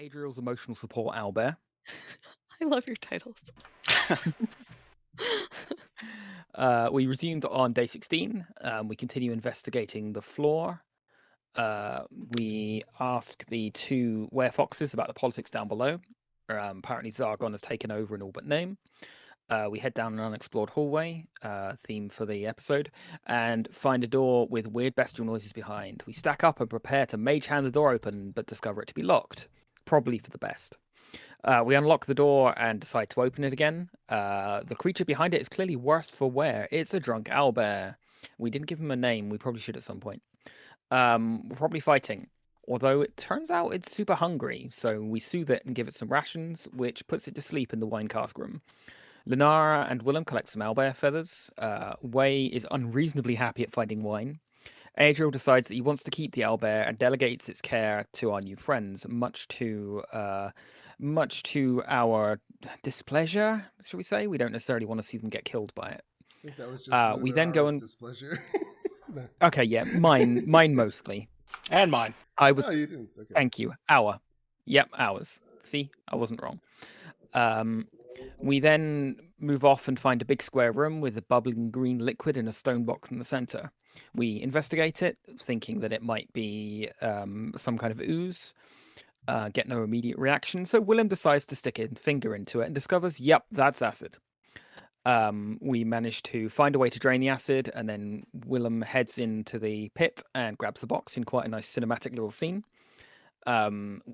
Adriel's emotional support owlbear. I love your titles. We resumed on day 16. We continue investigating the floor. We ask the two werefoxes about the politics down below. Apparently Zargon has taken over in all but name. We head down an unexplored hallway, theme for the episode, and find a door with weird bestial noises behind. We stack up and prepare to mage hand the door open, but discover it to be locked. Probably for the best. We unlock the door and decide to open it again. The creature behind it is clearly worse for wear. It's a drunk owlbear. We didn't give him a name. We probably should at some point. We're probably fighting. Although it turns out it's super hungry, so we soothe it and give it some rations, which puts it to sleep in the wine cask room. Lunara and Willem collect some owlbear feathers. Way is unreasonably happy at finding wine. Adriel decides that he wants to keep the owlbear and delegates its care to our new friends, much to our displeasure, shall we say? We don't necessarily want to see them get killed by it. I think that was just We then go Lunara's and displeasure. No. okay, yeah, mine mostly. And mine. I was. No, you didn't. Okay. Thank you. Yep, ours. See, I wasn't wrong. We then move off and find a big square room with a bubbling green liquid in a stone box in the center. We investigate it, thinking that it might be some kind of ooze. Get no immediate reaction, so Willem decides to stick his finger into it and discovers, yep, that's acid. We manage to find a way to drain the acid, and then Willem heads into the pit and grabs the box in quite a nice cinematic little scene.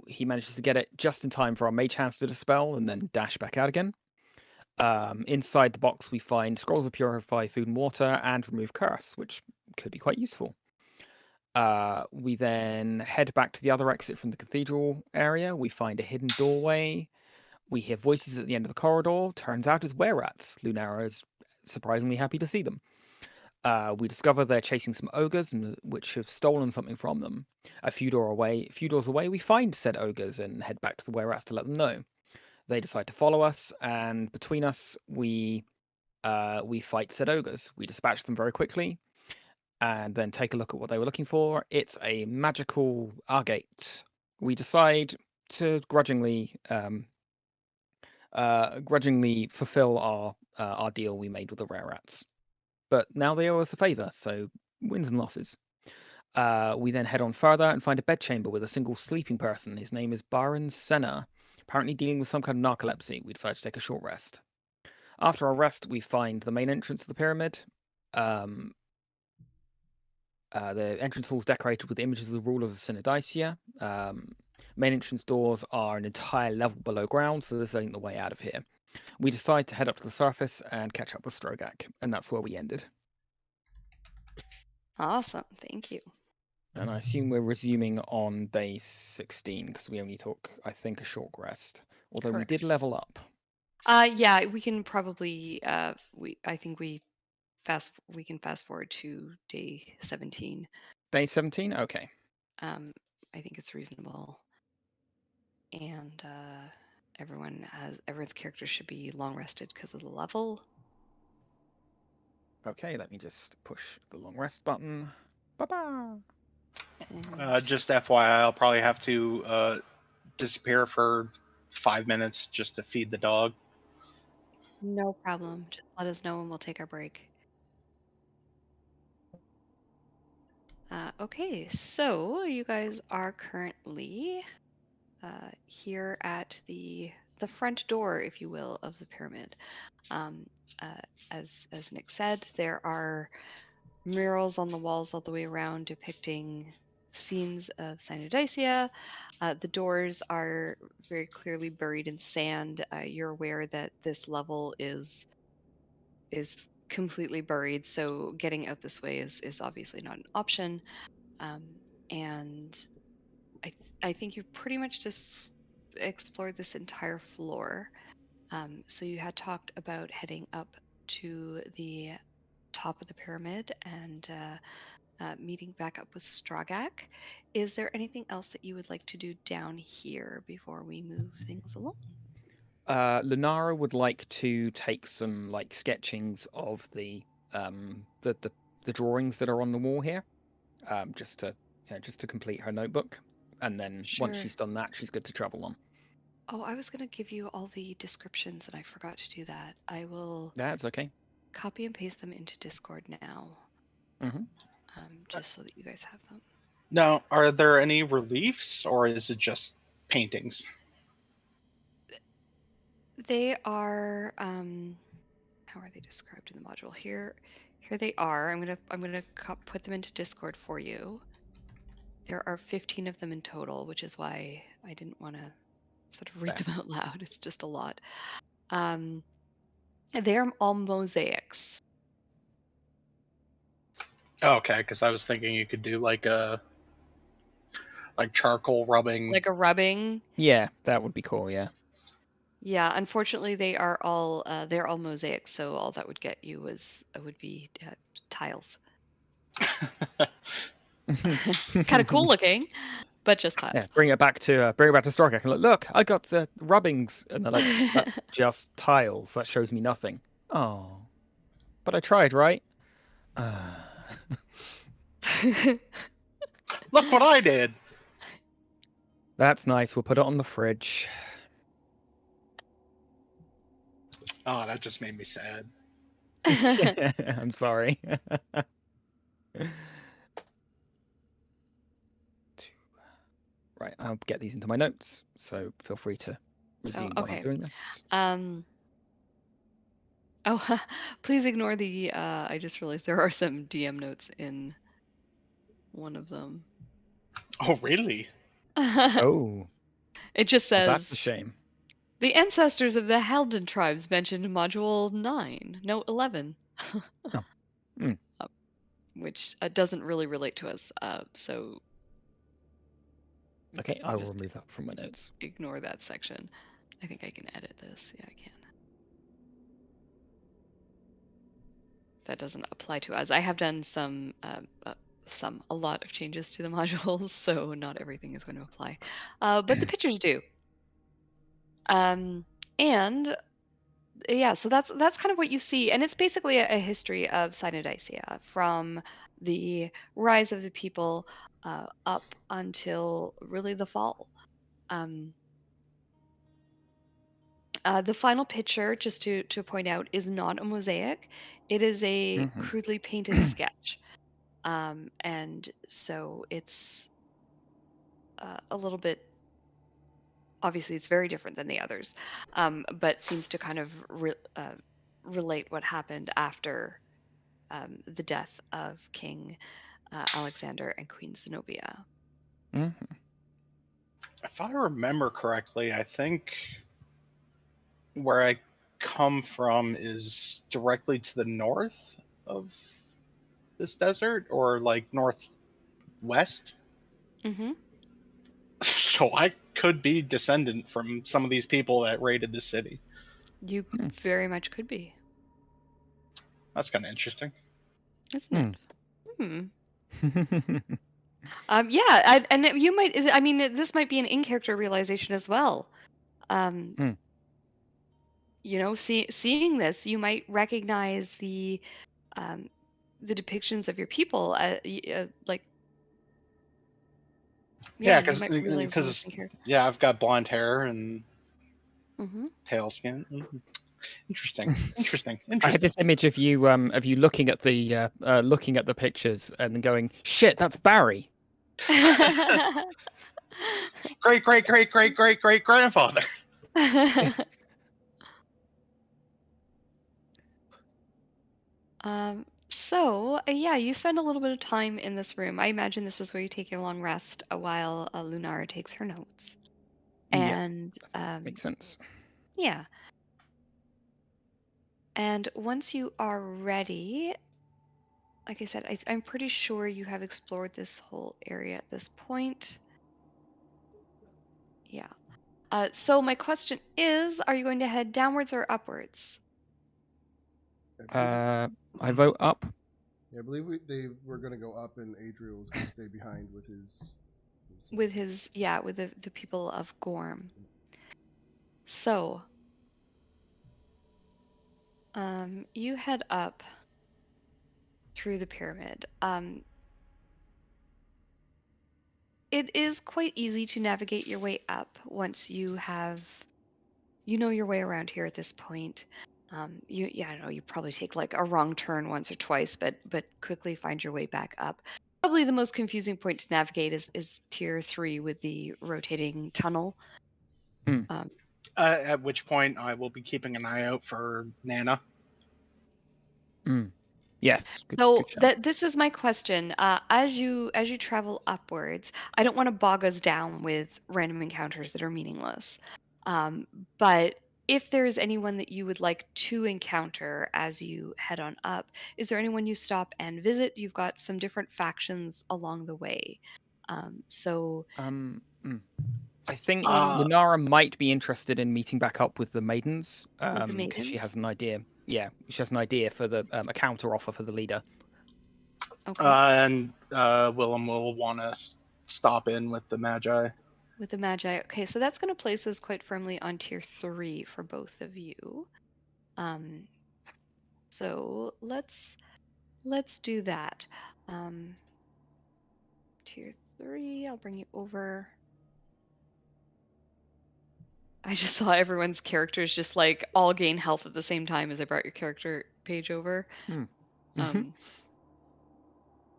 He manages to get it just in time for our mage hands to dispel and then dash back out again. Inside the box, we find scrolls of purify food and water and remove curse, which could be quite useful. We then head back to the other exit from the cathedral area. We find a hidden doorway. We hear voices at the end of the corridor. Turns out it's were-rats. Lunara is surprisingly happy to see them. We discover they're chasing some ogres which have stolen something from them. A few doors away, we find said ogres and head back to the were-rats to let them know. They decide to follow us, and between us, we fight said ogres. We dispatch them very quickly, and then take a look at what they were looking for. It's a magical agate. We decide to grudgingly fulfill our deal we made with the were-rats. But now they owe us a favor, so wins and losses. We then head on further and find a bedchamber with a single sleeping person. His name is Baron Senna, apparently dealing with some kind of narcolepsy. We decide to take a short rest. After our rest, we find the main entrance of the pyramid. The entrance hall is decorated with images of the rulers of Synodicia. Main entrance doors are an entire level below ground, so this ain't the way out of here. We decide to head up to the surface and catch up with Strogak, and that's where we ended. Awesome, thank you. And I assume we're resuming on day 16 because we only took, I think, a short rest. Although we did Correct. level up. Yeah, we can probably I think we can fast forward to day 17. Day 17? Okay. I think it's reasonable. And everyone's character should be long rested because of the level. Okay, let me just push the long rest button. Ba-ba! Just FYI, I'll probably have to disappear for 5 minutes just to feed the dog. No problem. Just let us know and we'll take our break. Okay, so you guys are currently here at the front door, if you will, of the pyramid. As Nick said, there are murals on the walls all the way around depicting scenes of Synodicia. The doors are very clearly buried in sand. You're aware that this level is completely buried, so getting out this way is obviously not an option. And I think you've pretty much just explored this entire floor. So you had talked about heading up to the top of the pyramid and meeting back up with Strogak. Is there anything else that you would like to do down here before we move things along? Lunara would like to take some sketchings of the drawings that are on the wall here, just to complete her notebook. and then Sure. once she's done that, she's good to travel on. Oh, I was going to give you all the descriptions and I forgot to do that. I will That's okay. copy and paste them into Discord now, Mm-hmm. just so that you guys have them. Now, are there any reliefs, or is it just paintings? They are, how are they described in the module? Here they are. I'm gonna put them into Discord for you. There are 15 of them in total, which is why I didn't want to sort of read them out loud. It's just a lot. They're all mosaics. Oh, okay, because I was thinking you could do like charcoal rubbing. Like a rubbing. Yeah, that would be cool. Yeah. Yeah, unfortunately, they're all mosaics, so all that would get you would be tiles. Kind of cool looking, but just tiles. Yeah, bring it back to Stork. I can look. I got rubbings, and they're like, that's just tiles. That shows me nothing. Oh, but I tried, right? Look what I did. That's nice. We'll put it on the fridge. Oh, that just made me sad. I'm sorry. Right, I'll get these into my notes, so feel free to resume while I'm doing this. Oh, please ignore the. I just realized there are some DM notes in one of them. Oh, really? Oh, It just well, says that's a shame. the ancestors of the Halden tribes mentioned in Module 9, no 11. Oh. Mm. Which doesn't really relate to us. So. Okay, I will just remove that from my notes. Ignore that section. I think I can edit this. Yeah, I can. That doesn't apply to us. I have done a lot of changes to the modules, so not everything is going to apply. But the pictures do. And yeah, so that's kind of what you see, and it's basically a history of Sinodicia from the rise of the people up until really the fall. The final picture, just to point out, is not a mosaic. It is a crudely painted sketch. And so it's a little bit, obviously it's very different than the others, but seems to kind of relate what happened after the death of King Alexander and Queen Zenobia. Mm-hmm. If I remember correctly, I think where I come from is directly to the north of this desert, or like northwest. Mm-hmm. So I could be descendant from some of these people that raided the city. You very much could be. That's kind of interesting. Isn't it? Yeah, and you might. I mean, this might be an in-character realization as well. You know, seeing this, you might recognize the depictions of your people, like. Yeah, you might realize them as because in-character. yeah, I've got blonde hair and Mm-hmm. pale skin. Interesting. I had this image of you looking at the pictures and going, "Shit, that's Barry." Great grandfather. So yeah, you spend a little bit of time in this room. I imagine this is where you take your long rest while Lunara takes her notes. And makes sense. Yeah. And once you are ready, like I said, I'm pretty sure you have explored this whole area at this point. Yeah. So my question is, are you going to head downwards or upwards? I vote up. Yeah, I believe they were going to go up, and Adriel was going to stay behind with his. With the people of Gorm. So, you head up through the pyramid. it is quite easy to navigate your way up once you know your way around here at this point. I don't know, you probably take like a wrong turn once or twice, but quickly find your way back up. Probably the most confusing point to navigate is tier 3 with the rotating tunnel. At which point I will be keeping an eye out for Nana. Yes. So good shout. this is my question. As you travel upwards, I don't want to bog us down with random encounters that are meaningless. But if there's anyone that you would like to encounter as you head on up, is there anyone you stop and visit? You've got some different factions along the way. I think Uh, Lunara might be interested in meeting back up with the maidens. With the Because she maidens? has an idea. Yeah, she has an idea for a counter offer for the leader. Okay. and Willem will want to stop in with the Magi. With the Magi. Okay, so that's going to place us quite firmly on tier 3 for both of you. So let's do that. Tier 3, I'll bring you over. I just saw everyone's characters just like all gain health at the same time as I brought your character page over.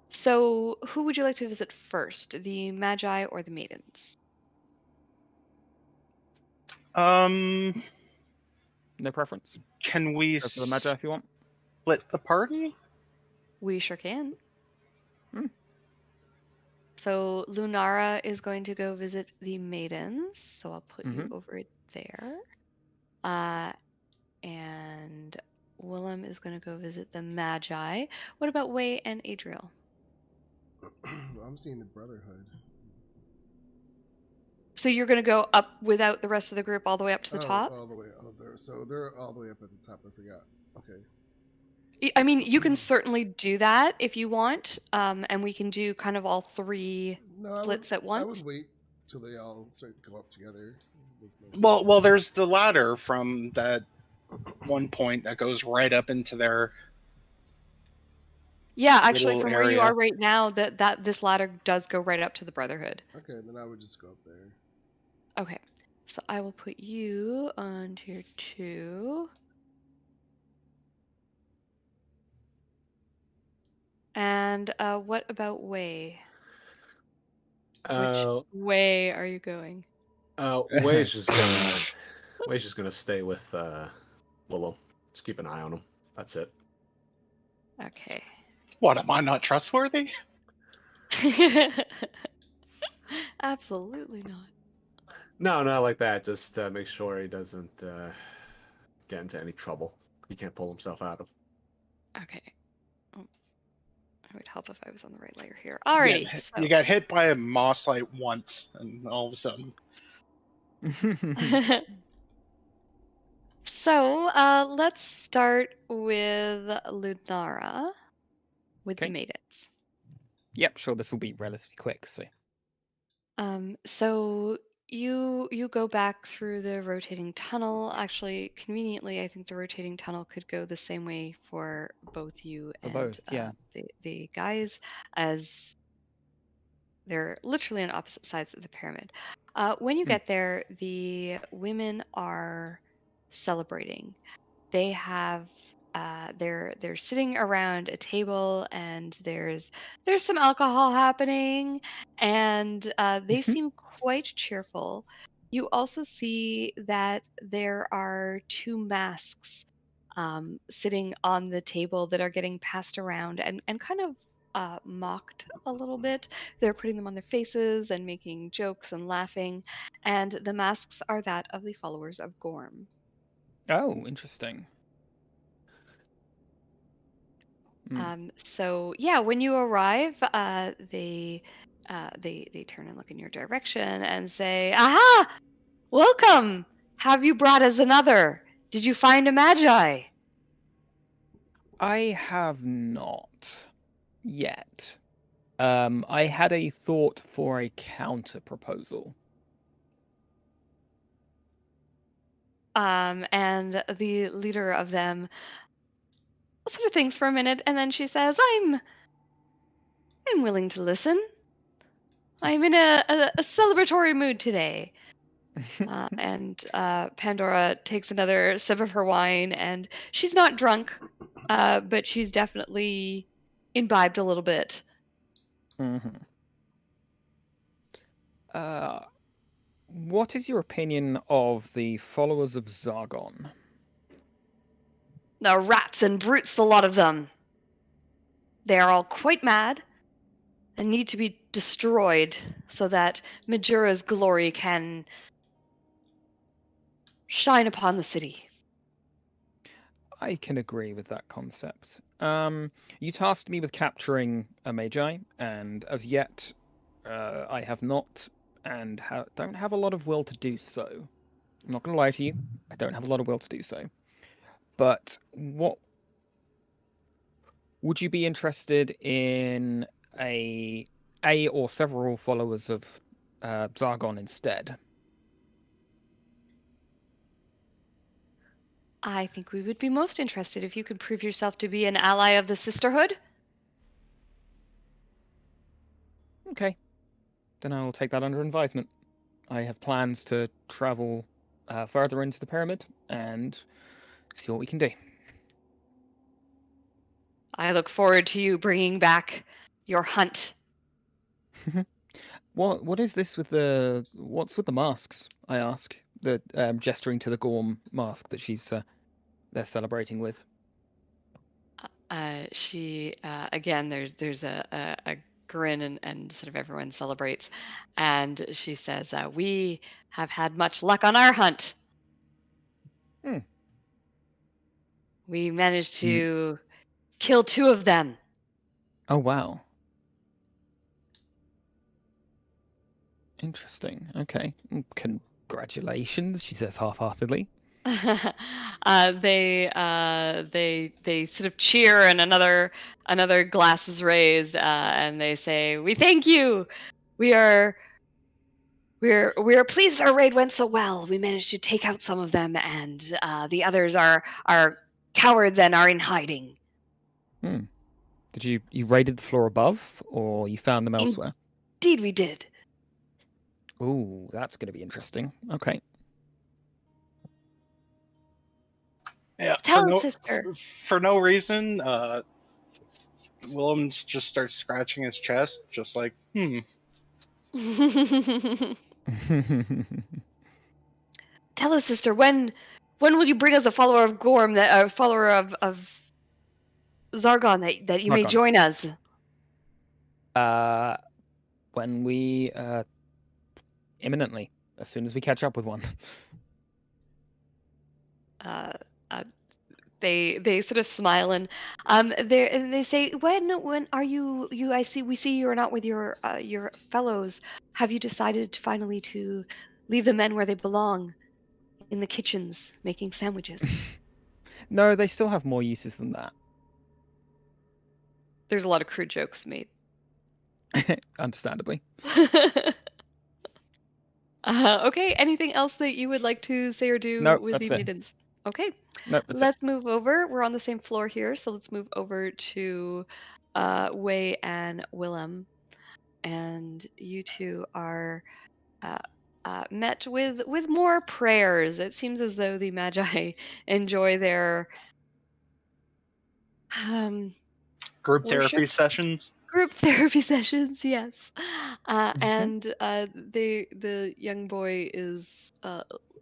So who would you like to visit first, the Magi or the maidens? No preference. Can we Go for the Magi if you want. split the party? We sure can. So Lunara is going to go visit the maidens, so I'll put you over there. And Willem is going to go visit the Magi. What about Wei and Adriel? I'm seeing the Brotherhood. So you're going to go up without the rest of the group all the way up to the top? All the way out there. So they're all the way up at the top. I forgot. Okay. I mean, you can certainly do that if you want, and we can do kind of all 3 splits at once. I would wait till they all start to go up together. Well, there's the ladder from that one point that goes right up into their. Yeah, actually, from little where you area. are right now, that this ladder does go right up to the Brotherhood. Okay, then I would just go up there. Okay, so I will put you on tier 2. And what about Wei? Which way are you going? Wei's just gonna stay with Willow. Just keep an eye on him. That's it. Okay. What, am I not trustworthy? Absolutely not. No, not like that. Just make sure he doesn't get into any trouble. He can't pull himself out of. Okay. It would help if I was on the right layer here. Alrighty. You got hit by a moss light once, and all of a sudden. So let's start with Lunara with the maidens. Yep, sure. This will be relatively quick. So you go back through the rotating tunnel. Actually, conveniently, I think the rotating tunnel could go the same way for both you and the guys, as they're literally on opposite sides of the pyramid. When you get there, the women are celebrating. They have they're sitting around a table, and there's some alcohol happening, and they seem quite cheerful. You also see that there are 2 masks sitting on the table that are getting passed around and kind of mocked a little bit. They're putting them on their faces and making jokes and laughing, and the masks are that of the followers of Gorm. Oh, interesting. So yeah, when you arrive, they turn and look in your direction and say, "Aha! Welcome! Have you brought us another? Did you find a Magi?" I have not yet. I had a thought for a counter proposal. And the leader of them sort of thinks for a minute, and then she says, I'm willing to listen. I'm in a celebratory mood today. And Pandora takes another sip of her wine, and she's not drunk, but she's definitely imbibed a little bit. Mm-hmm. What is your opinion of the followers of Zargon? The rats and brutes, the lot of them. They are all quite mad and need to be destroyed so that Majura's glory can shine upon the city. I can agree with that concept. You tasked me with capturing a Magi, and as yet, I have not, and don't have a lot of will to do so. I'm not going to lie to you. I don't have a lot of will to do so. But what would you be interested in a or several followers of Zargon instead? I think we would be most interested if you could prove yourself to be an ally of the Sisterhood. Okay. Then I will take that under advisement. I have plans to travel further into the pyramid and see what we can do. I look forward to you bringing back your hunt. What is this with what's with the masks? I ask, the gesturing to the Gorm mask that they're celebrating with. She again, there's a grin, and sort of everyone celebrates, and she says, "We have had much luck on our hunt. We managed to kill 2 of them." Oh wow. Interesting. Okay. Congratulations, she says half-heartedly. They sort of cheer, and another glass is raised, and they say, "We thank you. We're pleased our raid went so well. We managed to take out some of them, and the others are cowards and are in hiding." Did you raided the floor above, or you found them elsewhere? Indeed, we did. Ooh, that's going to be interesting. Okay. Yeah. Tell us, sister. For no reason, Willem just starts scratching his chest, just like, Tell us, sister, when will you bring us a follower of Gorm, a follower of Zargon, that you may Zargon. join us? When we imminently, as soon as we catch up with one. They sort of smile, and they say, when are you we see you're not with your fellows. Have you decided finally to leave the men where they belong, in the kitchens making sandwiches? No, they still have more uses than that. There's a lot of crude jokes made. Understandably. Okay, anything else that you would like to say or do Nope, with the that's it. maidens? Okay, Nope, that's let's move over. We're on the same floor here, so let's move over to Wei and Willem. And you two are met with more prayers. It seems as though the Magi enjoy their group worship? therapy sessions. Group therapy sessions, yes. And the young boy is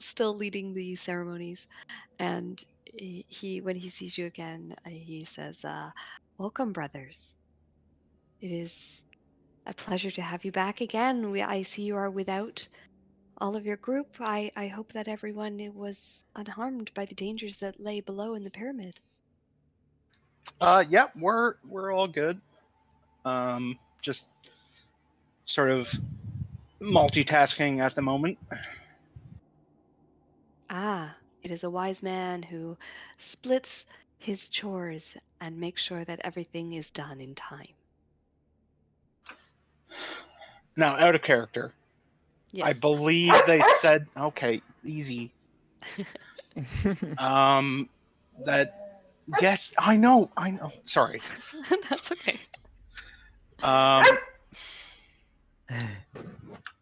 still leading the ceremonies, and he when he sees you again, he says, "Welcome, brothers. It is a pleasure to have you back again. I see you are without all of your group. I hope that everyone was unharmed by the dangers that lay below in the pyramid." Yeah, we're all good. Just sort of multitasking at the moment. It is a wise man who splits his chores and makes sure that everything is done in time. Now, out of character. Yes. I believe they said, okay, easy. That, yes, I know. Sorry. That's okay.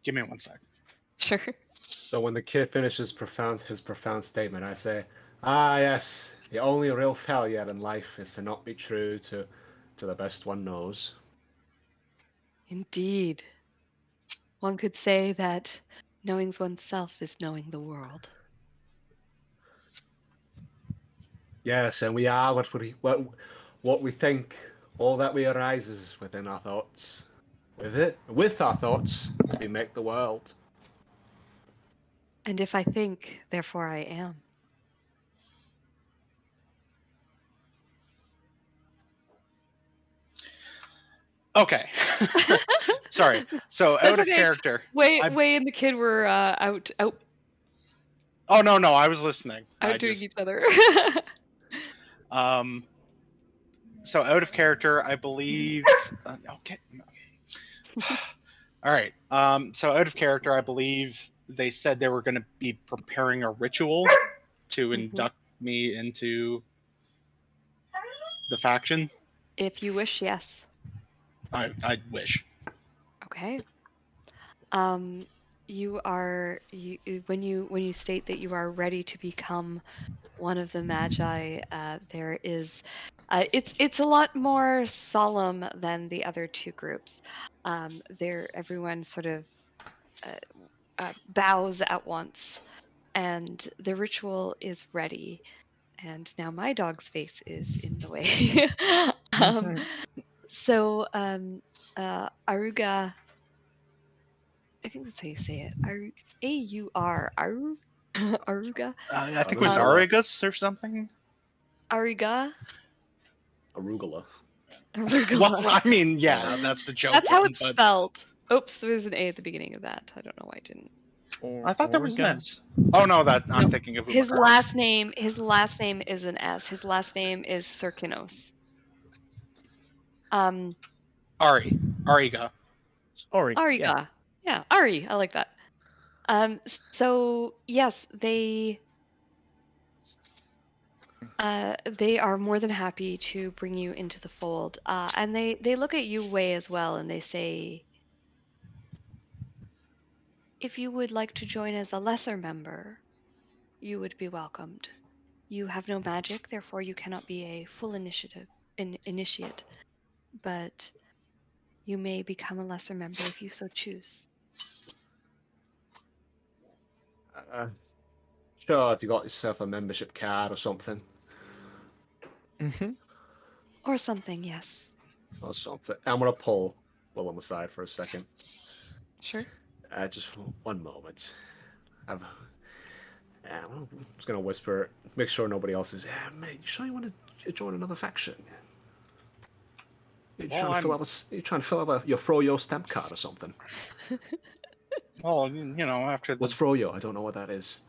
Give me 1 sec. Sure. So when the kid finishes his profound statement, I say, "Ah, yes, the only real failure in life is to not be true to the best one knows." Indeed. One could say that knowing oneself is knowing the world. Yes, and we are what we think. All that we arises within our thoughts. With our thoughts, we make the world. And if I think, therefore I am. Okay. Sorry. So That's out of okay. character. Way I'm- and the kid were out Oh no, I was listening. I doing just each other. so out of character, I believe. Okay. All right. So out of character, I believe they said they were going to be preparing a ritual to induct me into the faction. If you wish, yes. I wish. Okay. You are when you state that you are ready to become one of the magi. There is, it's a lot more solemn than the other two groups. Everyone sort of bows at once, and the ritual is ready. And now my dog's face is in the way. So Aruga, I think that's how you say it. A-U-R, Aruga? I think it was Arugula. Aurigus or something. Ariga? Arugula. Arugula. Well, I mean, yeah, that's the joke. That's how one, it's but spelled. Oops, there's an A at the beginning of that. I don't know why I didn't. I thought there was an Oregon. S. Oh no, that I'm No. thinking of His Umacross. last name is an S. His last name is Serkinos. Ariga. Ori. Ariga. Yeah, Ari. I like that. So yes, they are more than happy to bring you into the fold. And they look at you, Wei, as well, and they say, if you would like to join as a lesser member, you would be welcomed. You have no magic, therefore you cannot be a full initiate. But you may become a lesser member if you so choose. Sure, if you got yourself a membership card or something. Mm-hmm. Or something, yes. Or something. I'm gonna pull Willem aside for a second. Sure. Just for 1 moment. I'm just gonna whisper, make sure nobody else is. Mate, you sure you want to join another faction? You're Well, trying to fill out your Froyo stamp card or something. Well, you know, after the What's Froyo? I don't know what that is.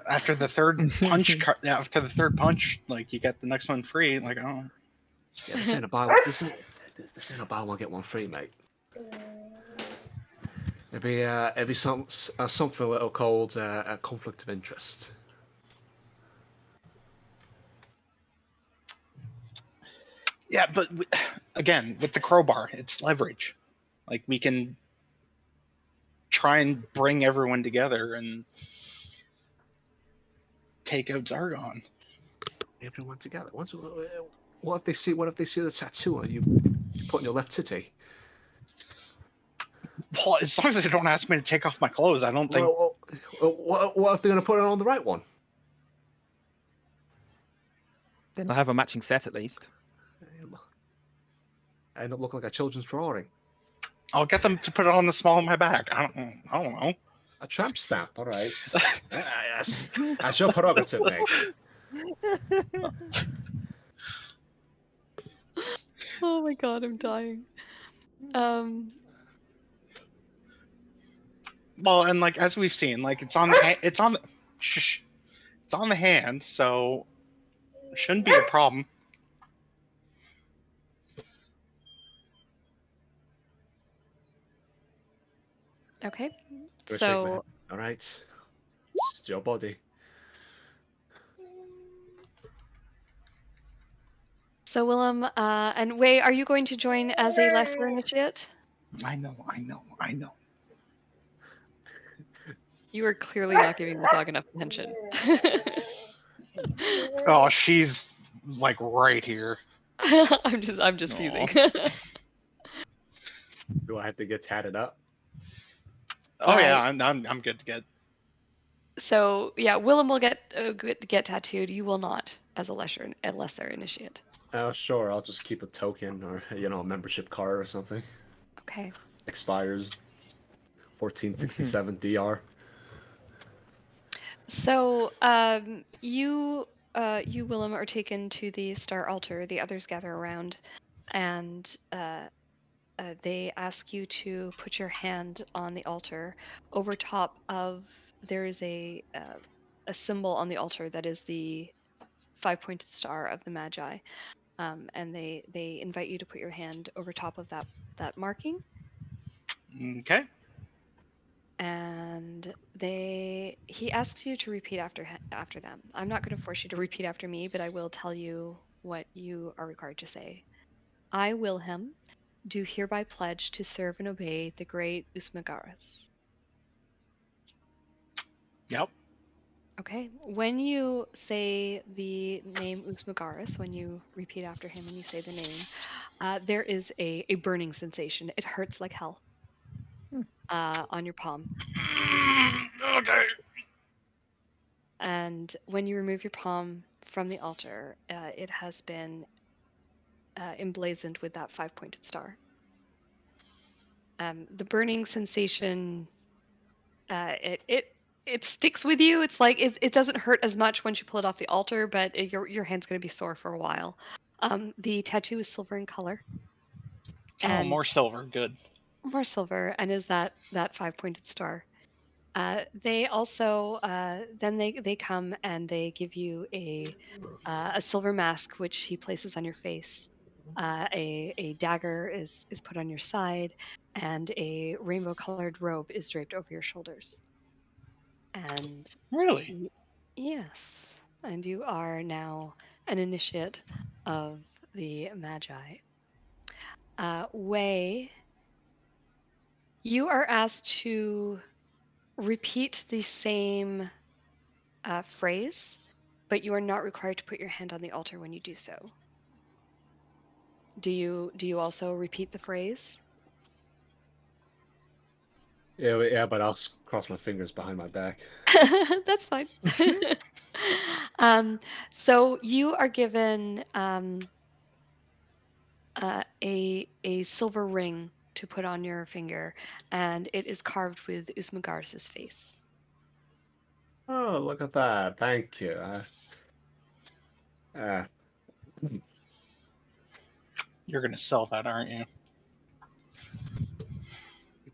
after the third punch, after the third punch, like you get the next one free. Like, oh, Yeah, this ain't a buy. This ain't a buy one get one free, mate. It'd be something a little called a conflict of interest. yeah, but again, with the crowbar, it's leverage. Like we can try and bring everyone together and take out Zargon. Everyone together. What if they see? What if they see the tattoo on you put in your left titty? Well, as long as they don't ask me to take off my clothes, I don't think. Well, what if they're going to put it on the right one? Then I'll have a matching set at least. I end up looking like a children's drawing. I'll get them to put it on the small of my back. I don't know. A tramp stamp, all right. Yes, that's your prerogative, mate. Oh my god, I'm dying. Well, and like as we've seen, like it's on the hand, so it shouldn't be a problem. Okay. Go shake my So hand. All right, it's your body. So Willem and Wei, are you going to join as a lesser initiate? I know. You are clearly not giving the dog enough attention. Oh, she's like right here. I'm just teasing. Do I have to get tatted up? Oh yeah, I'm good to get. So yeah, Willem will get tattooed. You will not, as a lesser initiate. Oh, sure. I'll just keep a token or a membership card or something. Okay. Expires 1467 DR. So you Willem are taken to the Star Altar. The others gather around, and they ask you to put your hand on the altar. Over top of there is a symbol on the altar that is the 5-pointed star of the Magi, and they invite you to put your hand over top of that marking. Okay. And he asks you to repeat after them. I'm not going to force you to repeat after me, but I will tell you what you are required to say. I, Wilhelm, do hereby pledge to serve and obey the great Usmagaras. Yep. Okay. When you say the name Usmagaras, when you repeat after him and you say the name, there is a burning sensation. It hurts like hell on your palm. Okay. And when you remove your palm from the altar, it has been emblazoned with that 5-pointed star. The burning sensation, it sticks with you. It's like it doesn't hurt as much once you pull it off the altar, but your hand's going to be sore for a while. The tattoo is silver in color. Oh, more silver. Good. More silver, and is that 5-pointed star. They also then they come and they give you a silver mask, which he places on your face. A dagger is put on your side, and a rainbow-colored robe is draped over your shoulders. And Really? yes, and you are now an initiate of the Magi. Wei, you are asked to repeat the same phrase, but you are not required to put your hand on the altar when you do so. Do you also repeat the phrase? Yeah, but I'll cross my fingers behind my back. That's fine. So you are given a silver ring to put on your finger, and it is carved with Usmagaris' face. Oh, look at that. Thank you. You're gonna sell that, aren't you?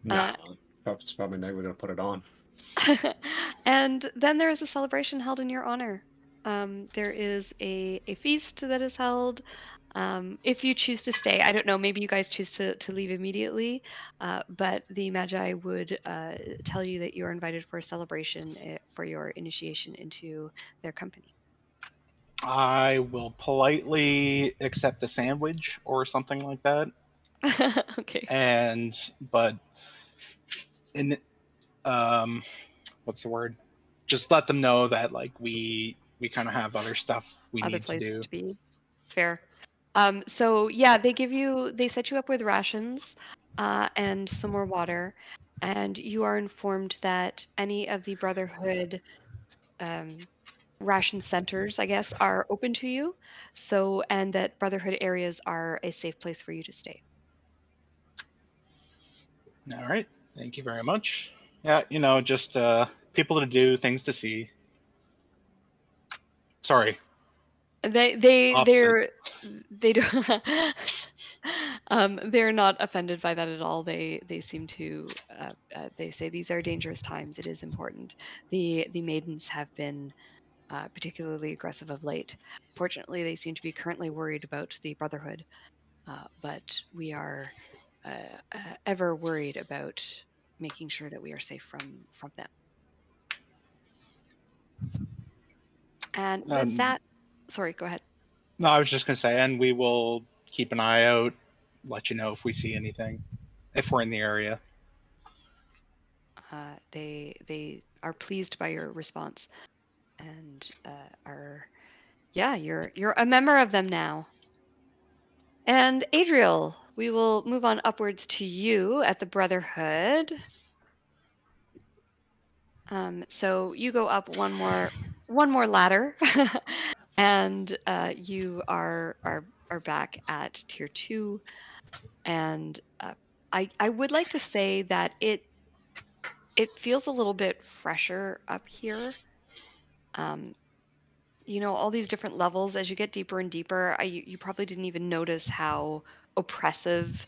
No, it's probably never going to put it on. And then there is a celebration held in your honor. There is a feast that is held. If you choose to stay, I don't know, maybe you guys choose to leave immediately, but the Magi would tell you that you are invited for a celebration for your initiation into their company. I will politely accept a sandwich or something like that. Okay. But what's the word? Just let them know that like we kind of have other stuff we Other need to places do. to be. Fair. So yeah, they set you up with rations and some more water, and you are informed that any of the Brotherhood ration centers, I guess, are open to you. So, and that Brotherhood areas are a safe place for you to stay. All right. Thank you very much. Yeah, just people to do, things to see. Sorry. They don't they're not offended by that at all. They seem to they say these are dangerous times. It is important. The maidens have been particularly aggressive of late. Fortunately, they seem to be currently worried about the Brotherhood, but we are ever worried about making sure that we are safe from them. And with that, sorry, go ahead. No, I was just gonna say, and we will keep an eye out, let you know if we see anything, if we're in the area. They are pleased by your response, and you're a member of them now. And Adriel, we will move on upwards to you at the Brotherhood. So you go up one more ladder, and you are back at tier 2. And I would like to say that it feels a little bit fresher up here. All these different levels, as you get deeper and deeper, you probably didn't even notice how oppressive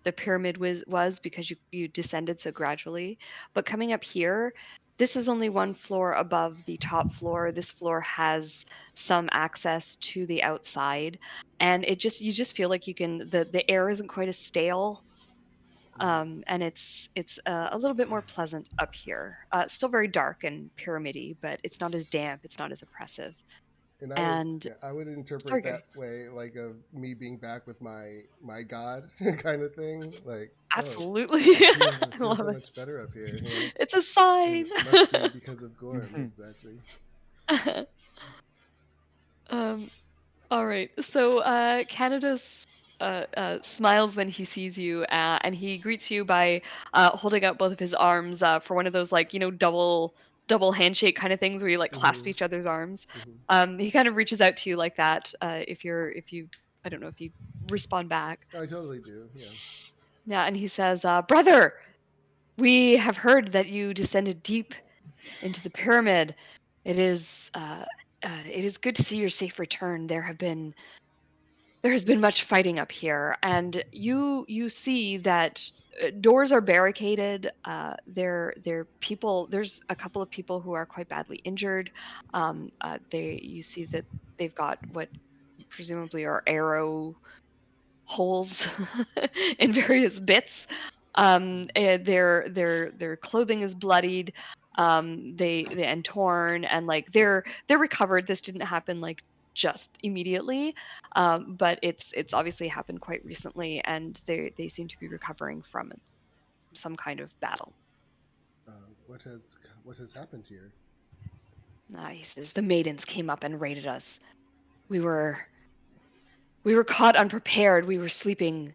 the pyramid was because you descended so gradually. But coming up here, this is only one floor above the top floor. This floor has some access to the outside, and you just feel like you can. The air isn't quite as stale. And it's a little bit more pleasant up here. Still very dark and pyramidy, but it's not as damp. It's not as oppressive. And I would interpret that way, like of me being back with my god kind of thing. Like absolutely, it feels so much better up here. It's a sign. It must be because of Gorm, exactly. All right. So Canada's smiles when he sees you, and he greets you by holding out both of his arms for one of those double handshake kind of things where you clasp each other's arms. He kind of reaches out to you like that. If you I don't know if you respond back. I totally do. Yeah. Yeah, and he says, "Brother, we have heard that you descended deep into the pyramid. It is good to see your safe return. There has been much fighting up here, and you see that doors are barricaded. There's a couple of people who are quite badly injured. You see that they've got what presumably are arrow holes in various bits. Their clothing is bloodied. They and torn, and they're recovered. This didn't happen just immediately, but it's obviously happened quite recently, and they seem to be recovering from some kind of battle. What has happened here? He says the maidens came up and raided us. We were caught unprepared. We were sleeping.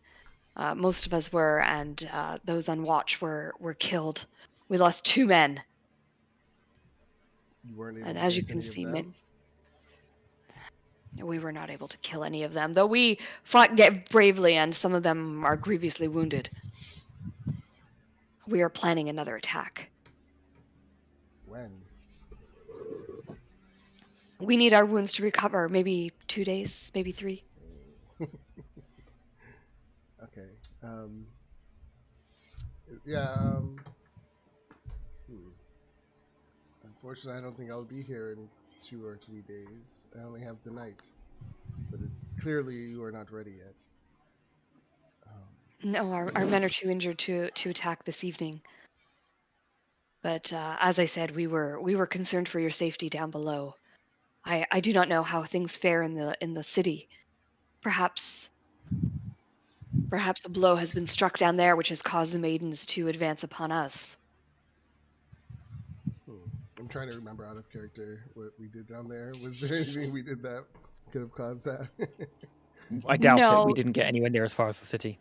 Most of us were, and those on watch were killed. We lost 2 men. You weren't able and to as you get can any see, of them? we were not able to kill any of them, though we fought bravely, and some of them are grievously wounded. We are planning another attack. When? We need our wounds to recover. Maybe 2 days, maybe 3. Okay. Unfortunately, I don't think I'll be here in 2 or 3 days. I only have the night. But clearly, you are not ready yet. No, our men are too injured to attack this evening. But as I said, we were concerned for your safety down below. I do not know how things fare in the city. Perhaps a blow has been struck down there, which has caused the maidens to advance upon us. I'm trying to remember out of character what we did down there. Was there anything we did that could have caused that? I doubt No. it. We didn't get anywhere near as far as the city.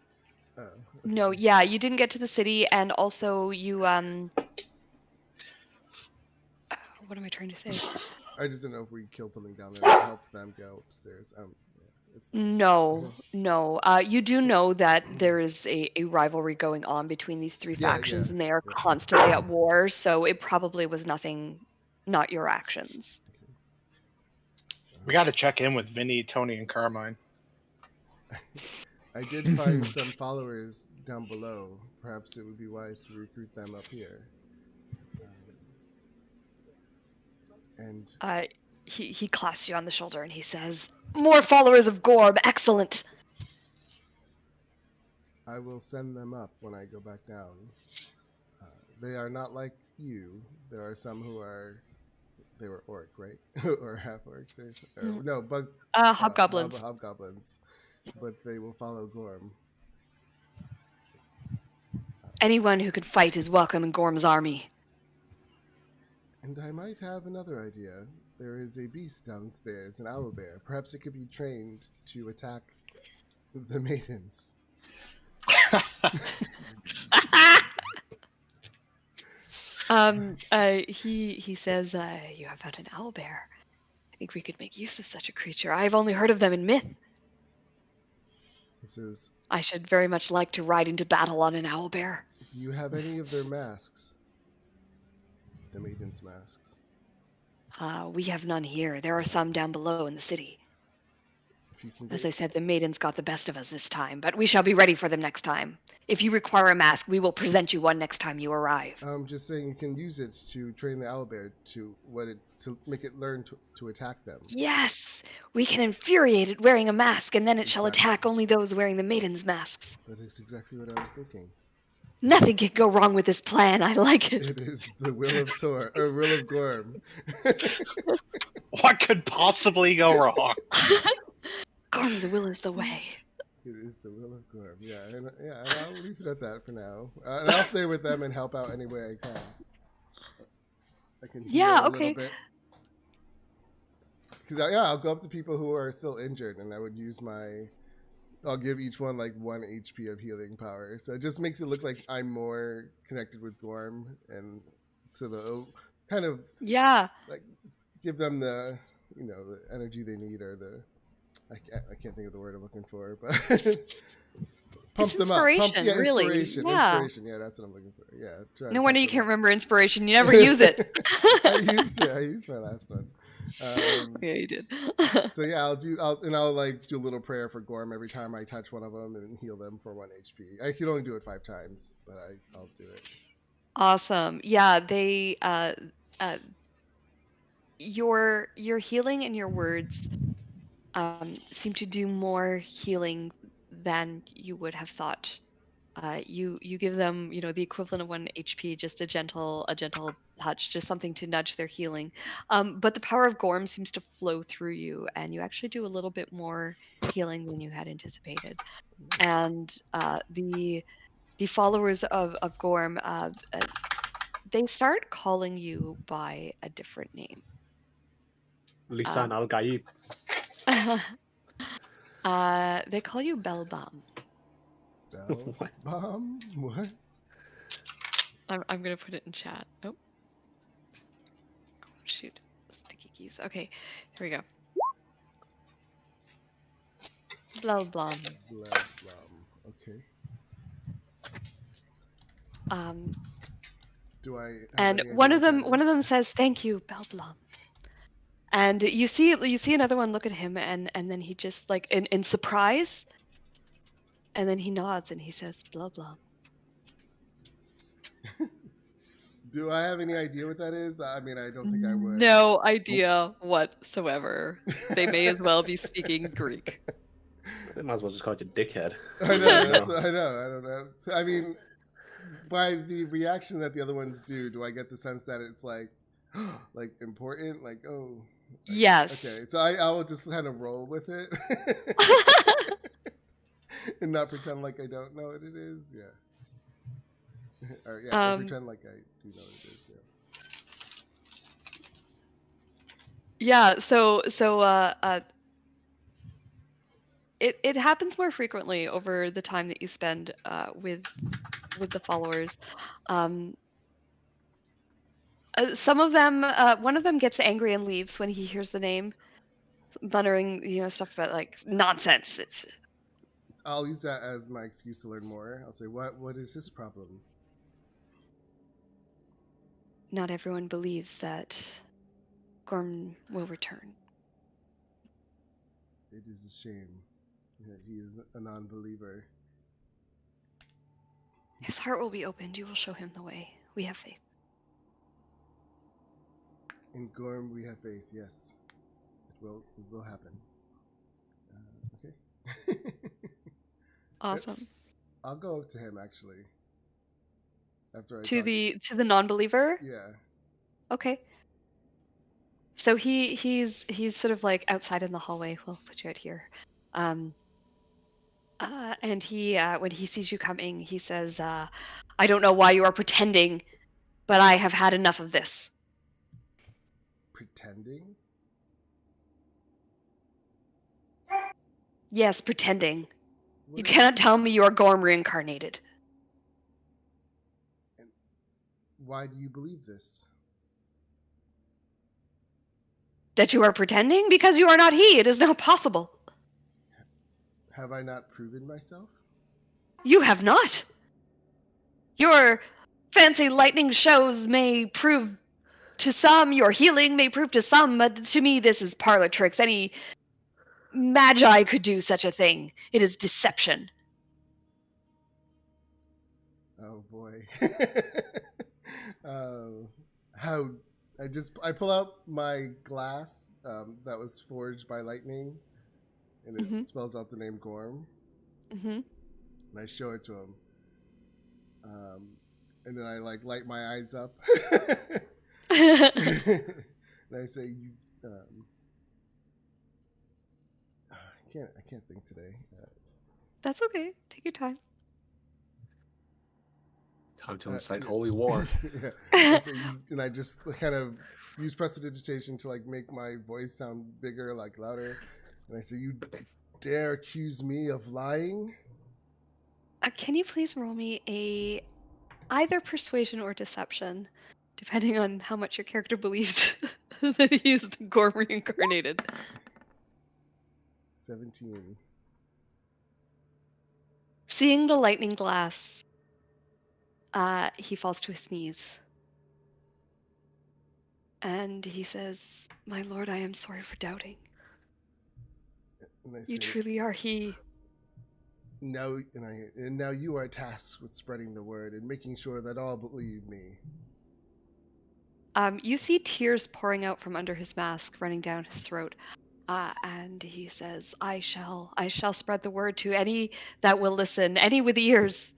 Oh, okay. No, yeah, you didn't get to the city, and also you what am I trying to say? I just didn't know if we killed something down there that helped them go upstairs. It's fine. No. You do know that there is a rivalry going on between these 3 factions, and they are constantly at war, so it probably was not your actions. We got to check in with Vinny, Tony, and Carmine. I did find some followers down below. Perhaps it would be wise to recruit them up here. And he clasps you on the shoulder and he says, "More followers of Gorb, excellent." I will send them up when I go back down. They are not like you. There are some who they were orc, right? Or half orcs, no, bug. Hobgoblins. Hobgoblins, but they will follow Gorm. Anyone who can fight is welcome in Gorm's army. And I might have another idea. There is a beast downstairs, an owlbear. Perhaps it could be trained to attack the maidens. He says, you have found an owlbear. I think we could make use of such a creature. I've only heard of them in myth. He says, I should very much like to ride into battle on an owlbear. do you have any of their masks? The maidens' masks. We have none here. There are some down below in the city. If you can As get, I said, the maidens got the best of us this time, but we shall be ready for them next time. If you require a mask, we will present you one next time you arrive. I'm just saying you can use it to train the owlbear to make it learn to attack them. Yes! We can infuriate it wearing a mask, and then it shall Exactly. attack only those wearing the maidens' masks. That is exactly what I was thinking. Nothing can go wrong with this plan. I like it. It is the will of Tor, or will of Gorm. What could possibly go wrong? Gorm's will is the way. It is the will of Gorm. Yeah, and I'll leave it at that for now. And I'll stay with them and help out any way I can. I can heal Yeah, a okay. little bit. Because I'll go up to people who are still injured, and I would use I'll give each one like 1 HP of healing power. So it just makes it look like I'm more connected with Gorm, and so the kind of Yeah. like give them the the energy they need, or the I can't think of the word I'm looking for, but pump It's them up. inspiration, really. Inspiration. Yeah. Inspiration. Yeah, that's what I'm looking for. Yeah. try to No wonder pump you them can't up. remember inspiration. You never use it. I used my last one. Yeah, you did. So yeah, I'll like do a little prayer for Gorm every time I touch one of them and heal them for 1 HP. I can only do it 5 times, but I'll do it. Awesome. Yeah, they your healing and your words seem to do more healing than you would have thought. You give them, the equivalent of 1 HP, just a gentle touch, just something to nudge their healing. But the power of Gorm seems to flow through you, and you actually do a little bit more healing than you had anticipated. And the followers of Gorm, they start calling you by a different name. Lisan Al Gaib. They call you Belbam. What? What? I'm gonna put it in chat. Oh shoot, sticky keys. Okay, here we go. Belbam. Okay. Do I? And one of them says, "Thank you, Belblam." And you see another one look at him, and then he just like in surprise, and then he nods and he says, "Blah blah." Do I have any idea what that is? I mean, I don't think I would. No idea whatsoever. They may as well be speaking Greek. They might as well just call you dickhead. I know. I don't know. So, I mean, by the reaction that the other ones do I get the sense that it's like important? Like, oh. Like, Yes. Okay, so I will just kind of roll with it and not pretend like I don't know what it is. Yeah. Or I'll pretend like I do know what it is. Yeah. Yeah. So it happens more frequently over the time that you spend with the followers. Some of them, one of them gets angry and leaves when he hears the name, muttering, stuff about like nonsense. I'll use that as my excuse to learn more. I'll say, what is his problem? Not everyone believes that Gorm will return. It is a shame that he is a non-believer. His heart will be opened. You will show him the way. We have faith. In Gorm, we have faith. Yes, it will happen. Okay. Awesome. I'll go up to him actually. After I To talk. the non-believer. Yeah. Okay. So he's sort of like outside in the hallway. We'll put you out here. And he when he sees you coming, he says, "I don't know why you are pretending, but I have had enough of this. Pretending? Yes, pretending. What You is- cannot tell me you are Gorm reincarnated. Why do you believe this? That you are pretending? Because you are not he. It is not possible. Have I not proven myself? You have not. Your fancy lightning shows may prove to some, your healing may prove to some, but to me this is parlor tricks. Any magi could do such a thing. It is deception. Oh boy. How I pull out my glass that was forged by lightning, and it Mhm. spells out the name Gorm, Mm-hmm. and I show it to him. And then I like light my eyes up, and I say, "You, I can't think today." That's okay. Take your time. Time to incite holy war. Yeah. I say, and I just kind of use prestidigitation to like make my voice sound bigger, like louder. And I say, "You dare accuse me of lying?" Can you please roll me either persuasion or deception, depending on how much your character believes that he is the Gorm reincarnated. 17. Seeing the lightning glass, he falls to his knees. And he says, "My lord, I am sorry for doubting. And I You say, truly are he." "Now, and now you are tasked with spreading the word and making sure that all believe me." You see tears pouring out from under his mask, running down his throat. And he says, I shall spread the word to any that will listen, any with ears."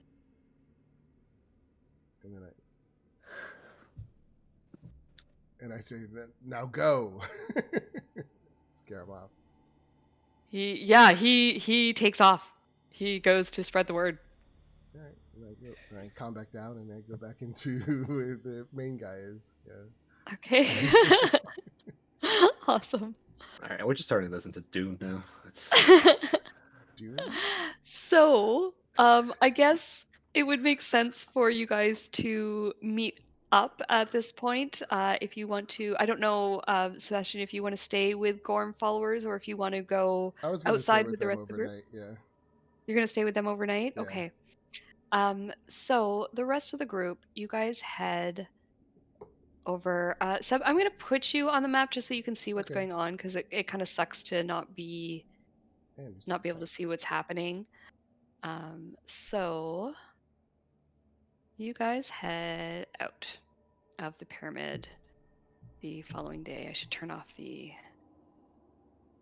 And I say that, "Now go." Scare him off. He takes off. He goes to spread the word. All right, and I calm back down, and I go back into where the main guy is. Yeah. Okay. Awesome. All right, we're just starting to listen to Dune now. Dune? So, I guess it would make sense for you guys to meet up at this point. If you want to, I don't know, Sebastian, if you want to stay with Gorm followers or if you want to go I was going to stay outside with with the them rest of the group. overnight. Yeah. You're gonna stay with them overnight? Yeah. Okay. So the rest of the group, you guys head over. Seb, I'm gonna put you on the map just so you can see what's Okay. going on, because it kind of sucks to not be able to Thanks. see what's happening. So you guys head out of the pyramid the following day. I should turn off the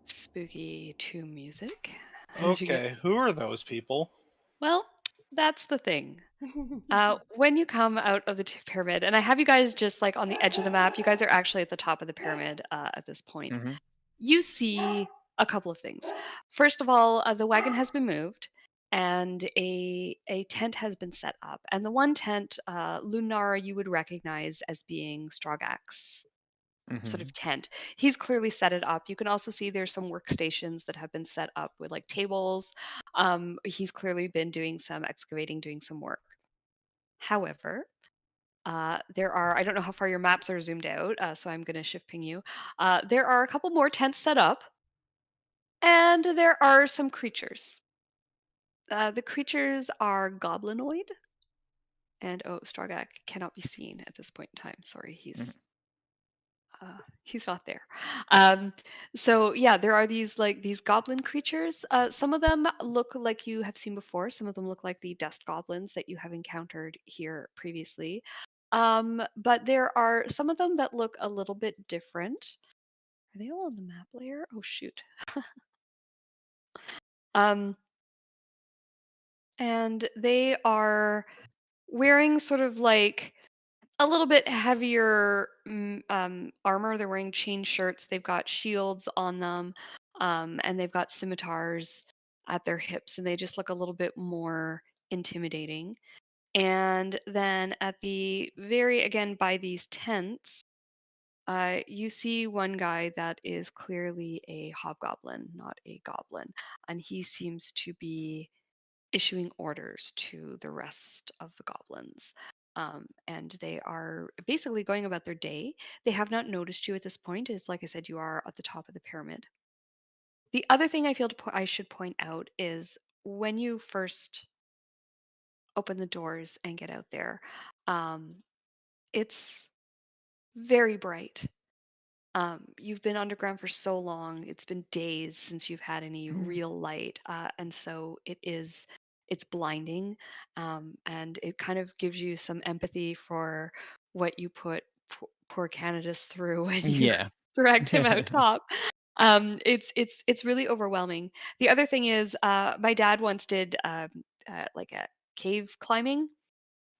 spooky tomb music. Okay, who are those people? Well, that's the thing. When you come out of the pyramid, and I have you guys just like on the edge of the map, you guys are actually at the top of the pyramid at this point. Mhm. You see a couple of things. First of all, the wagon has been moved, and a tent has been set up. And the one tent, Lunara, you would recognize as being Strogak's sort of tent. He's clearly set it up. You can also see there's some workstations that have been set up with like tables. He's clearly been doing some excavating, doing some work. However, there are, I don't know how far your maps are zoomed out, so I'm going to shift ping you. There are a couple more tents set up, and there are some creatures. The creatures are goblinoid, and oh, Strogak cannot be seen at this point in time. Sorry, he's not there. So yeah, there are these goblin creatures. Some of them look like you have seen before. Some of them look like the dust goblins that you have encountered here previously. But there are some of them that look a little bit different. Are they all on the map layer? Oh shoot. And they are wearing sort of like a little bit heavier armor. They're wearing chain shirts. They've got shields on them, and they've got scimitars at their hips, and they just look a little bit more intimidating. And then at the again, by these tents, You see one guy that is clearly a hobgoblin, not a goblin, and he seems to be issuing orders to the rest of the goblins. And they are basically going about their day. They have not noticed you at this point, as like I said, you are at the top of the pyramid. The other thing I feel I should point out is when you first open the doors and get out there, it's very bright. You've been underground for so long; it's been days since you've had any real light, and so it's blinding, and it kind of gives you some empathy for what you put poor Canada's through when you Yeah. dragged him out top. It's really overwhelming. The other thing is, my dad once did like a cave climbing,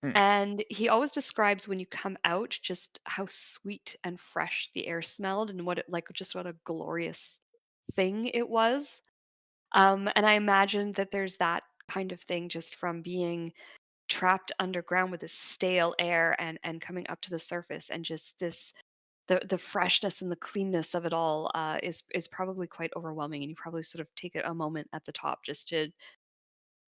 Mm. and he always describes when you come out just how sweet and fresh the air smelled and what it like just what a glorious thing it was. And I imagine that there's that kind of thing just from being trapped underground with this stale air and coming up to the surface and just this the freshness and the cleanness of it all is probably quite overwhelming, and you probably sort of take a moment at the top just to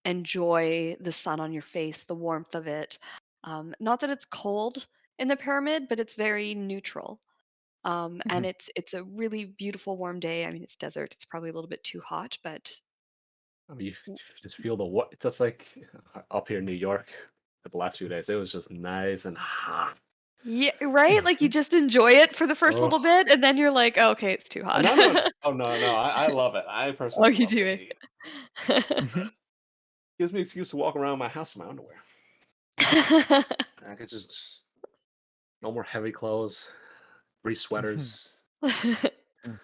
enjoy the sun on your face, the warmth of it. Not that it's cold in the pyramid, but it's very neutral. And Mhm. it's a really beautiful warm day. I mean, it's desert. It's probably a little bit too hot, but I mean, you just feel the what, just like up here in New York, the last few days, it was just nice and hot. yeah, right. Like you just enjoy it for the first Oh, little bit, and then you're like, oh, okay, it's too hot. no, no, oh no, I love it. I Oh, personally you love do the it. heat. Gives me an excuse to walk around my house in my underwear. I could just no more heavy clothes, free sweaters. Mm.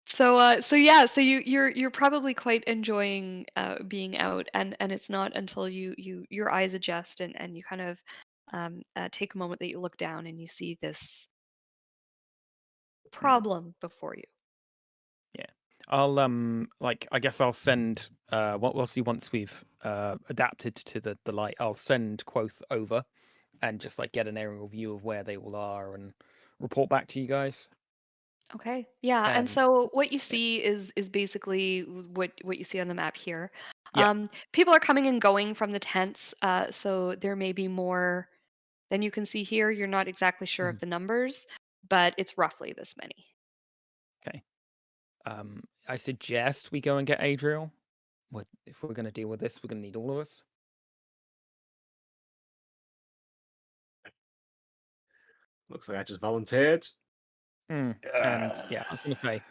So yeah, so you're probably quite enjoying being out, and it's not until your eyes adjust and you kind of take a moment that you look down and you see this problem before you. Yeah. I'll like I guess I'll send we'll see once we've adapted to the light. I'll send Quoth over and just like get an aerial view of where they all are and report back to you guys. Okay. Yeah, and And so what you yeah, see is basically what you see on the map here. yeah. People are coming and going from the tents, so there may be more than you can see here. You're not exactly sure of Mhm. the numbers, but it's roughly this many. Okay. I suggest we go and get Adriel. If we're going to deal with this, we're going to need all of us. Looks like I just volunteered. And yeah, I was going to say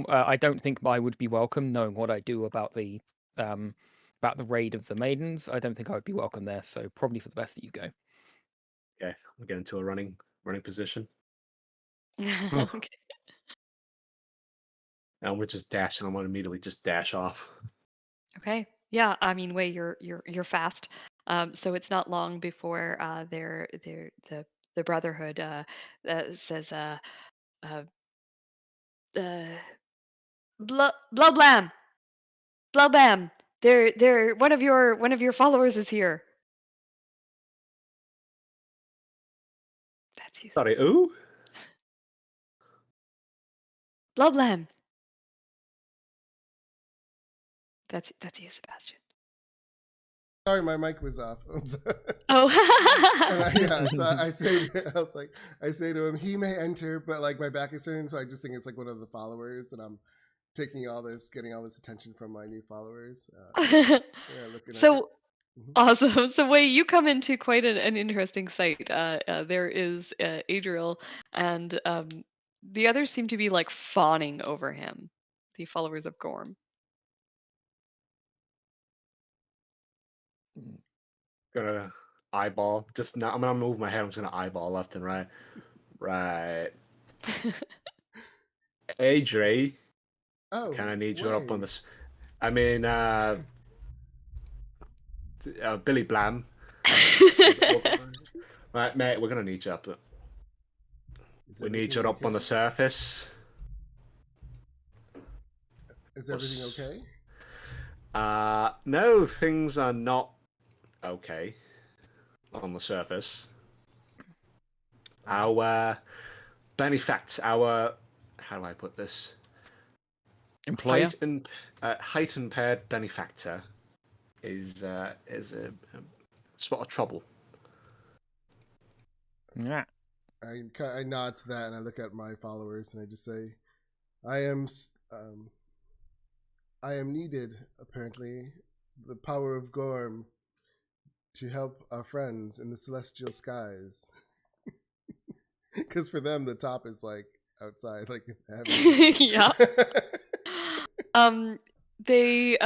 I don't think I would be welcome knowing what I do about the raid of the maidens. I don't think I would be welcome there. So probably for the best that you go. Okay, we'll get into a running position. Okay. And we're just dashing. I'm gonna immediately just dash off. Okay. Yeah, I mean, Wei, you're fast. So it's not long before the Brotherhood says uh blah blah blam blah blam. They're one of your followers is here. That's you. Sorry, ooh? Blah blam. That's you, Sebastian. Sorry, my mic was off. I'm sorry. And Oh. yeah, so I say, I say to him, he may enter, but like my back is turned, so I just think it's like one of the followers, and I'm taking all this, getting all this attention from my new followers. Yeah, looking. So Mhm. awesome. So Wei, you come into quite an interesting sight. There is Adriel, and the others seem to be like fawning over him, the followers of Gorm. Gonna eyeball. Just now, I'm gonna move my head. I'm just gonna eyeball left and right. Right. Hey, Dre. Oh, Can I need you up on Wei. this? I mean, Billy Blam. Right, mate. We're gonna need you up. Is We need everything you up on the okay? surface. Is everything okay? No, things are not okay on the surface. Our benefactor, our, how do I put this? Employer. Height impaired benefactor is a spot of trouble. Yeah. I nod to that and I look at my followers and I just say, I am needed, apparently, the power of Gorm to help our friends in the celestial skies. Because for them, the top is like outside, like in heaven. Yeah. They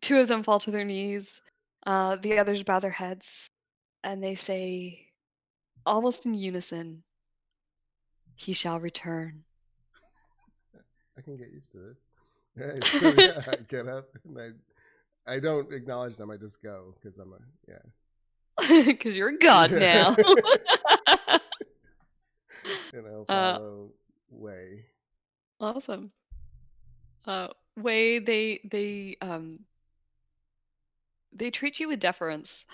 two of them fall to their knees. The others bow their heads, and they say, almost in unison, "He shall return." I can get used to this. Right, so yeah, I get up and I don't acknowledge them. I just go because I'm Because you're a god now. follow Way. Awesome. Way, they treat you with deference.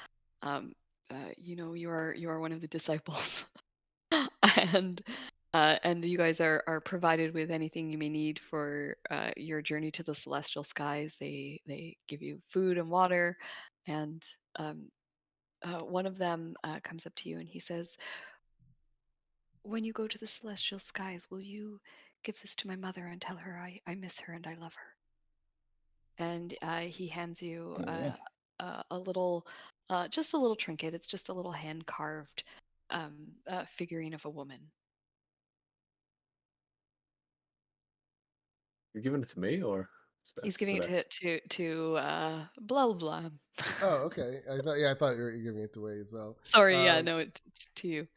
You are one of the disciples, and you guys are provided with anything you may need for your journey to the celestial skies. They give you food and water, and one of them comes up to you and he says, "When you go to the celestial skies, will you give this to my mother and tell her I miss her and I love her?" And he hands you a little, just a little trinket. It's just a little hand carved figurine of a woman. You're giving it to me, or He's giving it to blah blah. Oh, okay. I thought you were giving it away as well. Sorry, yeah, no, it's to you.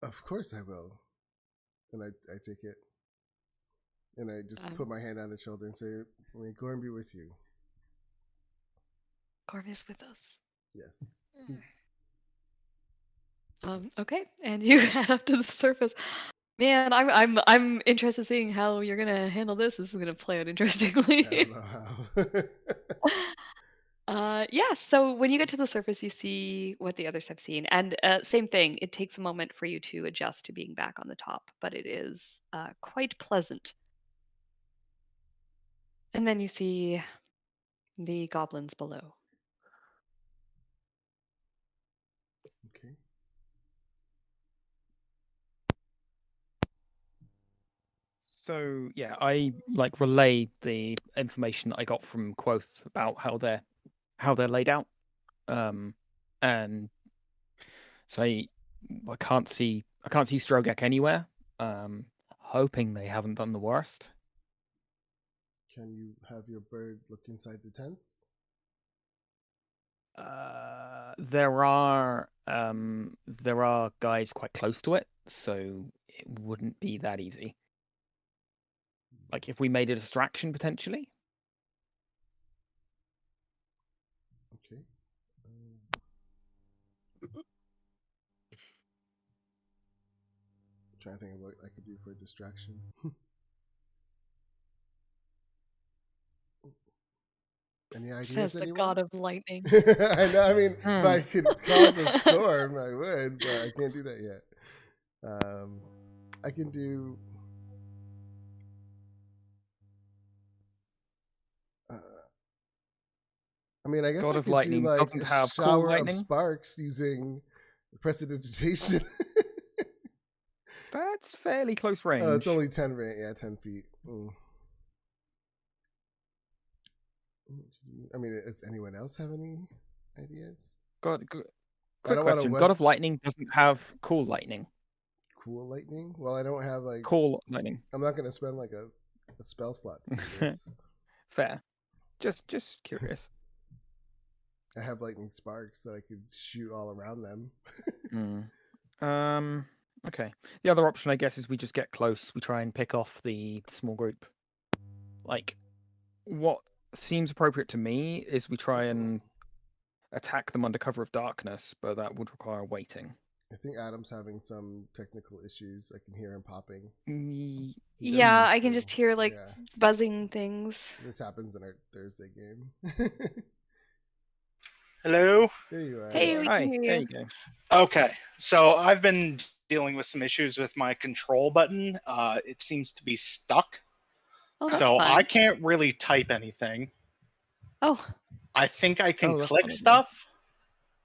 Of course I will. And I take it. And I just put my hand on the shoulder and say, "May Gorm be with you." Gorm is with us. Yes. Okay, and you head up to the surface. Man, I'm interested in seeing how you're gonna handle this. This is gonna play out interestingly. I don't know how. Yeah, so when you get to the surface, you see what the others have seen. And same thing, it takes a moment for you to adjust to being back on the top, but it is quite pleasant. And then you see the goblins below. Okay. So yeah, I relay the information that I got from Quoth about how they're laid out, and say I can't see Strogek anywhere. Hoping they haven't done the worst. Can you have your bird look inside the tents? There are guys quite close to it, so it wouldn't be that easy. Like if we made a distraction potentially. Okay. Trying to think of what I could do for a distraction. Any ideas? Says the god of lightning. I know. I mean, if I could cause a storm, I would, but I can't do that yet. I can do. I mean, I guess God I of could Lightning do like doesn't a have cool shower of lightning? sparks using prestidigitation. That's fairly close range. Oh, it's only 10 feet. I mean, does anyone else have any ideas? Quick question. God of Lightning doesn't have cool lightning. Cool lightning? Well, I don't have like cool lightning. I'm not going to spend like a spell slot to do this. Fair. Just curious. I have lightning sparks that I could shoot all around them. Okay. The other option, I guess, is we just get close. We try and pick off the small group. Like, what seems appropriate to me is we try and attack them under cover of darkness, but that would require waiting. I think Adam's having some technical issues. I can hear him popping. Yeah, I can just hear like buzzing things. This happens in our Thursday game. Hello? There you are. Hey, we Hi, can hear you. there you go. Okay, so I've been dealing with some issues with my control button. It seems to be stuck. Oh, that's So fun. I can't really type anything. Oh, I think I can Oh, that's click not ideal. stuff.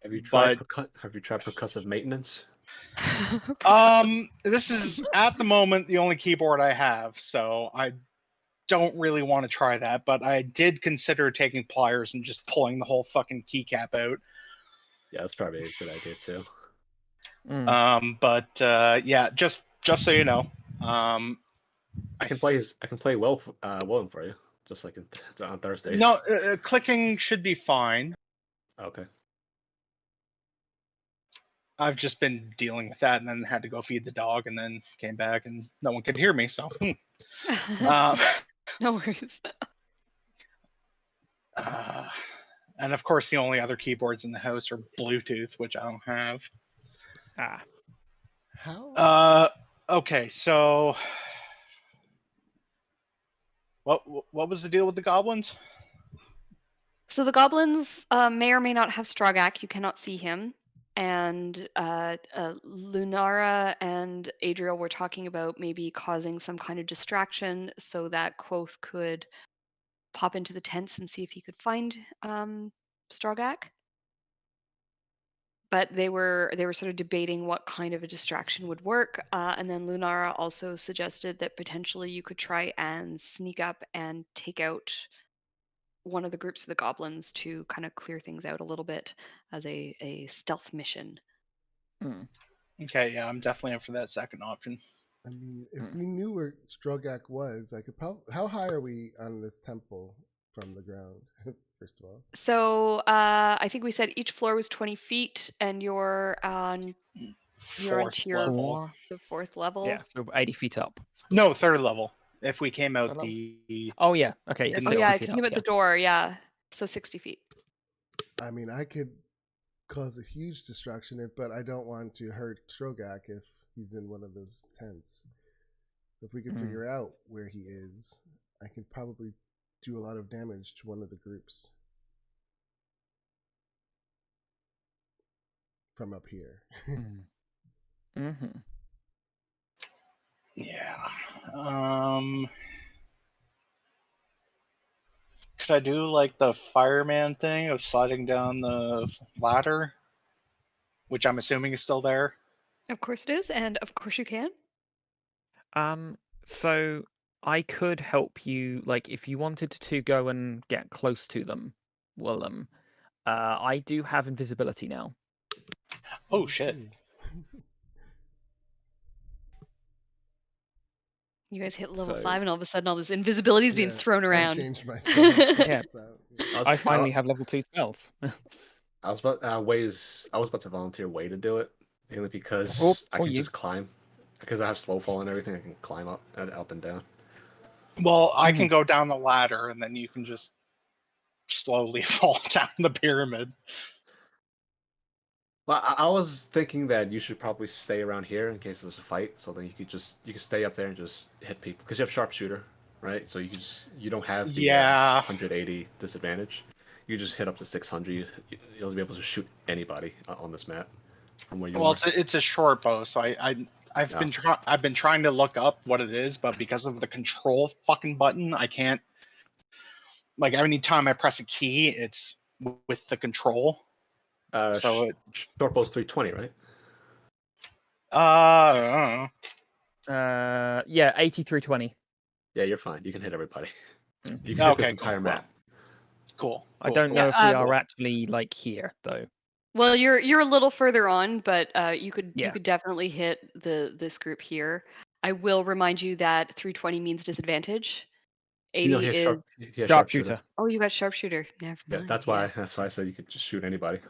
Have you tried But percussive maintenance? this is at the moment the only keyboard I have, so I don't really want to try that. But I did consider taking pliers and just pulling the whole fucking keycap out. Yeah, that's probably a good idea too. But yeah, just so you know, I can play Willem for you, just like on Thursdays. No, clicking should be fine. Okay. I've just been dealing with that, and then had to go feed the dog, and then came back, and no one could hear me. So, no worries. and of course, the only other keyboards in the house are Bluetooth, which I don't have. Ah. How? Okay, so what was the deal with the goblins? So the goblins may or may not have Strogak. You cannot see him. And Lunara and Adriel were talking about maybe causing some kind of distraction so that Quoth could pop into the tents and see if he could find Strogak. But they were sort of debating what kind of a distraction would work. And then Lunara also suggested that potentially you could try and sneak up and take out one of the groups of the goblins to kind of clear things out a little bit as a stealth mission. Okay, yeah, I'm definitely in for that second option. I mean, if we knew where Strogak was, I could probably. How high are we on this temple from the ground? First of all. So I think we said each floor was 20 feet, and you're on tier level. the fourth level. Yeah, so 80 feet up. No, third level. If we came out Third level? the Oh yeah, okay. Oh, Oh 60 yeah, feet if you up, came at the door, yeah. So 60 feet. I mean, I could cause a huge distraction, but I don't want to hurt Strogak if he's in one of those tents. If we could figure out where he is, I could probably do a lot of damage to one of the groups from up here. Mm-hmm. Yeah. Could I do like the fireman thing of sliding down the ladder, which I'm assuming is still there? Of course it is, and of course you can. So I could help you, like, if you wanted to go and get close to them, Willem. I do have invisibility now. Oh shit. You guys hit level So- 5, and all of a sudden all this invisibility is being thrown I around. changed my spells. Yeah. So, I finally have level 2 spells. I was about to volunteer Way to do it, mainly because I or can you. just climb. Because I have slow fall and everything, I can climb up and down. Well, I can go down the ladder, and then you can just slowly fall down the pyramid. Well, I was thinking that you should probably stay around here in case there's a fight, so then you could stay up there and just hit people because you have sharpshooter, right? So you don't have the 180 disadvantage. You just hit up to 600. You'll be able to shoot anybody on this map from where you are. It's a short bow, so I've been trying to look up what it is, but because of the control fucking button, I can't. Like any time I press a key, it's with the control. So short bow's 320, right? I don't know. Yeah, 8320. Yeah, you're fine. You can hit everybody. You can hit Okay, this entire map. Cool. I don't know Yeah, if we are actually like here though. Well, you're a little further on, but you could Yeah. definitely hit this group here. I will remind you that 320 means disadvantage. 80 You know, he has Sharpshooter. Oh, you got sharpshooter. Never Yeah, mind. that's why I said you could just shoot anybody.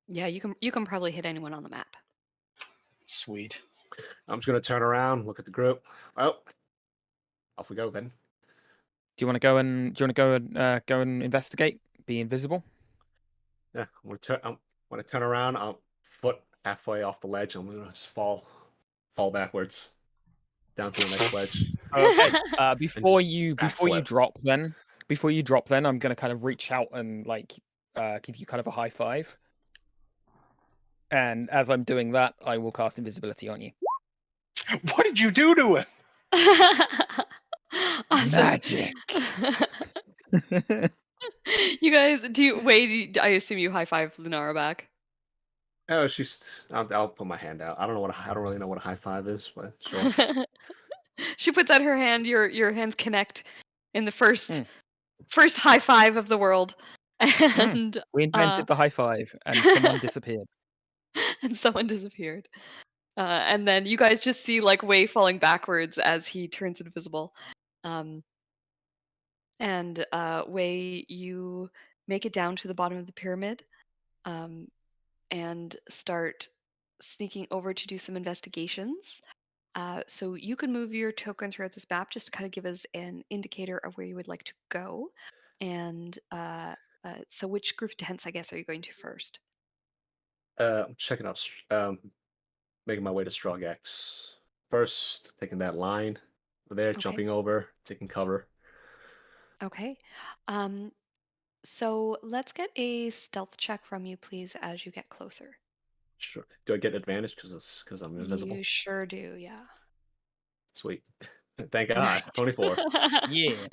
Yeah, you can probably hit anyone on the map. Sweet. I'm just gonna turn around, look at the group. Oh, off we go then. Do you want to go and investigate? Be invisible? Yeah, when I turn around, I'm foot halfway off the ledge. I'm gonna just fall backwards down to the next ledge. Okay. Before you backflip. drop, then I'm gonna kind of reach out and like give you kind of a high five. And as I'm doing that, I will cast invisibility on you. What did you do to him? Awesome. Magic. You guys, I assume you high five Lunara back. Oh, I'll put my hand out. I don't really know what a high five is, but sure. She puts out her hand. Your hands connect in the first high five of the world, and We invented the high five, and someone disappeared. And someone disappeared. And then you guys just see like Wei falling backwards as he turns invisible. And Wei, you make it down to the bottom of the pyramid, and start sneaking over to do some investigations. So you can move your token throughout this map just to kind of give us an indicator of where you would like to go. And so which group of tents, I guess, are you going to first? I'm checking out, making my way to Strogx. First, taking that line there, Okay. jumping over, taking cover. Okay. So let's get a stealth check from you, please, as you get closer. Sure. Do I get advantage because I'm invisible? You sure do, yeah. Sweet. Thank God. 24. Yeah.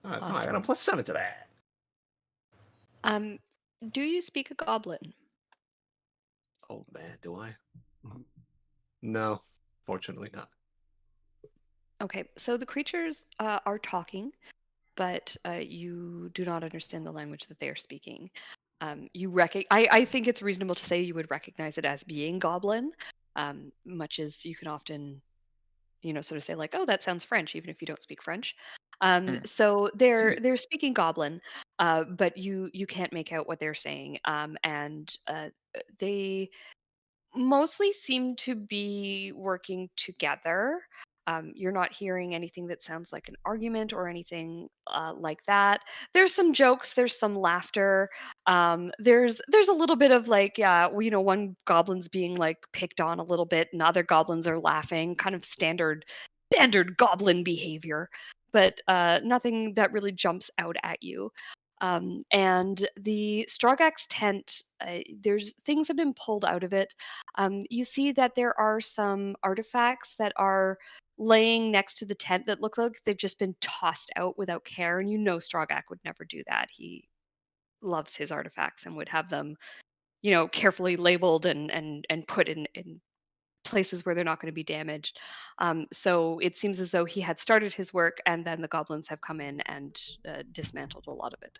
All right, I got Awesome. a +7 to that. Do you speak a goblin? Oh man, do I? No, fortunately not. Okay, so the creatures are talking, but you do not understand the language that they are speaking. I think it's reasonable to say you would recognize it as being goblin, much as you can often, sort of say like, oh, that sounds French, even if you don't speak French. So they're speaking goblin, but you can't make out what they're saying, and they mostly seem to be working together. You're not hearing anything that sounds like an argument or anything like that. There's some jokes, there's some laughter. There's a little bit of like, yeah, one goblin's being like picked on a little bit, and other goblins are laughing, kind of standard goblin behavior, but nothing that really jumps out at you. And the Strogx tent, there's things have been pulled out of it. You see that there are some artifacts that are laying next to the tent that look like they've just been tossed out without care, and Strogak would never do that. He loves his artifacts and would have them, carefully labeled and put in places where they're not going to be damaged. So it seems as though he had started his work, and then the goblins have come in and dismantled a lot of it.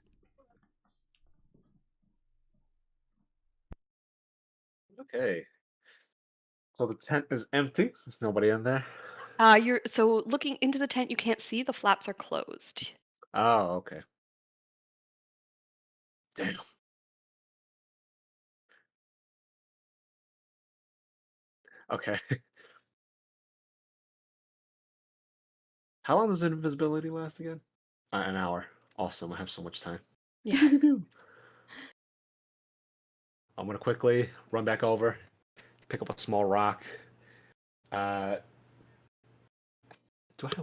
Okay. So the tent is empty. There's nobody in there. You're so looking into the tent. You can't see, the flaps are closed. Oh, okay. Damn. Okay. How long does invisibility last again? An hour. Awesome. I have so much time. Yeah. I'm gonna quickly run back over, pick up a small rock.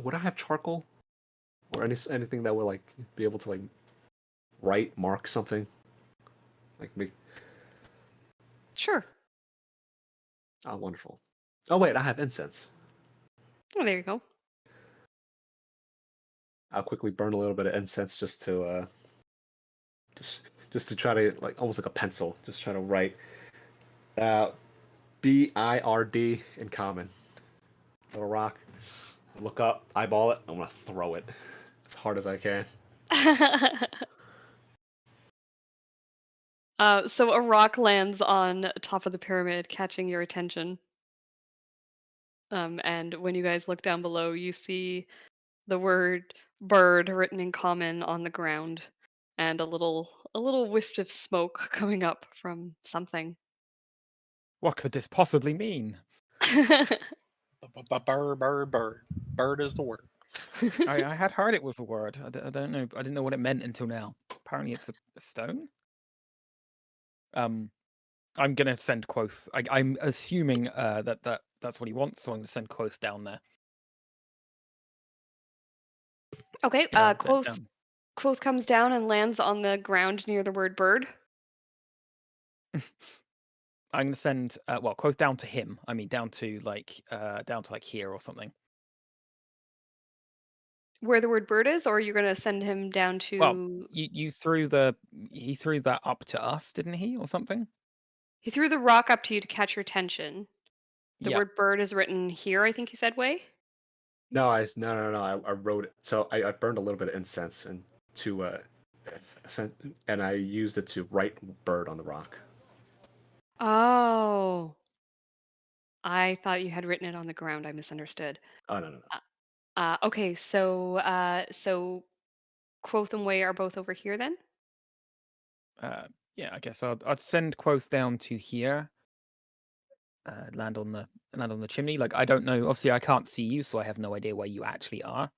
Would I have charcoal or anything that would like be able to like mark something? Like me. Sure. Oh, wonderful. Oh wait, I have incense. Oh, there you go. I'll quickly burn a little bit of incense just to try to like almost like a pencil, just try to write BIRD in common. Little rock. Look up, eyeball it. I'm gonna throw it as hard as I can. So a rock lands on top of the pyramid, catching your attention. And when you guys look down below, you see the word bird written in common on the ground, and a little whiff of smoke coming up from something. What could this possibly mean? Bird. Bird is the word. I had heard it was a word. I don't know. I didn't know what it meant until now. Apparently, it's a stone. I'm gonna send Quoth. I'm assuming that's what he wants, so I'm gonna send Quoth down there. Okay. Quoth comes down and lands on the ground near the word bird. I'm gonna send Quoth down to him. I mean, down to like here or something. Where the word bird is, or you're gonna send him down Well, to? he threw that up to us, didn't he, or something? He threw the rock up to you to catch your attention. The Yeah. word bird is written here, I think you said, Way? No, I wrote it. So I burned a little bit of incense and and I used it to write bird on the rock. Oh. I thought you had written it on the ground. I misunderstood. Oh no. Okay, so Quoth and Way are both over here then? Yeah, I guess I'd send Quoth down to here. Land on the chimney. Like, I don't know. Obviously, I can't see you, so I have no idea where you actually are.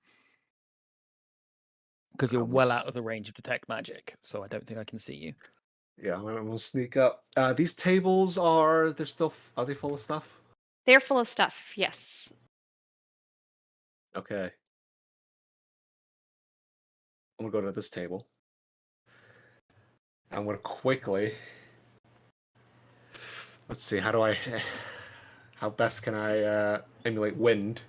Because you're well out of the range of detect magic, so I don't think I can see you. Yeah, I'm gonna sneak up. These tables are they full of stuff? They're full of stuff, yes. Okay. I'm gonna go to this table. I'm gonna quickly. Let's see. How best can I emulate wind?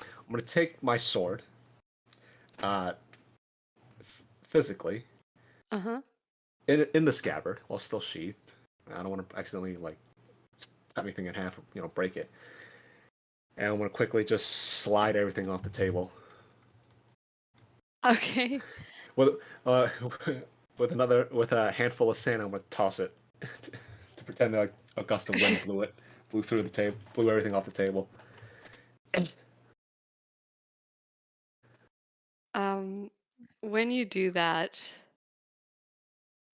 I'm gonna take my sword. Physically. In the scabbard while still sheathed. I don't want to accidentally cut anything in half, or, break it. And I'm gonna quickly just slide everything off the table. Okay. With with a handful of sand, I'm gonna toss it to pretend that a gust of wind blew through the table, blew everything off the table. When you do that,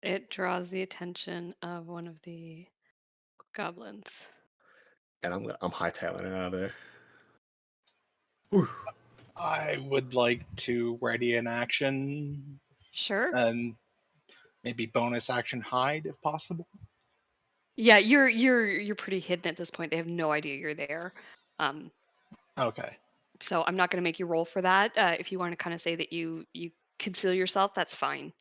it draws the attention of one of the goblins. And I'm hightailing it out of there. Whew. I would like to ready an action. Sure. And maybe bonus action hide if possible. Yeah, you're pretty hidden at this point. They have no idea you're there. Okay. So I'm not going to make you roll for that. If you want to kind of say that you conceal yourself, that's fine.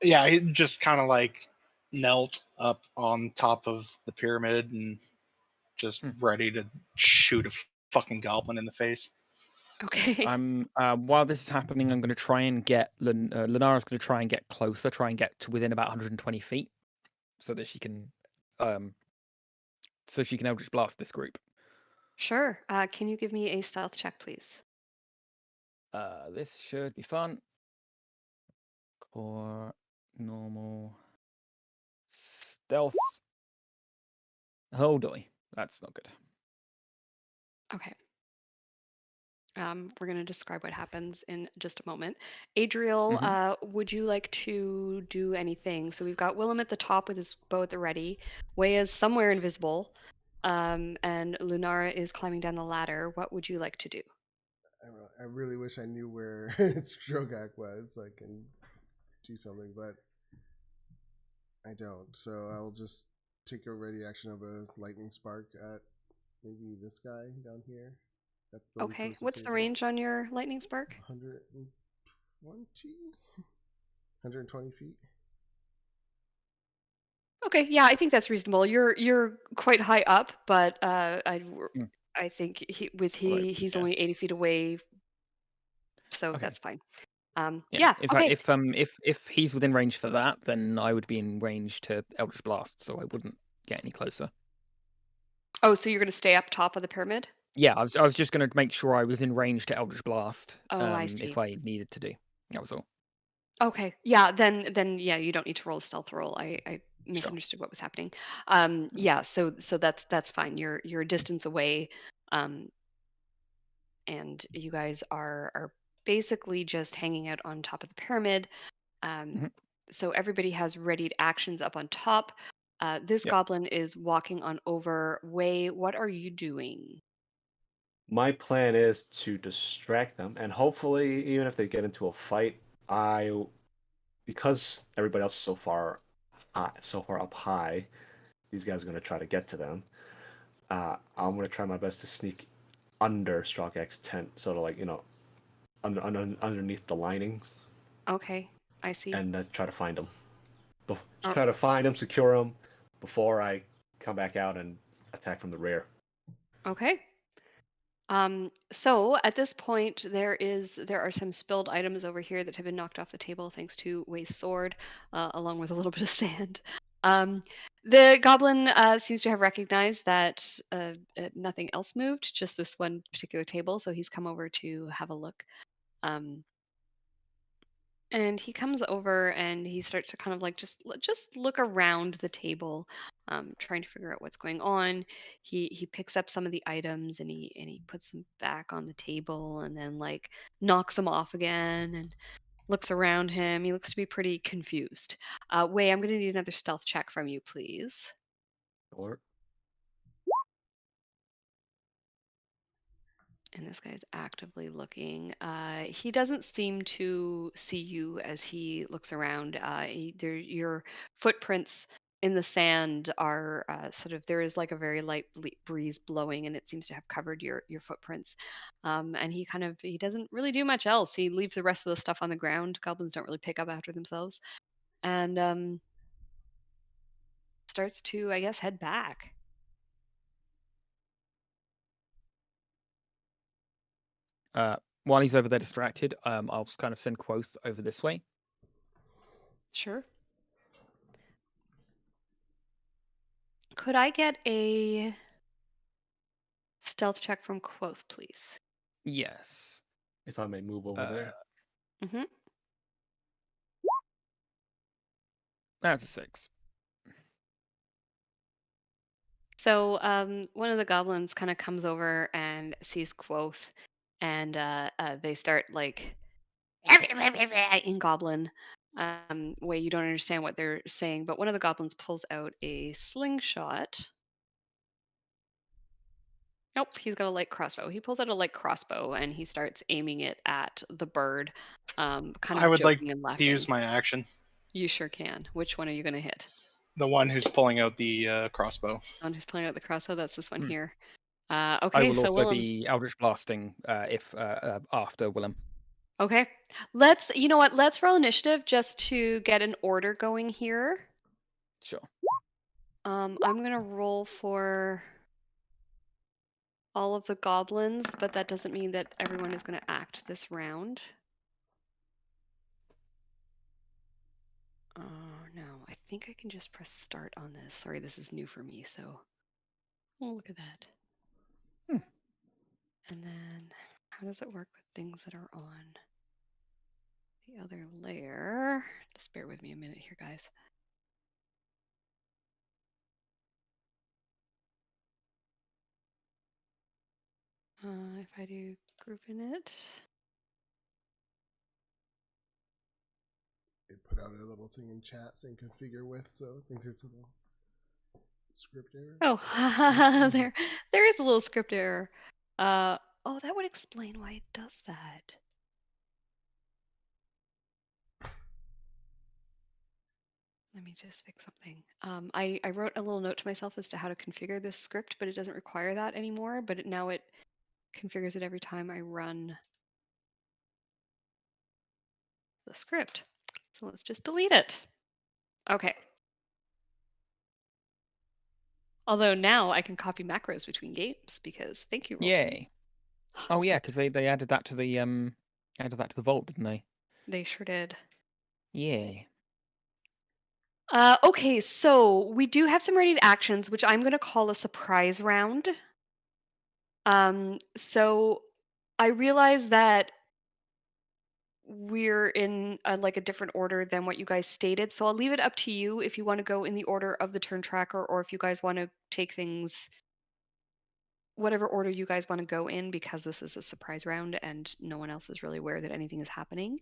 Yeah, I just kind of knelt up on top of the pyramid and just ready to shoot a fucking goblin in the face. Okay. I'm while this is happening, I'm going to try and get Lenara's going to try and get closer, try and get to within about 120 feet, so that she can Eldritch Blast this group. Sure. Can you give me a stealth check, please? This should be fun. Or normal stealth. Oh boy, that's not good. Okay. We're going to describe what happens in just a moment. Adriel, would you like to do anything? So we've got Willem at the top with his bow at the ready. Way is somewhere invisible. And Lunara is climbing down the ladder. What would you like to do? I really wish I knew where Strogak was so I can do something, but I don't. So I'll just take a ready action of a lightning spark at maybe this guy down here. Okay, what's the range on your lightning spark? 120 feet. Okay, yeah, I think that's reasonable. You're quite high up, but I think he's only 80 feet away, so that's fine. If he's within range for that, then I would be in range to Eldritch Blast, so I wouldn't get any closer. Oh, so you're going to stay up top of the pyramid? Yeah, I was just going to make sure I was in range to Eldritch Blast. I see. If I needed to do. That was all. Okay. Yeah, then yeah, you don't need to roll a stealth roll. I misunderstood what was happening. Yeah, so that's fine. You're a distance away. And you guys are basically just hanging out on top of the pyramid. So everybody has readied actions up on top. This goblin is walking on over. Way, what are you doing? My plan is to distract them, and hopefully, even if they get into a fight, because everybody else is so far up high, these guys are going to try to get to them. I'm going to try my best to sneak under Strogak's tent, sort of underneath the linings. Okay, I see. And try to find them. try to find them, secure them before I come back out and attack from the rear. Okay. So at this point, there are some spilled items over here that have been knocked off the table thanks to Way's sword, along with a little bit of sand. The goblin seems to have recognized that nothing else moved, just this one particular table. So he's come over to have a look. And he comes over and he starts to kind of like just look around the table, trying to figure out what's going on. He picks up some of the items and he puts them back on the table and then like knocks them off again and looks around him. He looks to be pretty confused. Wei, I'm gonna need another stealth check from you, please. Or And this guy's actively looking. He doesn't seem to see you as he looks around. Your footprints in the sand are there is like a very light breeze blowing, and it seems to have covered your footprints. And he doesn't really do much else. He leaves the rest of the stuff on the ground. Goblins don't really pick up after themselves, and starts to, I guess, head back. While he's over there distracted, I'll kind of send Quoth over this way. Sure. Could I get a stealth check from Quoth, please? Yes. if I may move over there. Mm-hmm. That's a 6. So one of the goblins kind of comes over and sees Quoth, and they start like in goblin way. You don't understand what they're saying, but one of the goblins pulls out a slingshot. Nope, he's got a light crossbow. He pulls out a light crossbow and he starts aiming it at the bird, kind of I would like joking and laughing. to use my action. You sure can. Which one are you going to hit? The one who's pulling out the crossbow. The one who's pulling out the crossbow? That's this one here. I Okay, will so also Willem. be Eldritch Blasting if after Willem. Okay, you know what? Let's roll initiative just to get an order going here. Sure. I'm gonna roll for all of the goblins, but that doesn't mean that everyone is gonna act this round. Oh no, I think I can just press start on this. Sorry, this is new for me, so oh, look at that. And then how does it work with things that are on the other layer? Just bear with me a minute here, guys. If I do group init. It put out a little thing in chat saying configure with, so I think there's a little script error. Oh, there is a little script error. Oh, that would explain why it does that. Let me just fix something. I wrote a little note to myself as to how to configure this script, but it doesn't require that anymore. But now it configures it every time I run the script. So let's just delete it. Okay. Although now I can copy macros between games because thank you, Roll20. Yay. Oh yeah, because they added that to the vault, didn't they? They sure did. Yay. Okay, so we do have some ready actions, which I'm going to call a surprise round. So I realize that we're in a different order than what you guys stated, so I'll leave it up to you if you want to go in the order of the turn tracker, or if you guys want to take things whatever order you guys want to go in, because this is a surprise round and no one else is really aware that anything is happening.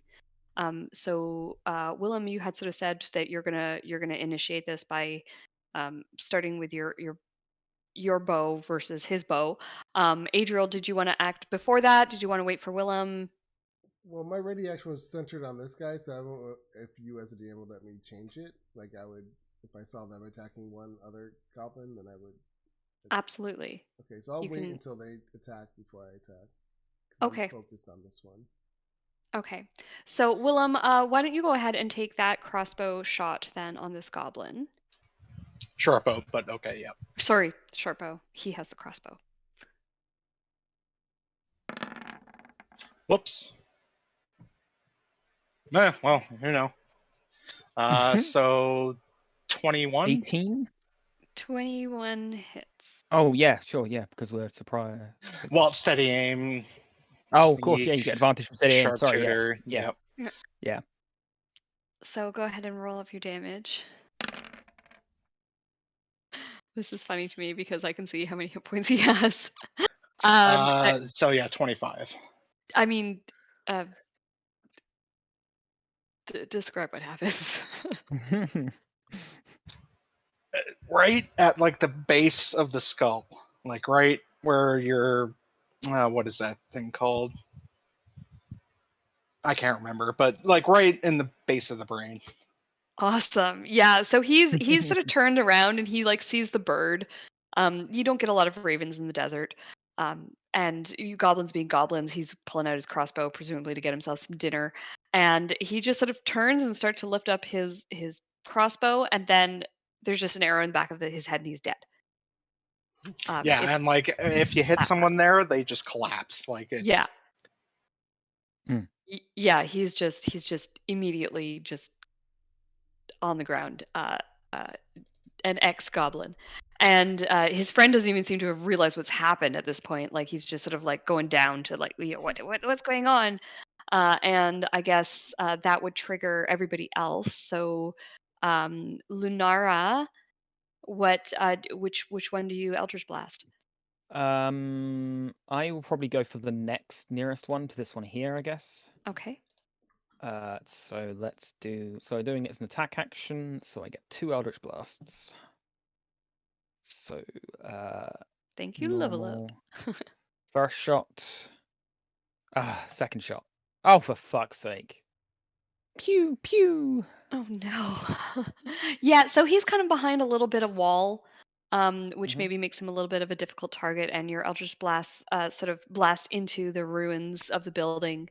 So Willem, you had sort of said that you're gonna initiate this by starting with your bow versus his bow. Adriel, did you want to act before that? Did you want to wait for Willem? Well, my ready action was centered on this guy, so I don't know if you as a DM would let me change it. Like I would, if I saw them attacking one other goblin, then I would. Absolutely. Okay, so I'll wait until they attack before I attack. Okay. I'm focused on this one. Okay. So, Willem, why don't you go ahead and take that crossbow shot then on this goblin? Sharpo, but okay, yeah. Sorry, Sharpo. He has the crossbow. Whoops. Well, so 21? 18? 21 hits. Oh, yeah, sure, yeah, because we're surprised. Well, steady aim. Oh, of course, yeah, you get advantage from steady aim. Sorry, yes. Sharpshooter. Yeah. Yep. Yeah. So go ahead and roll up your damage. This is funny to me because I can see how many hit points he has. So yeah, 25. I mean, describe what happens. Right at like the base of the skull, like right where your what is that thing called? I can't remember, but like right in the base of the brain. Awesome. Yeah, so he's sort of turned around and he like sees the bird. You don't get a lot of ravens in the desert. And you goblins being goblins, he's pulling out his crossbow presumably to get himself some dinner. And he just sort of turns and starts to lift up his crossbow, and then there's just an arrow in the back of his head and he's dead. Yeah, and like if you hit someone there, they just collapse. Like it's... Yeah. Yeah, he's just immediately just on the ground, an ex-goblin, and his friend doesn't even seem to have realized what's happened at this point. Like he's just sort of like going down to like, what's going on, and I guess that would trigger everybody else. So, Lunara, which one do you Eldritch Blast? I will probably go for the next nearest one to this one here, I guess. Okay. So let's do. So doing it as an attack action, so I get 2 Eldritch Blasts. So thank you, level up. First shot. Second shot. Oh, for fuck's sake. Pew pew. Oh no. Yeah, so he's kind of behind a little bit of wall, which maybe makes him a little bit of a difficult target, and your Eldritch Blast sort of blast into the ruins of the building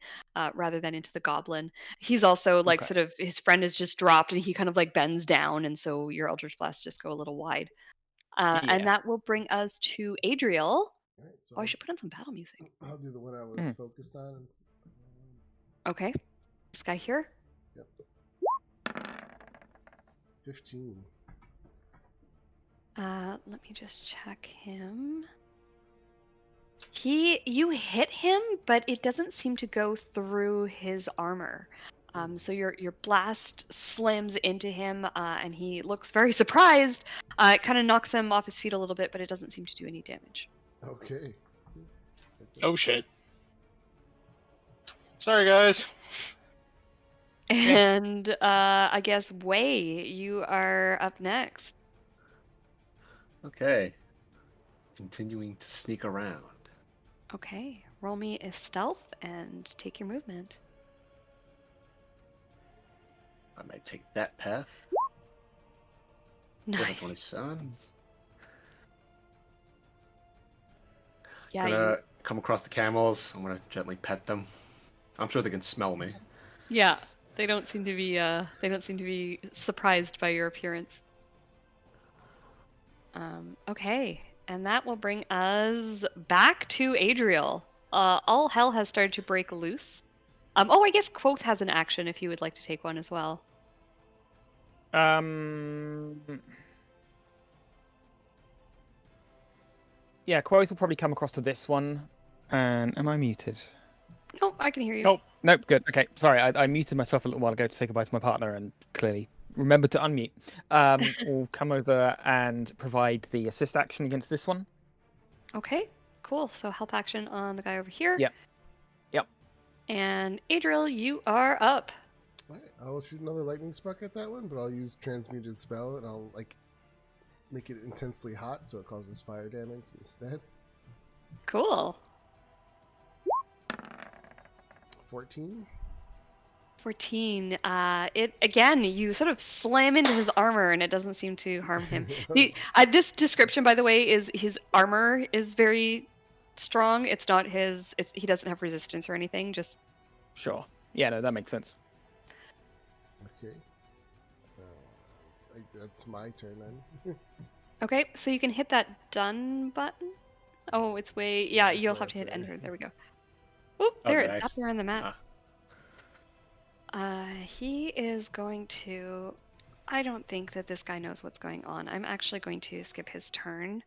rather than into the goblin. He's also like sort of, his friend is just dropped and he kind of like bends down, and so your Eldritch Blasts just go a little wide. And that will bring us to Adriel. Right, so I should put on some battle music. I'll do the one I was focused on. Okay. This guy here? Yep. 15. Let me just check him. You hit him, but it doesn't seem to go through his armor. So your blast slams into him, and he looks very surprised. It kind of knocks him off his feet a little bit, but it doesn't seem to do any damage. Okay. Oh shit. Sorry, guys. And I guess Wei, you are up next. Okay. Continuing to sneak around. Okay. Roll me a stealth and take your movement. I might take that path. Nice. 27. Yeah. I'm gonna come across the camels. I'm gonna gently pet them. I'm sure they can smell me. Yeah. They don't seem to be surprised by your appearance. Okay, and that will bring us back to Adriel. All hell has started to break loose. I guess Quoth has an action if you would like to take one as well. Yeah, Quoth will probably come across to this one. And am I muted? No, I can hear you. Nope, good. Okay, sorry, I muted myself a little while ago to say goodbye to my partner and clearly remembered to unmute. We'll come over and provide the assist action against this one. Okay, cool. So help action on the guy over here. Yep. And Adriel, you are up. Alright, I'll shoot another lightning spark at that one, but I'll use transmuted spell and I'll like make it intensely hot so it causes fire damage instead. Cool. 14. 14. It again, you sort of slam into his armor and it doesn't seem to harm him. This description, by the way, is his armor is very strong. It's not his. He doesn't have resistance or anything. Just sure. Yeah, no, that makes sense. Okay. That's my turn then. Okay, so you can hit that done button. Oh, it's way. Yeah, it's you'll way have up to hit there. enter. There we go. Oh, there, Okay, it's up nice. there on the map. Ah. He is going to. I don't think that this guy knows what's going on. I'm actually going to skip his turn.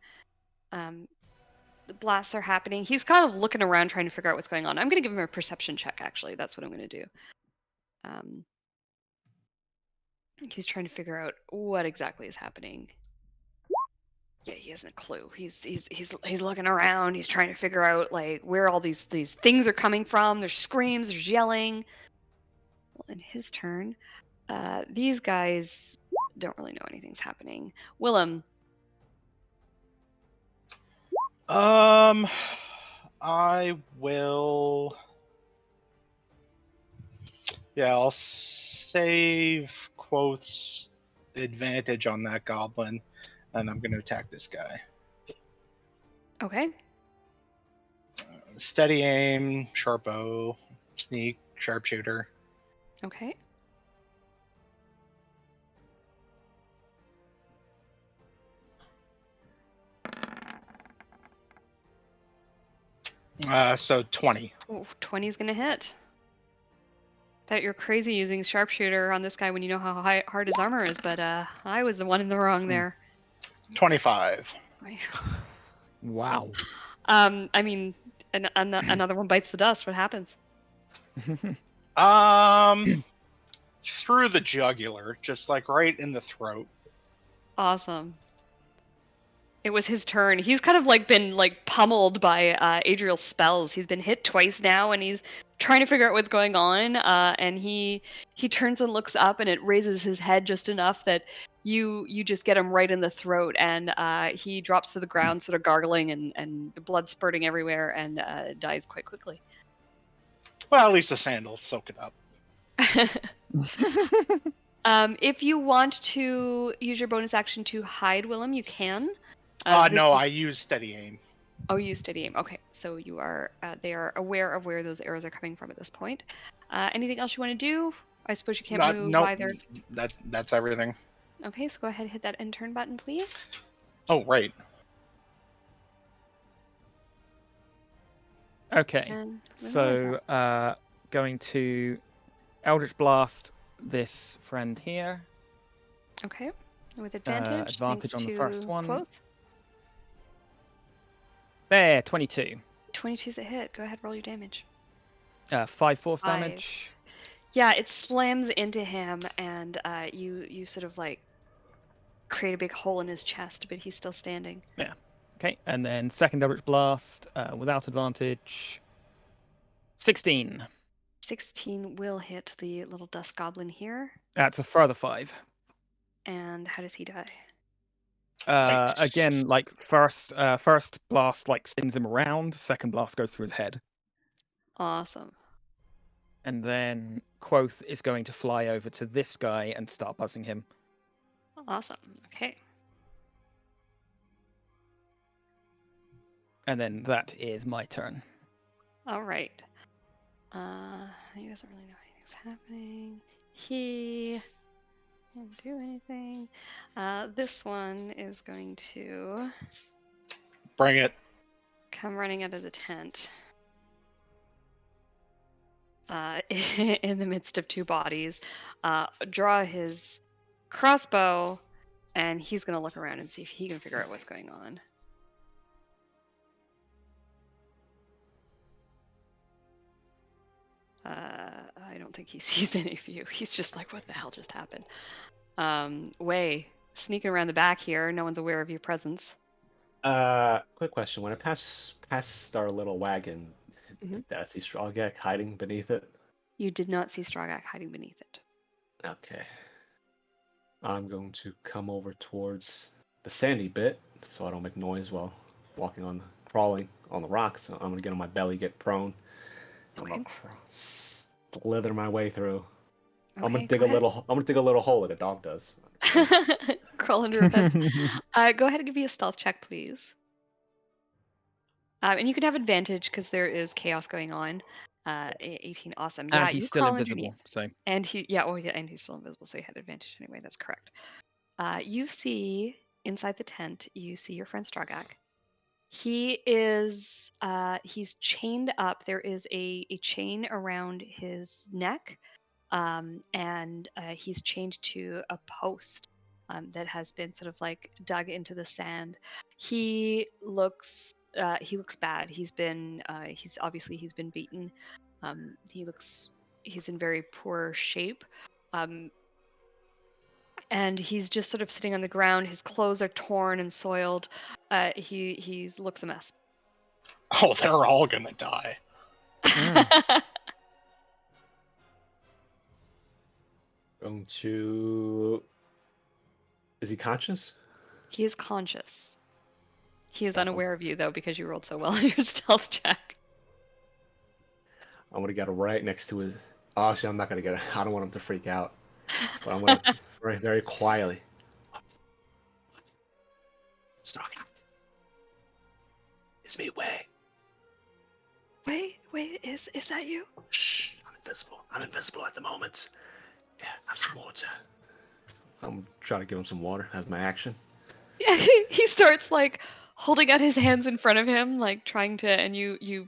The blasts are happening. He's kind of looking around trying to figure out what's going on. I'm going to give him a perception check, actually. That's what I'm going to do. He's trying to figure out what exactly is happening. Yeah, he hasn't a clue. He's looking around. He's trying to figure out like where all these things are coming from. There's screams. There's yelling. Well, in his turn, these guys don't really know anything's happening. Willem. I will. Yeah, I'll save Quoth's advantage on that goblin, and I'm going to attack this guy. Okay. Steady aim, sharp bow, sneak, sharpshooter. Okay. So 20. Ooh, 20 is gonna hit. Thought you're crazy using sharpshooter on this guy when you know how hard his armor is, but I was the one in the wrong there. 25. Wow. I mean, another one bites the dust. What happens? Through the jugular, just like right in the throat. Awesome. It was his turn. He's kind of like been like pummeled by Adriel's spells. He's been hit twice now, and he's trying to figure out what's going on. And he turns and looks up, and it raises his head just enough that you just get him right in the throat, and he drops to the ground, sort of gargling and the blood spurting everywhere, and dies quite quickly. Well, at least the sandals soak it up. If you want to use your bonus action to hide Willem, you can. No, I use steady aim. Oh, you use steady aim. Okay, so you are. They are aware of where those arrows are coming from at this point. Anything else you want to do? I suppose you can't move either. That's everything. Okay, so go ahead and hit that end turn button, please. Oh, right. Okay, And so going to Eldritch Blast this friend here. Okay, with advantage. Advantage on the first one. Quoth. There, 22. 22's a hit. Go ahead, roll your damage. 5 force 5. damage. Yeah, it slams into him, and you sort of like create a big hole in his chest, but he's still standing. Yeah. Okay, and then second Eldritch Blast without advantage. 16. 16 will hit the little dust goblin here. That's a further 5. And how does he die? Again, like first blast like spins him around. Second blast goes through his head. Awesome. And then Quoth is going to fly over to this guy and start buzzing him. Awesome. Okay. And then that is my turn. All right. He doesn't really know anything's happening. He can't do anything. This one is going to Bring it. come running out of the tent. In the midst of two bodies, draw his crossbow, and he's going to look around and see if he can figure out what's going on. I don't think he sees any of you. He's just like, what the hell just happened? Wei, sneaking around the back here. No one's aware of your presence. Quick question. When I pass past our little wagon, did I see Strawgak hiding beneath it? You did not see Strawgak hiding beneath it. Okay. I'm going to come over towards the sandy bit so I don't make noise while crawling on the rocks. So I'm gonna get on my belly, get prone. Okay. I'm gonna slither my way through. Okay, I'm gonna dig a little hole like a dog does. Crawl under a bed. Go ahead and give me a stealth check, please. And you can have advantage because there is chaos going on. 18, awesome. And Yeah, he's you still crawl invisible, underneath. so And he's still invisible, so you had advantage anyway. That's correct. You see inside the tent, you see your friend Stragak. He is he's chained up. There is a chain around his neck, and he's chained to a post that has been sort of like dug into the sand. He looks bad. He's been he's been beaten. He's in very poor shape. And he's just sort of sitting on the ground. His clothes are torn and soiled. He looks a mess. Oh, they're all gonna die. Going to. Is he conscious? He is conscious. He is Yeah. unaware of you though because you rolled so well on your stealth check. I'm gonna get right next to his. Oh, actually, I'm not gonna get it. I don't want him to freak out. But I'm gonna very, very quietly. Stragak. It's me, Way. Wait, is that you? Shh, I'm invisible. I'm invisible at the moment. Yeah, have some water. I'm trying to give him some water as my action. Yeah, he starts like holding out his hands in front of him, like trying to, and you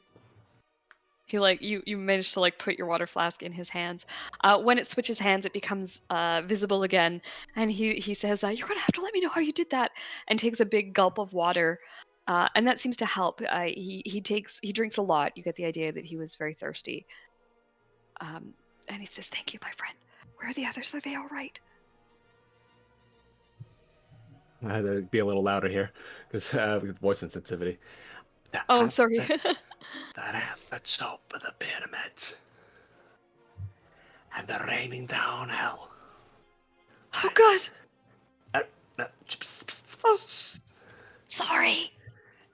manage to like put your water flask in his hands. When it switches hands, it becomes visible again, and he says, "You're gonna have to let me know how you did that," and takes a big gulp of water, and that seems to help. He drinks a lot. You get the idea that he was very thirsty. And he says, "Thank you, my friend. Where are the others? Are they all right?" I had to be a little louder here because with voice sensitivity. Oh, I'm sorry. That at the top of the pyramids, and they're raining down hell. Oh God. Oh, sorry.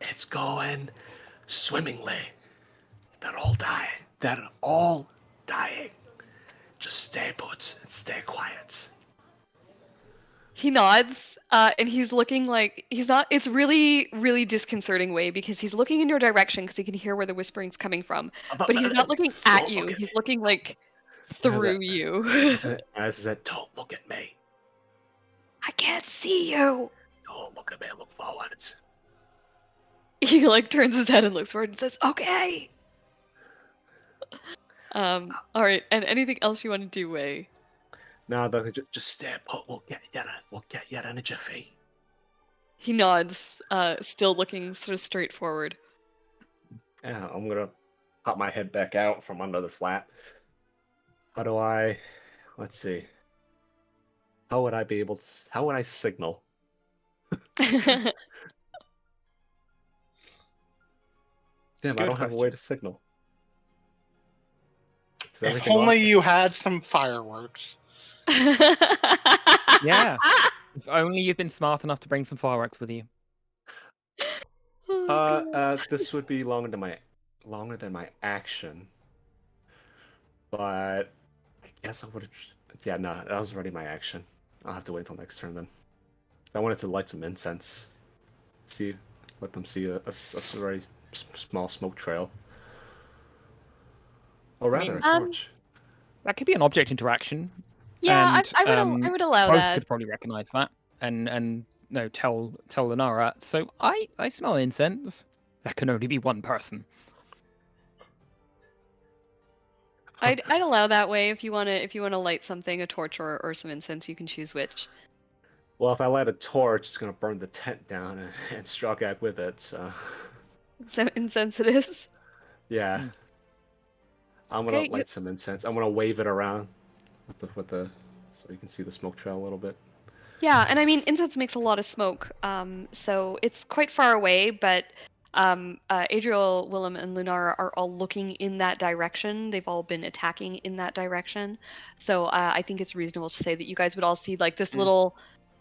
It's going swimmingly. They're all dying. They're all dying. Just stay put and stay quiet. He nods, and he's looking like he's not. It's really, really disconcerting way because he's looking in your direction because he can hear where the whispering's coming from. But he's not looking at you. He's looking like through you. As I said, don't look at me. I can't see you. Don't look at me. Look forward. He like turns his head and looks forward and says, "Okay." All right. And anything else you want to do, Way? No, but just stay put. We'll get you in a jiffy. He nods, still looking sort of straight forward. Yeah, I'm gonna pop my head back out from under the flat. How do I? Let's see. How would I be able to? How would I signal? Damn, I don't have a way to signal. If only you had some fireworks. yeah. If only you've been smart enough to bring some fireworks with you. This would be longer than my action. But I guess I would have. Yeah, no, that was already my action. I'll have to wait till next turn then. I wanted to light some incense. Let them see a very small smoke trail. Or rather, a torch. That could be an object interaction. Yeah, and, I would allow both that. Could probably recognize that and no tell Lunara. So I smell incense. That can only be one person. I'd allow that way if you wanna light something, a torch or some incense, you can choose which. Well, if I light a torch, it's gonna burn the tent down and Stragak with it. So incense it is. Yeah. I'm gonna light some incense. I'm gonna wave it around with the so you can see the smoke trail a little bit. Yeah, and I mean incense makes a lot of smoke, so it's quite far away, but Adriel, Willem, and Lunara are all looking in that direction. They've all been attacking in that direction, so I think it's reasonable to say that you guys would all see like this little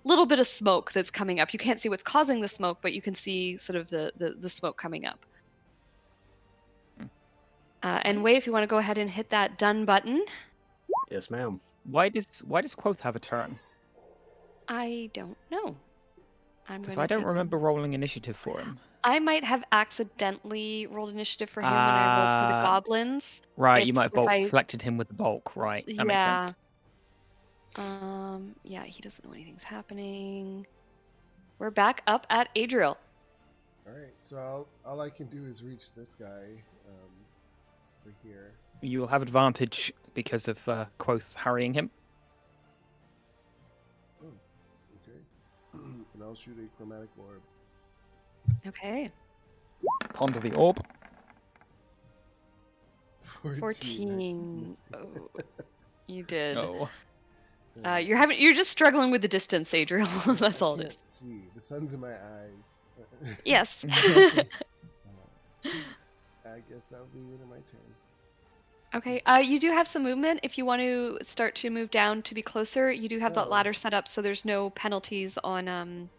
bit of smoke that's coming up. You can't see what's causing the smoke, but you can see sort of the smoke coming up. And Way, if you want to go ahead and hit that done button. Yes, ma'am. Why does Quoth have a turn? I don't know. Because I don't remember rolling initiative for him. I might have accidentally rolled initiative for him when I rolled for the goblins. Right, you might have if selected him with the bulk. Right, that makes sense. Yeah, he doesn't know anything's happening. We're back up at Adriel. All right, so all I can do is reach this guy over here. You'll have advantage because of Quoth harrying him. Oh, okay. And I'll shoot a chromatic orb. Okay. Ponder the orb. 14. Oh, you did. Oh. You're just struggling with the distance, Adriel. That's all it is. Let's see. The sun's in my eyes. Yes. I guess that'll be the end of my turn. Okay. You do have some movement. If you want to start to move down to be closer, you do have that ladder set up, so there's no penalties on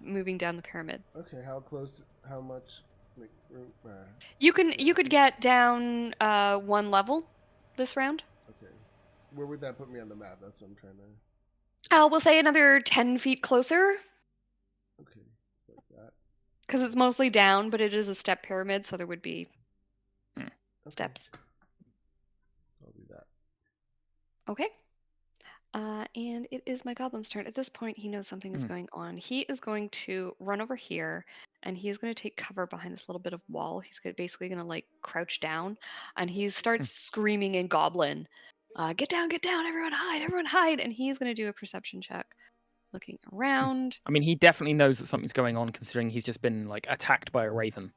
moving down the pyramid. Okay. How close? How much? Like, You could get down 1 level this round. Okay. Where would that put me on the map? That's what I'm trying to. We'll say another 10 feet closer. Okay, it's like that. Because it's mostly down, but it is a step pyramid, so there would be steps. I'll do that. Okay. And it is my goblin's turn. At this point, he knows something is going on. He is going to run over here, and he is going to take cover behind this little bit of wall. He's basically going to like crouch down, and he starts screaming in Goblin, get down, everyone hide, and he's going to do a perception check. Looking around. I mean, he definitely knows that something's going on, considering he's just been like attacked by a raven.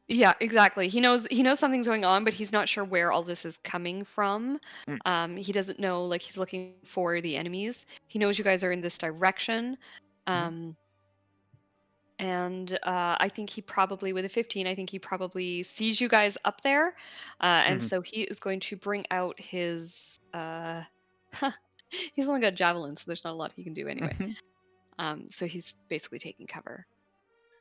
Yeah, exactly. He knows something's going on, but he's not sure where all this is coming from. He doesn't know, like, he's looking for the enemies. He knows you guys are in this direction. And I think he probably, with a 15, I think he probably sees you guys up there. And so he is going to bring out his he's only got javelin, so there's not a lot he can do anyway. So he's basically taking cover.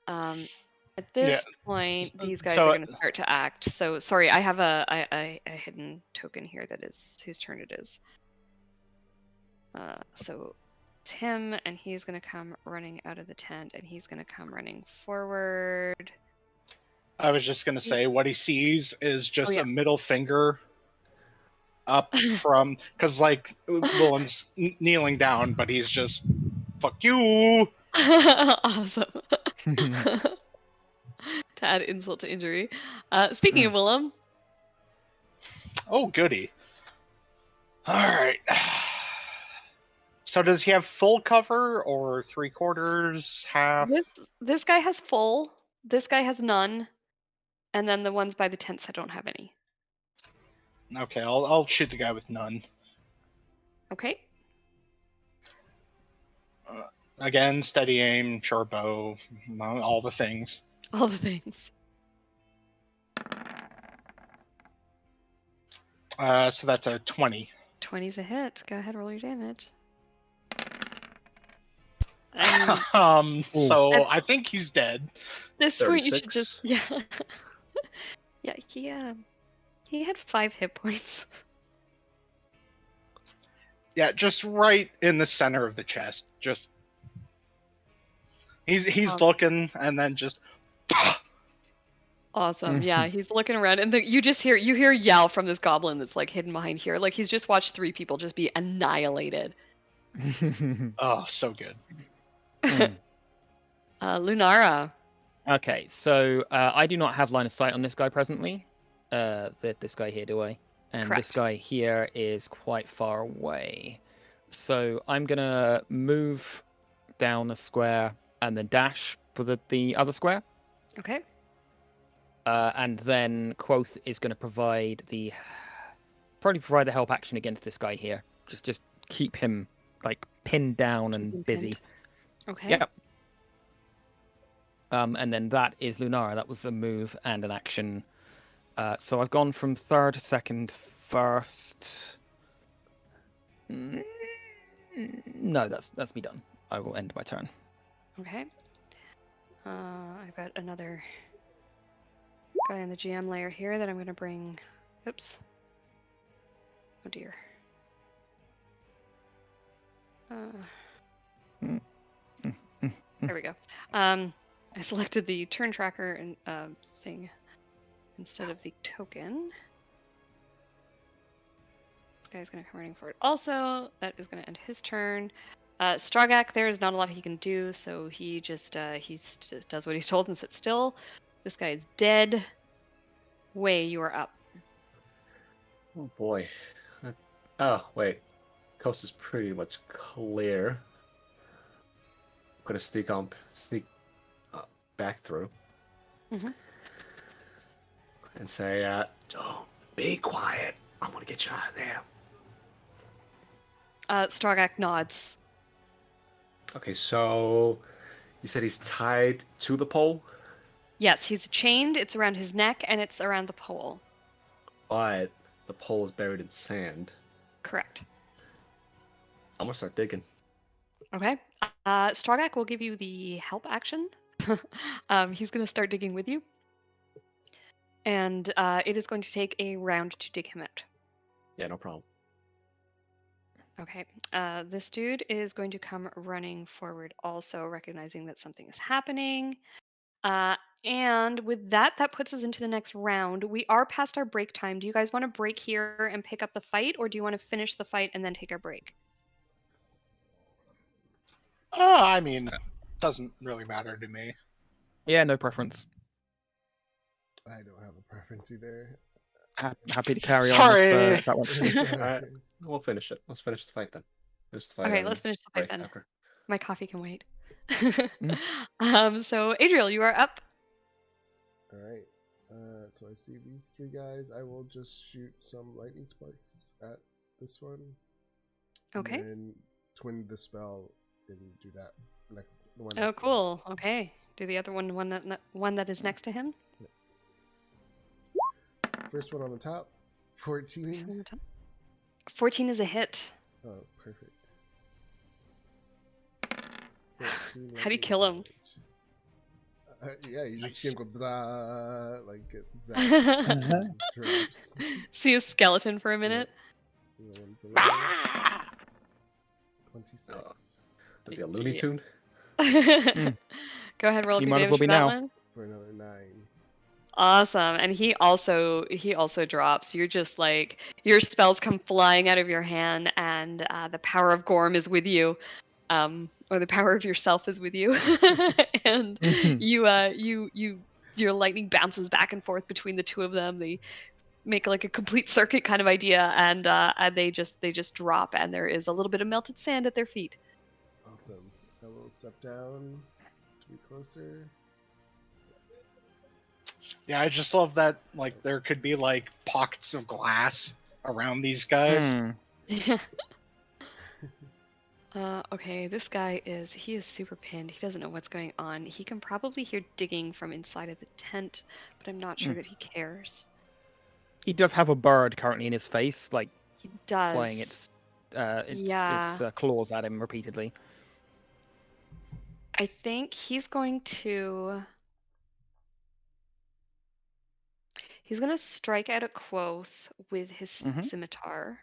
At this point, these guys are going to start to act. So, sorry, I have a hidden token here that is whose turn it is. So, it's him, and he's going to come running out of the tent, and he's going to come running forward. I was just going to say, what he sees is just a middle finger up from... Because, like, Willem's kneeling down, but he's just, fuck you! Awesome. To add insult to injury. Speaking of Willem. Oh, goody. Alright. So does he have full cover or 3/4, half? This guy has full. This guy has none. And then the ones by the tents I don't have any. Okay, I'll shoot the guy with none. Okay. Again, steady aim, short bow, all the things. All the things. So that's a 20. 20's a hit. Go ahead, roll your damage. So I think he's dead. This point you should just yeah. He had 5 hit points. Yeah, just right in the center of the chest. Just he's looking, and then just. Awesome. Yeah, he's looking around, and you hear yell from this goblin that's like hidden behind here. Like he's just watched 3 people just be annihilated. Oh, so good. Lunara. Okay, so I do not have line of sight on this guy presently. This guy here, do I? And Correct. This guy here is quite far away. So I'm gonna move down a square and then dash for the other square. Okay. And then Quoth is going to probably provide the help action against this guy here. Just keep him like pinned down and busy. Okay. Yep. And then that is Lunara. That was a move and an action. So I've gone from 3rd to 2nd, 1st. No, that's me done. I will end my turn. Okay. I've got another guy in the GM layer here that I'm going to bring. Oops. Oh dear. There we go. I I selected the turn tracker and thing instead of the token. This guy's going to come running forward. Also, that is going to end his turn. Strogak, there is not a lot he can do, so he just does what he's told and sits still. This guy is dead. Way, you are up. Oh boy. Oh wait, coast is pretty much clear. I'm gonna sneak back through Mhm. and say, "Don't be quiet. I'm gonna get you out of there." Strogak nods. Okay, so you said he's tied to the pole, Yes, he's chained. It's around his neck and it's around the pole. but the pole is buried in sand. Correct. I'm gonna start digging. Okay. Strogak will give you the help action. He's going to start digging with you. And it is going to take a round to dig him out. Yeah, no problem. Okay. This dude is going to come running forward also, recognizing that something is happening. And with that, that puts us into the next round. We are past our break time. Do you guys want to break here and pick up the fight, or do you want to finish the fight and then take our break? I mean, doesn't really matter to me. Yeah, no preference. I don't have a preference either. Happy to carry Sorry. on if that one. Alright, we'll finish it. Let's finish the fight then. Finish the fight Okay, and let's finish the fight break then. after. My coffee can wait. So Adriel, you are up. All right. So I see these three guys. I will just shoot some lightning sparks at this one. Okay. And then twin the spell and do that next. The one Oh, next to him. cool. Okay. Do the other one that is next to him. First one on the top. 14. 14 is a hit. Oh, perfect. 14 How do you kill him? Yeah, you just Nice. go blah, like it zaps, just drops. See a skeleton for a minute. So the one below, Ah! 26. Is he a Looney Tune? Go ahead, roll You your might as damage well be for that now. one. For another 9. Awesome. And he also drops. You're just like, your spells come flying out of your hand, and the power of Gorm is with you. Or the power of yourself is with you. And your lightning bounces back and forth between the two of them. They make like a complete circuit kind of idea, and they just drop, and there is a little bit of melted sand at their feet. Awesome. I will step down to be closer. Yeah, I just love that. Like, there could be like pockets of glass around these guys. Okay, this guy is super pinned. He doesn't know what's going on. He can probably hear digging from inside of the tent, but I'm not sure that he cares. He does have a bird currently in his face, like He does. playing its Yeah. claws at him repeatedly. I think he's going to strike out at Quoth with his Mhm. scimitar.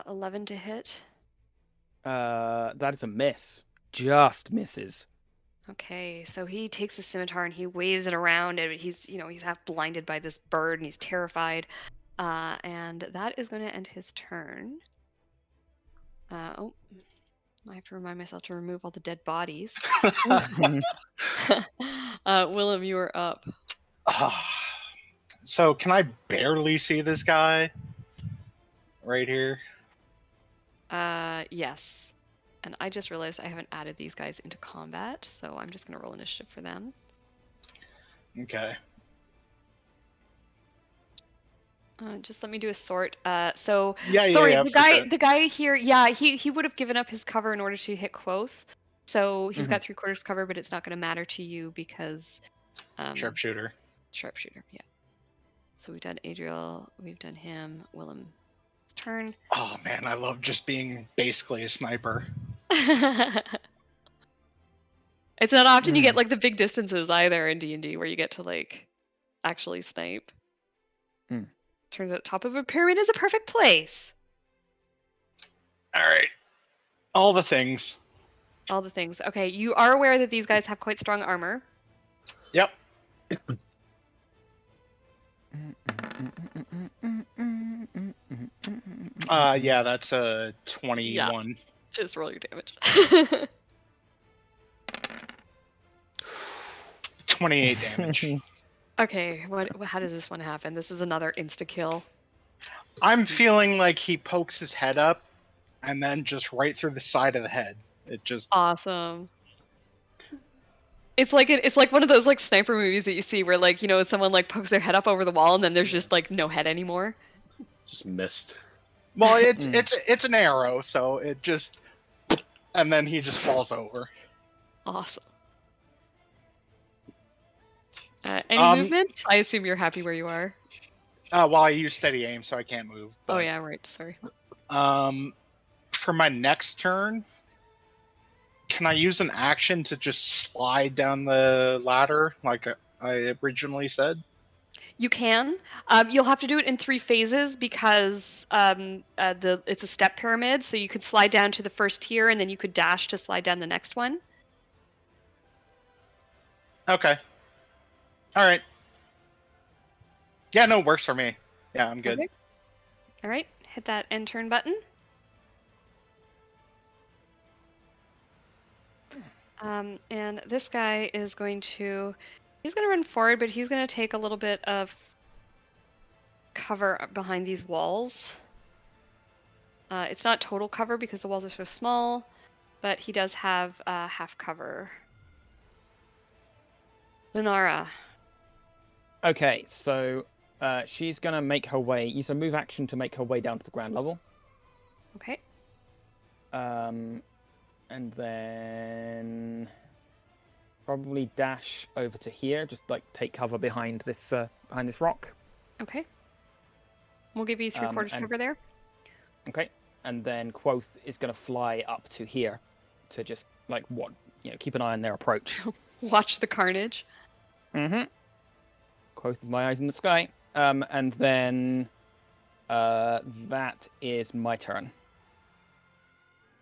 11 to hit. That is a miss. Just misses. Okay, so he takes his scimitar and he waves it around, and he's half blinded by this bird and he's terrified. And that is going to end his turn. I have to remind myself to remove all the dead bodies. Willem, you are up. So can I barely see this guy right here? Yes. And I just realized I haven't added these guys into combat, so I'm just going to roll initiative for them. Okay. Just let me do a sort. So Yeah, sorry, yeah, the for guy sure. the guy here, yeah, he would have given up his cover in order to hit Quoth. So he's got 3/4 cover, but it's not going to matter to you because Sharpshooter. Sharpshooter, yeah. So we've done Adriel, we've done him, Willem. Turn. Oh man, I love just being basically a sniper. It's not often you get like the big distances either in D&D where you get to like actually snipe. Turns out top of a pyramid is a perfect place. All right, all the things. All the things. Okay, you are aware that these guys have quite strong armor. Yep. Yeah, that's a 21. Just roll your damage. 28 damage. Okay, how does this one happen? This is another insta-kill. I'm feeling like he pokes his head up and then just right through the side of the head. It just Awesome. It's like one of those like sniper movies that you see where like, you know, someone like pokes their head up over the wall and then there's just like no head anymore. Just missed. Well, it's an arrow, so it just and then he just falls over. Awesome. Any movement? I assume you're happy where you are. Well, I use steady aim, so I can't move. But, oh yeah, right. Sorry. For my next turn, can I use an action to just slide down the ladder like I originally said? You can. You'll have to do it in 3 phases because it's a step pyramid, so you could slide down to the first tier and then you could dash to slide down the next one. Okay. All right. Yeah, no, works for me. Yeah, I'm good. Okay. All right, hit that end turn button. And this guy is going to, he's going to run forward, but he's going to take a little bit of cover behind these walls. It's not total cover because the walls are so small, but he does have half cover. Lunara. Okay, so she's gonna make her way. Use a move action to make her way down to the ground level. Okay. And then probably dash over to here. Just like take cover behind this rock. Okay. We'll give you 3/4 cover there. Okay, and then Quoth is gonna fly up to here to just like keep an eye on their approach. Watch the carnage. Mm-hmm. Quoth is my eyes in the sky. And then that is my turn.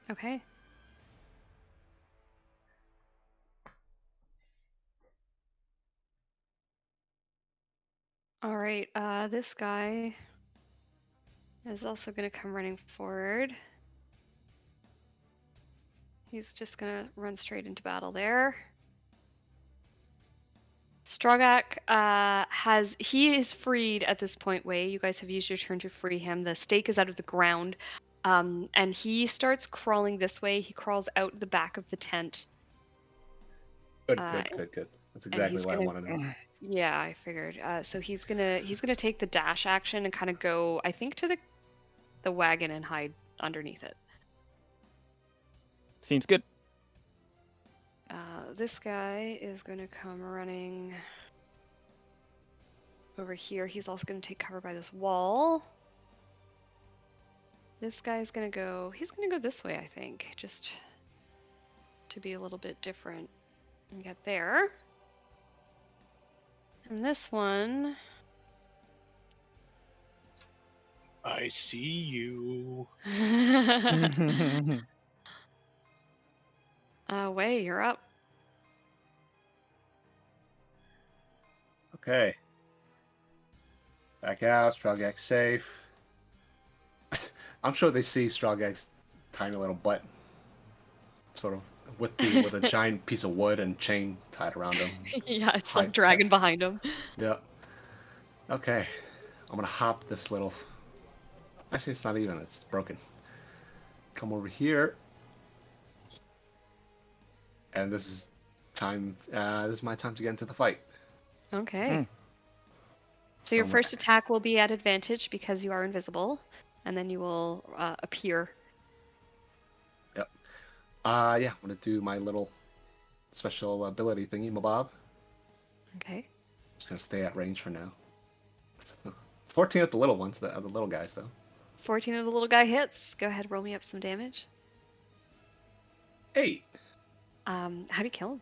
Okay. All right, this guy is also going to come running forward. He's just going to run straight into battle there. Strogak he is freed at this point, Wei. You guys have used your turn to free him. The stake is out of the ground. And he starts crawling this way. He crawls out the back of the tent. Good. That's exactly what I want to know. Yeah, I figured. So he's gonna take the dash action and kind of go, I think, to the wagon and hide underneath it. Seems good. This guy is going to come running over here. He's also going to take cover by this wall. This guy's going to go... He's going to go this way, I think. Just to be a little bit different and get there. And this one... I see you. Wei, you're up. Okay. Back out, Strogak's safe. I'm sure they see Strogak's tiny little butt, sort of with a giant piece of wood and chain tied around him. Yeah, it's like dragging behind him. Yeah. Okay. I'm gonna hop this little... Actually, it's not even. It's broken. Come over here. And this is time. This is my time to get into the fight. Okay. So your first attack will be at advantage because you are invisible, and then you will appear. Yep. Yeah, I'm gonna do my little special ability thingy, mabob. Okay. Just gonna stay at range for now. 14 at the little ones, the little guys though. 14 of the little guy hits. Go ahead, roll me up some damage. 8. How do you kill him?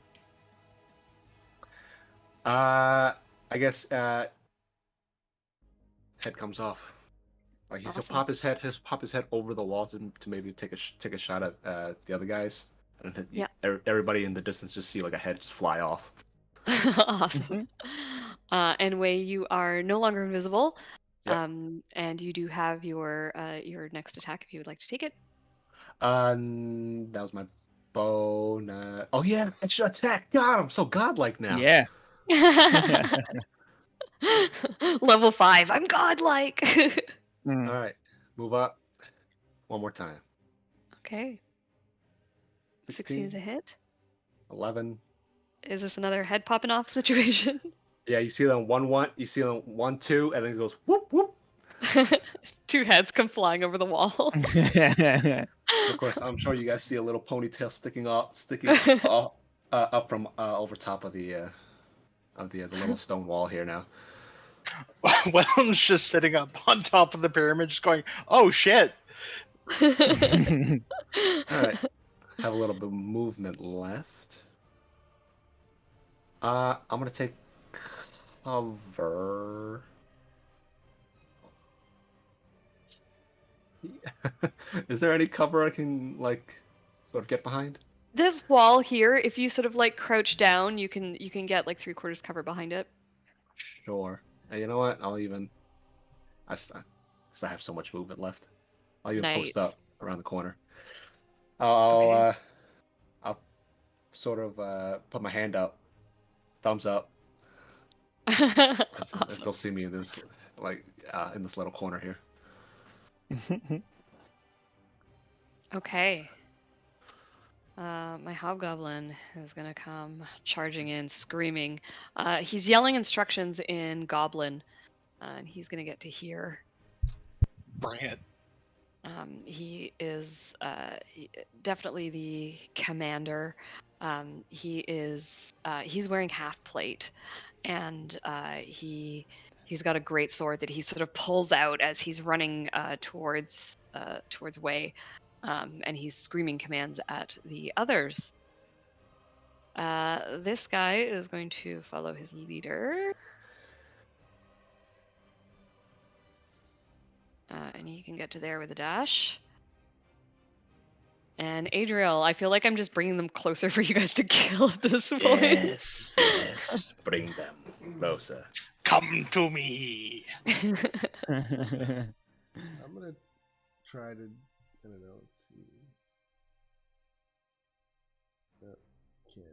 I guess head comes off. Like he'll Awesome. pop his head over the wall to maybe take a shot at the other guys. And Yeah. everybody in the distance just see like a head just fly off. Awesome. And Wei, you are no longer invisible. Yep. And you do have your next attack if you would like to take it. That was my bonus. Oh yeah, extra attack. God, I'm so godlike now. Yeah. Level 5. I'm godlike. Mm. All right, move up. One more time. Okay. 16 is a hit. 11. Is this another head popping off situation? Yeah, you see them 1-1. You see them 1-2, and then it goes whoop whoop. 2 heads come flying over the wall. Of course, I'm sure you guys see a little ponytail sticking up from over top of the little stone wall here now. Whelm's just sitting up on top of the pyramid, just going, "Oh shit!" All right, have a little bit of movement left. I'm gonna take cover. Is there any cover I can like sort of get behind? This wall here, if you sort of like crouch down, you can get like 3/4 cover behind it. Sure. And you know what? I still have so much movement left. I'll even post up around the corner. I'll sort of put my hand up, thumbs up. Awesome. They still see me in this in this little corner here. Okay. My hobgoblin is gonna come charging in, screaming. He's yelling instructions in Goblin, and he's gonna get to hear. Bring it. He is definitely the commander. He's wearing half plate, and he's got a great sword that he sort of pulls out as he's running towards Wei. And he's screaming commands at the others. This guy is going to follow his leader. And he can get to there with a dash. And Adriel, I feel like I'm just bringing them closer for you guys to kill at this point. Yes, bring them closer. Come to me. I'm gonna try to. I don't know. Let's see. Can't.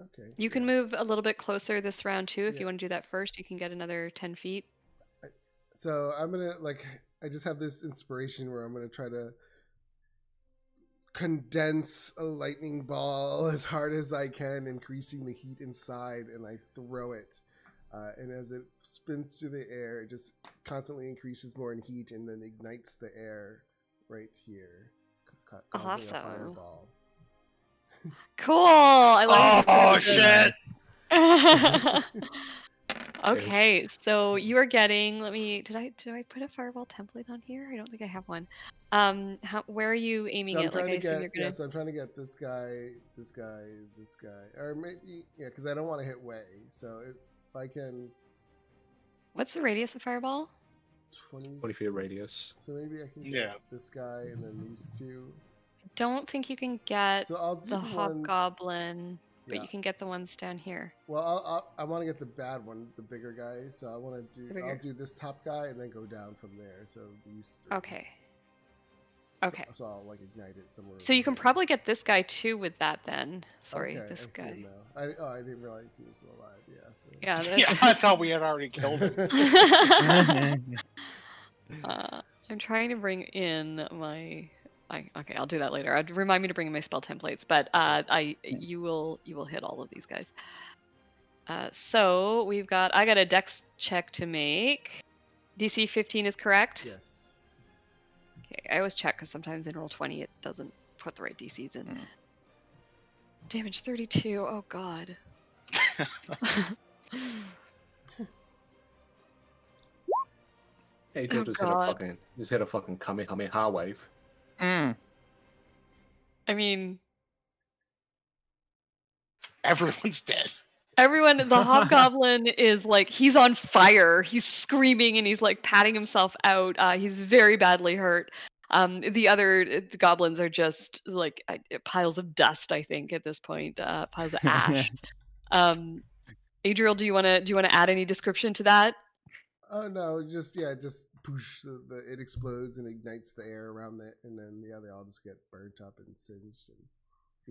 Okay. You can move a little bit closer this round too. If Yeah. you want to do that first, you can get another 10 feet. So I'm gonna I just have this inspiration where I'm gonna try to condense a lightning ball as hard as I can, increasing the heat inside, and I throw it. And as it spins through the air, it just constantly increases more in heat and then ignites the air right here, causing a fireball. Cool. I love Oh shit! Okay, so you are getting. Did I put a fireball template on here? I don't think I have one. Where are you aiming So I'm at? trying Like, I to assume you're get gonna. so I'm trying to get this guy, or maybe because I don't want to hit Wei. So if I can. What's the radius of fireball? 20 feet radius. So maybe I can get this guy and then these two. Don't think you can get So I'll do the ones- hobgoblin, but Yeah. you can get the ones down here. Well, I want to get the bad one, the bigger guy. So I want to do. The bigger. I'll do this top guy and then go down from there. So these. Three. Okay. Okay. So I'll ignite it somewhere. So you can probably get this guy too with that then. Sorry, Okay, this I see him guy. now. I didn't realize he was still alive. Yeah. So. Yeah. Yeah, I thought we had already killed him. I'm trying to bring in my. Okay, I'll do that later. Remind me to bring in my spell templates, but you will hit all of these guys. So I got a dex check to make. DC 15 is correct. Yes. Okay, I always check because sometimes in Roll20 it doesn't put the right DCs in. Damage 32. Oh god. Hey, Joe, Oh, just hit a fucking Kamehameha wave. I mean, Everyone's dead. the hobgoblin is like, he's on fire. He's screaming and he's like patting himself out. He's very badly hurt. The other goblins are just like piles of dust, I think, at this point, piles of ash. Adriel, do you want to add any description to that? Oh no, just push. It explodes and ignites the air around it, and then they all just get burnt up and singed and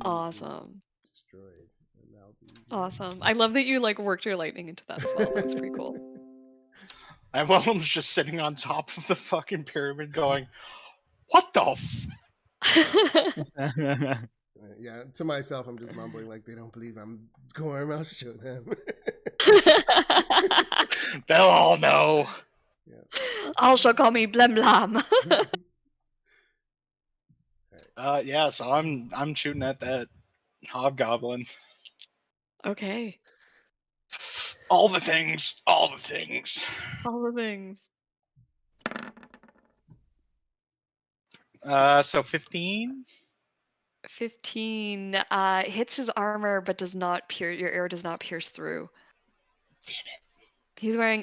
Awesome. destroyed. And that'll be awesome. I love that you like worked your lightning into that as well. That's pretty cool. And Willem's just sitting on top of the fucking pyramid, going, "What the?" Yeah, to myself, I'm just mumbling like they don't believe I'm Gorm. I'll show them. They'll all know. Yeah. Also call me Blam Blam. Yeah. So I'm shooting at that hobgoblin. Okay. All the things. All the things. All the things. So 15. 15 hits his armor, but does not pierce. Your arrow does not pierce through. Damn it.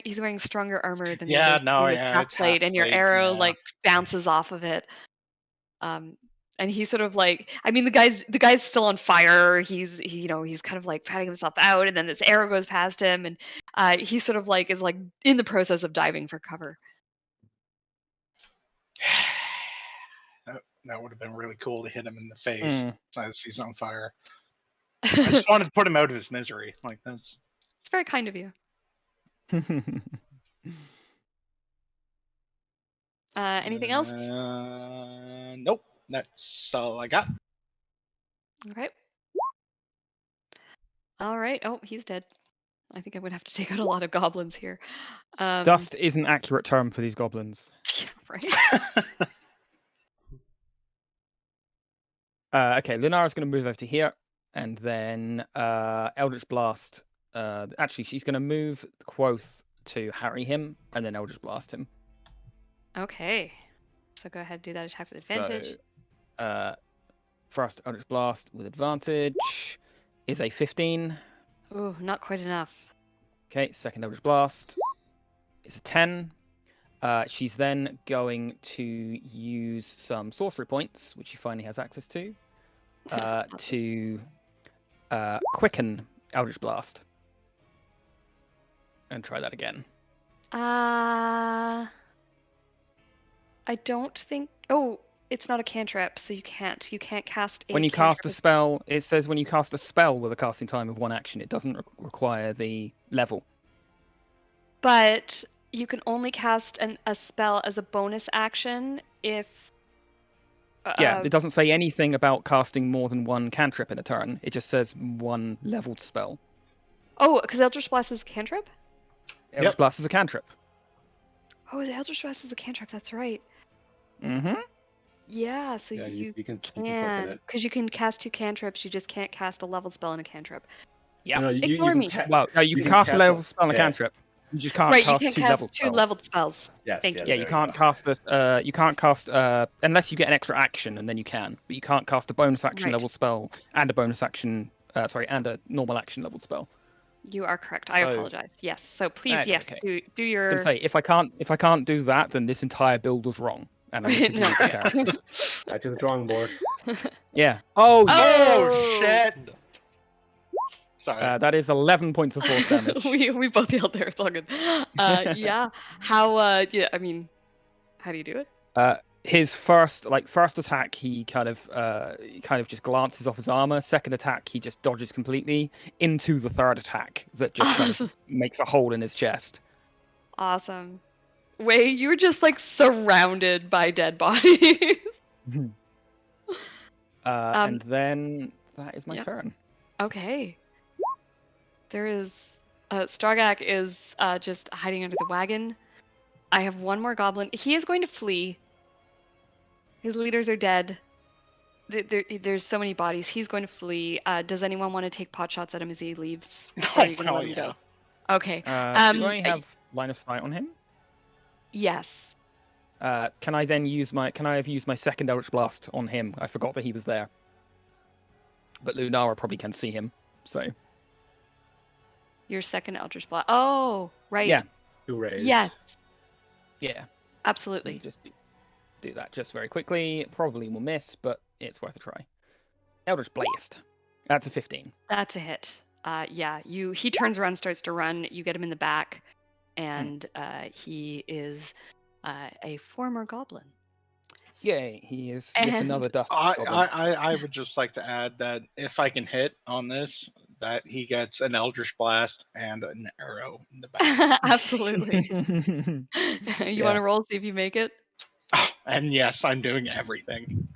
He's wearing stronger armor than Yeah, the no, it's yeah, half it's plate, half and your plate, arrow yeah. like bounces off of it. And he's sort of like, I mean, the guy's still on fire. He's kind of like patting himself out, and then this arrow goes past him, and he sort of like is like in the process of diving for cover. That would have been really cool to hit him in the face as he's on fire. I just wanted to put him out of his misery. Like that's. It's very kind of you. Anything else? Nope. That's all I got. Okay. All right. Oh, he's dead. I think I would have to take out a lot of goblins here. Dust is an accurate term for these goblins. Yeah, right. Okay, Lunara's going to move over to here, and then Eldritch Blast. Actually, she's going to move Quoth to harry him, and then Eldritch Blast him. Okay. So go ahead and do that attack with advantage. So, first Eldritch Blast with advantage is a 15. Ooh, not quite enough. Okay, second Eldritch Blast is a 10. She's then going to use some sorcery points, which she finally has access to quicken Eldritch Blast. And try that again. I don't think... Oh, it's not a cantrip, so you can't cast a When you cantrip. cast a spell, it says when you cast a spell with a casting time of 1 action, it doesn't require the level. But you can only cast a spell as a bonus action if... Yeah, it doesn't say anything about casting more than 1 cantrip in a turn. It just says 1 leveled spell. Oh, because Eldritch Blast is a cantrip? Eldritch Blast is a cantrip. Oh, the Eldritch Blast is a cantrip, that's right. Mm-hmm. Yeah, so Yeah, you can because you can cast 2 cantrips, you just can't cast a leveled spell in a cantrip. Yeah. No, Ignore me. Well, no, you can cast a leveled spell in a cantrip. You just can't cast you 2 can't leveled cast 2 spells. leveled spells. Yes, Thank yes, you. Yeah, you can't cast this. You can't cast unless you get an extra action, and then you can. But you can't cast a bonus action Right. level spell and a bonus action. And a normal action level spell. You are correct. I So- apologize. Yes. So please, That's yes, okay. do I your. can say if I can't do that, then this entire build was wrong, and I need to No. delete the character. Back to the drawing board. Yeah. Oh, yeah. Oh shit! Sorry. That is 11 points of force damage. we both yelled there. It's all good. Yeah. How? Yeah. I mean, how do you do it? His first attack, he kind of just glances off his armor. Second attack, he just dodges completely into the third attack that just kind of makes a hole in his chest. Awesome. Wei, you were just like surrounded by dead bodies. And then that is my Yep. turn. Okay. There is Stragak is just hiding under the wagon. I have one more goblin. He is going to flee. His leaders are dead. There's so many bodies. He's going to flee. Does anyone want to take pot shots at him as he leaves? Or are you going to let him go? Okay. Do I have line of sight on him? Yes. Can I have used my second Eldritch Blast on him? I forgot that he was there. But Lunara probably can see him, so. Your second Eldritch Blast. Oh, right. Yeah. 2 rays. Yes. Yeah. Absolutely. Just do that just very quickly. Probably will miss, but it's worth a try. Eldritch Blast. That's a 15. That's a hit. Yeah, he turns around, starts to run. You get him in the back, and he is a former goblin. Yay, he is yet And another dust goblin. I would just like to add that if I can hit on this, that he gets an Eldritch Blast and an arrow in the back. Absolutely. You want to roll, see if you make it? And yes, I'm doing everything.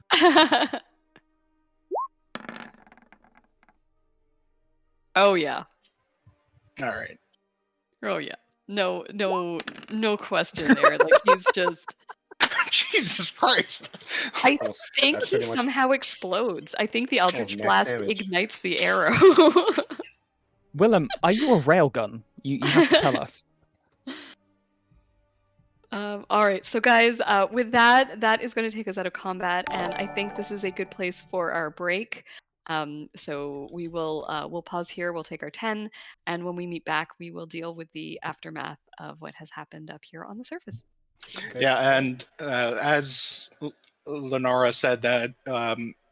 Oh yeah. All right. Oh yeah. No question there. Like he's just. Jesus Christ. I think he somehow explodes. I think the Eldritch Blast ignites the arrow. Willem, are you a railgun? You have to tell us. All right, so guys, with that is going to take us out of combat, and I think this is a good place for our break. So we will we'll pause here. We'll take our 10, and when we meet back, we will deal with the aftermath of what has happened up here on the surface. Okay. Yeah, and as Lenora said, that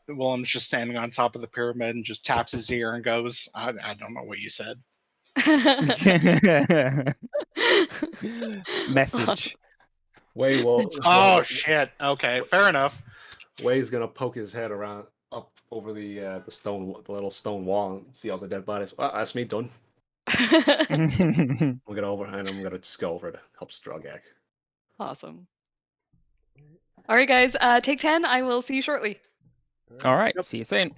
Willem's just standing on top of the pyramid and just taps his ear and goes, "I don't know what you said." Message. Way will. Oh shit. Okay, fair enough. Way's gonna poke his head around up over the little stone wall and see all the dead bodies. Well, that's me done. We'll get over and I'm gonna just go over to help Strogak. Awesome. All right, guys. Take 10. I will see you shortly. All right. See you soon.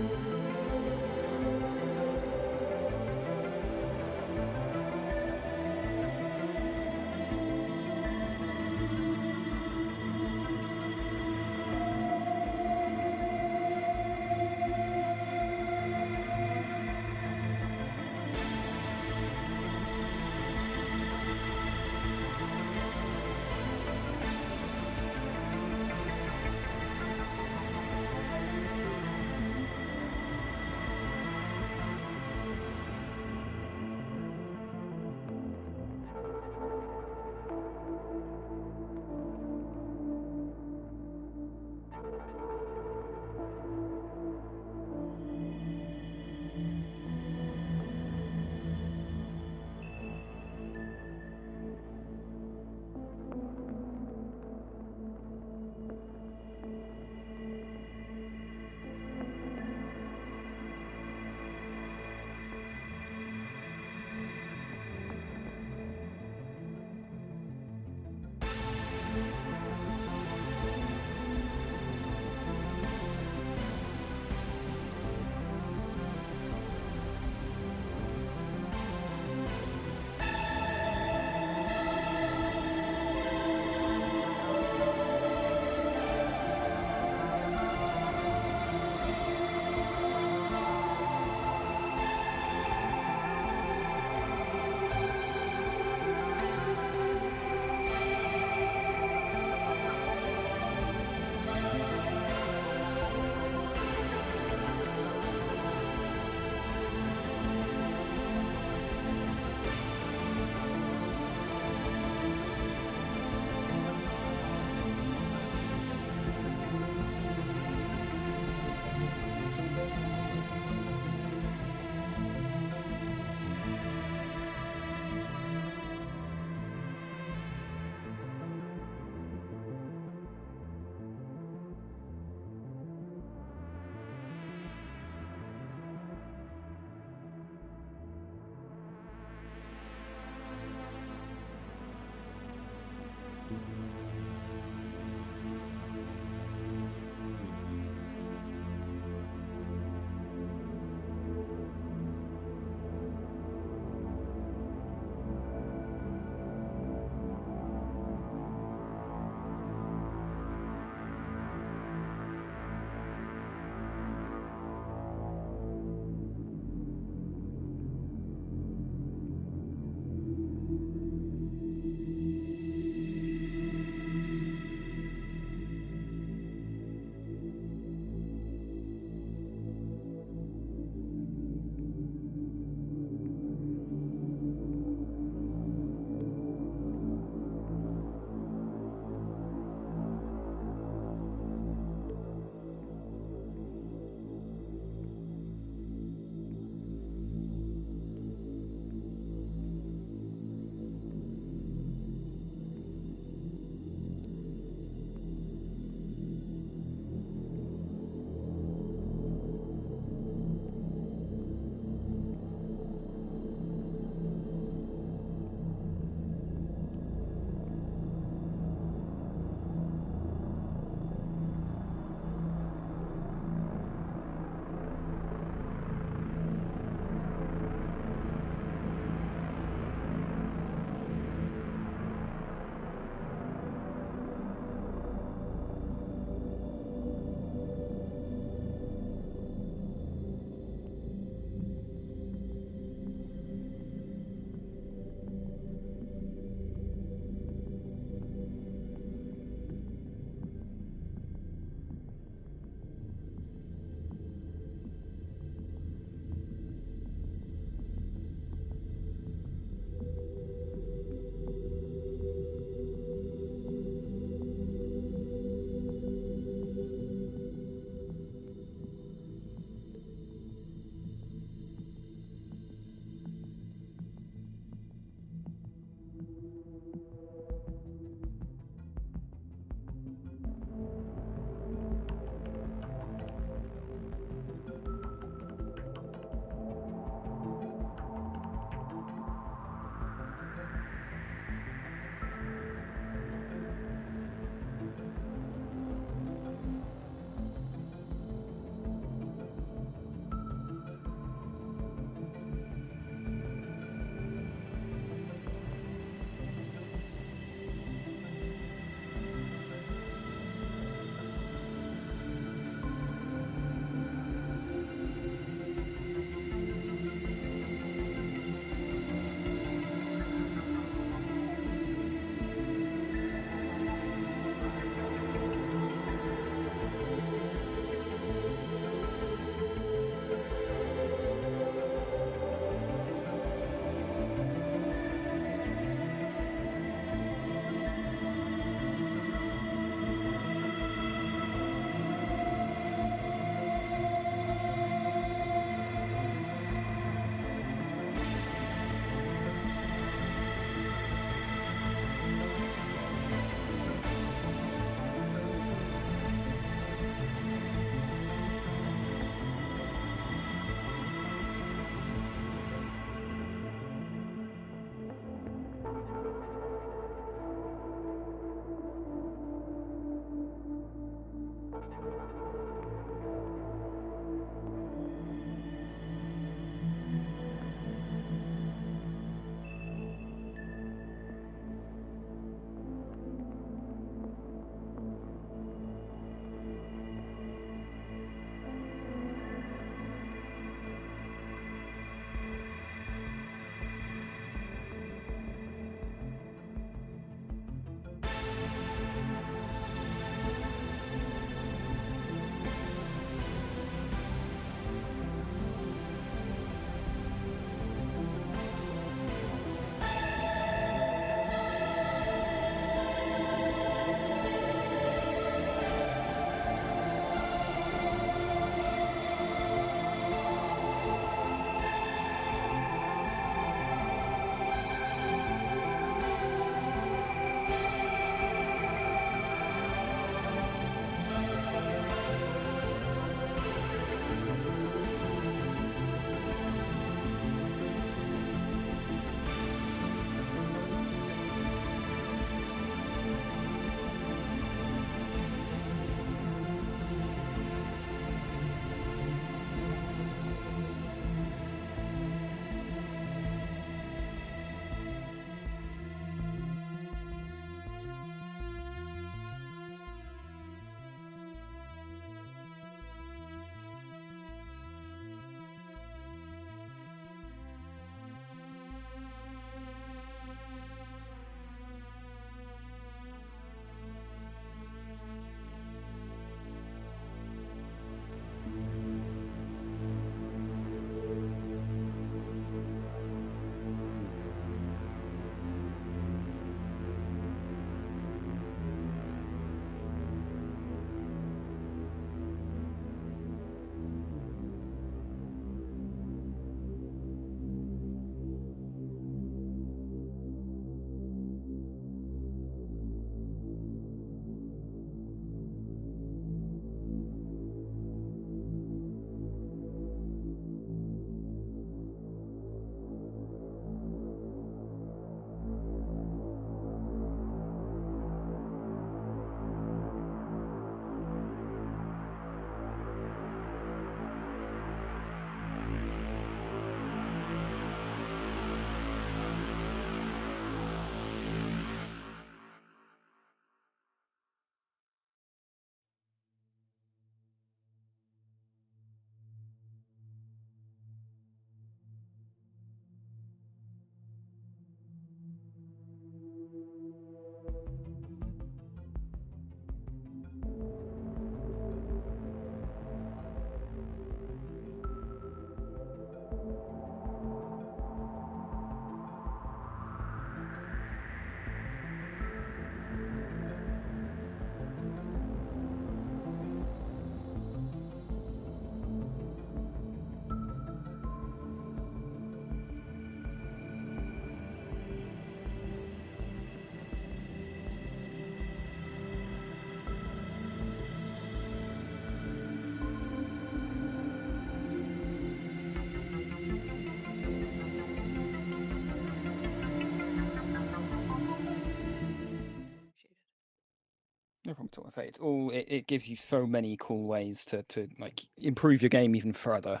to say. It's all it gives you so many cool ways to like improve your game even further.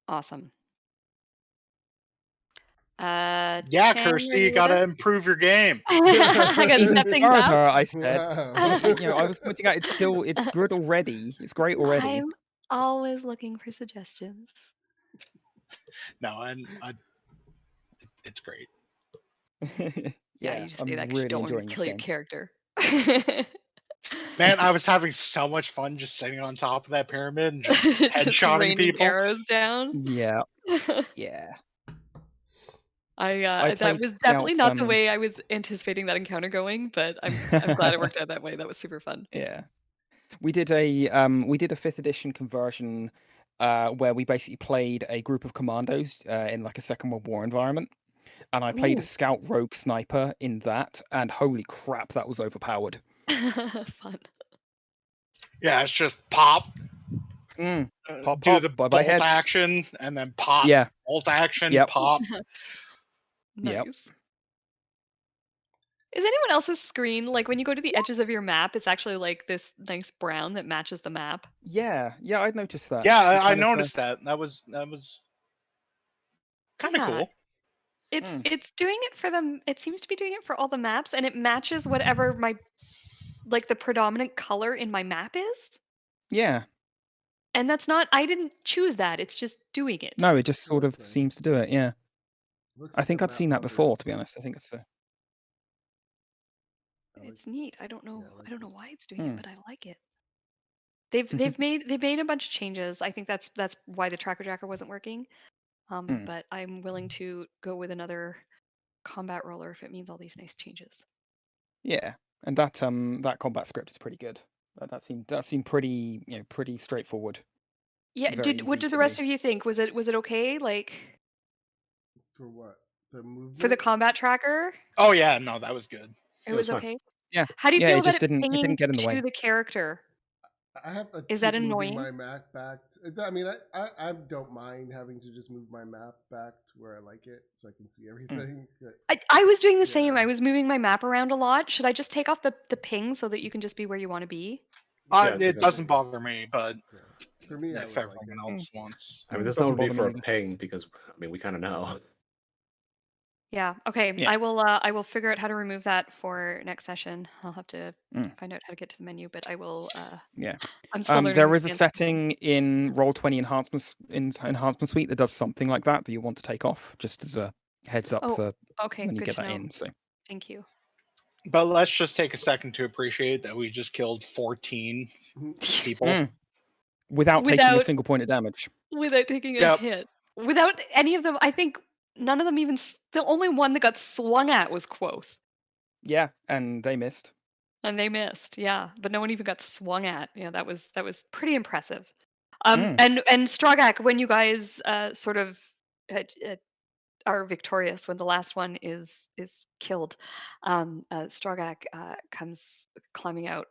Awesome. Yeah, Chang, Kirsty, are you you with gotta us? improve your game. I got Even step things up. further, I said. Wow. You know, I was pointing out it's good already. It's great already. I'm always looking for suggestions. No, it's great. Yeah, you just say I'm that because you really don't want me enjoying to this kill your game. character. Man, I was having so much fun just sitting on top of that pyramid and just Just headshotting raining people. arrows down. Yeah, yeah. That played was definitely out, not the way I was anticipating that encounter going, but I'm glad it worked out that way. That was super fun. Yeah, we did a 5th edition conversion where we basically played a group of commandos in like a Second World War environment, and I played a Ooh. scout rogue sniper in that, and holy crap, that was overpowered. Fun. Yeah, it's just pop, Pop, do pop, the bye-bye bolt head. action, and then pop, Yeah, bolt action, Yep. pop. Nice. Yep. Is anyone else's screen like when you go to the edges of your map? It's actually like this nice brown that matches the map. Yeah, I'd noticed that. Yeah, It I kind of, noticed that. That was kind of Yeah. cool. It's doing it for them. It seems to be doing it for all the maps, and it matches whatever my like the predominant color in my map is. Yeah. And that's not. I didn't choose that. It's just doing it. No, it just sort of That's seems nice. to do it. Yeah. Looks I like think the I'd map seen that before, to hovers. be honest. I think it's I like- It's neat. I don't know. yeah, I like I don't know it. why it's doing it, Hmm. but I like it. They've made a bunch of changes. I think that's why the tracker jacker wasn't working. But I'm willing to go with another combat roller if it means all these nice changes. Yeah, and that combat script is pretty good. That seemed pretty pretty straightforward. Yeah. Very What easy did to the rest do. of you think? Was it okay? Like For what? The movement? for the combat tracker, Oh yeah, no, that was good. it was was fine. okay. Yeah. How do you Yeah, feel it about just it didn't pinging get in the to way. the character? I have a Is that moving annoying? my map back. I mean, I don't mind having to just move my map back to where I like it, so I can see everything. I was doing the same. Yeah. I was moving my map around a lot. Should I just take off the ping so that you can just be where you want to be? Yeah, It doesn't bother me, but Yeah. For me, I if would like everyone it. else wants. I mean, there's Doesn't no need bother for me a either. ping because I mean we kind of know. Yeah. Okay. Yeah. I will figure out how to remove that for next session. I'll have to Mm. find out how to get to the menu, but I will. Yeah. I'm still learning. There the is a dance. setting in Roll20 enhancement suite that does something like that you want to take off, just as a heads up Oh, for okay. when you Good get to that know. in. So Thank you. But let's just take a second to appreciate that we just killed 14 people. without taking a Without single point of damage. without taking a Yep. hit, without any of them. I think none of them even. The only one that got swung at was Quoth. Yeah, and they missed. And they missed, yeah, but no one even got swung at. Yeah, that was pretty impressive. And Strogak, when you guys sort of are victorious, when the last one is killed, Strogak comes climbing out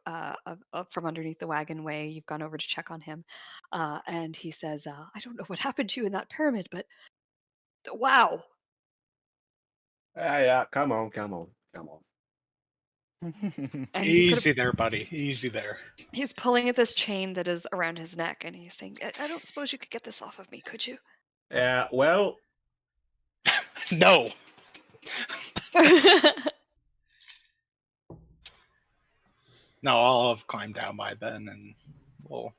from underneath the wagon way. You've gone over to check on him, and he says, "I don't know what happened to you in that pyramid, but wow." Yeah, come on. And he Easy there, buddy. Easy there. he's pulling at this chain that is around his neck, and he's saying, I don't suppose you could get this off of me, could you? Yeah, well, No. No, I'll have climbed down by then and we'll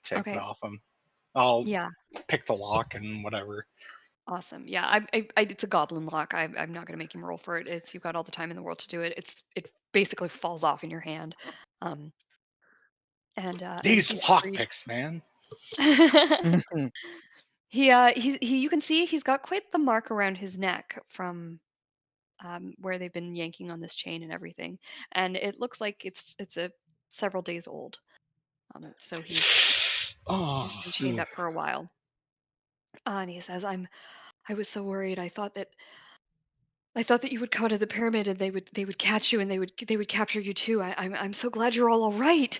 take Okay. it off him. I'll Yeah, pick the lock and whatever. awesome. Yeah, it's a goblin lock. I'm not gonna make him roll for it. You've got all the time in the world to do it. It basically falls off in your hand. These he's lock freed. picks, man. You can see he's got quite the mark around his neck from where they've been yanking on this chain and everything, and it looks like it's several days old. So he's been chained up for a while. And he says, I was so worried. I thought that you would come out of the pyramid and they would catch you and they would capture you too. I'm so glad you're all right.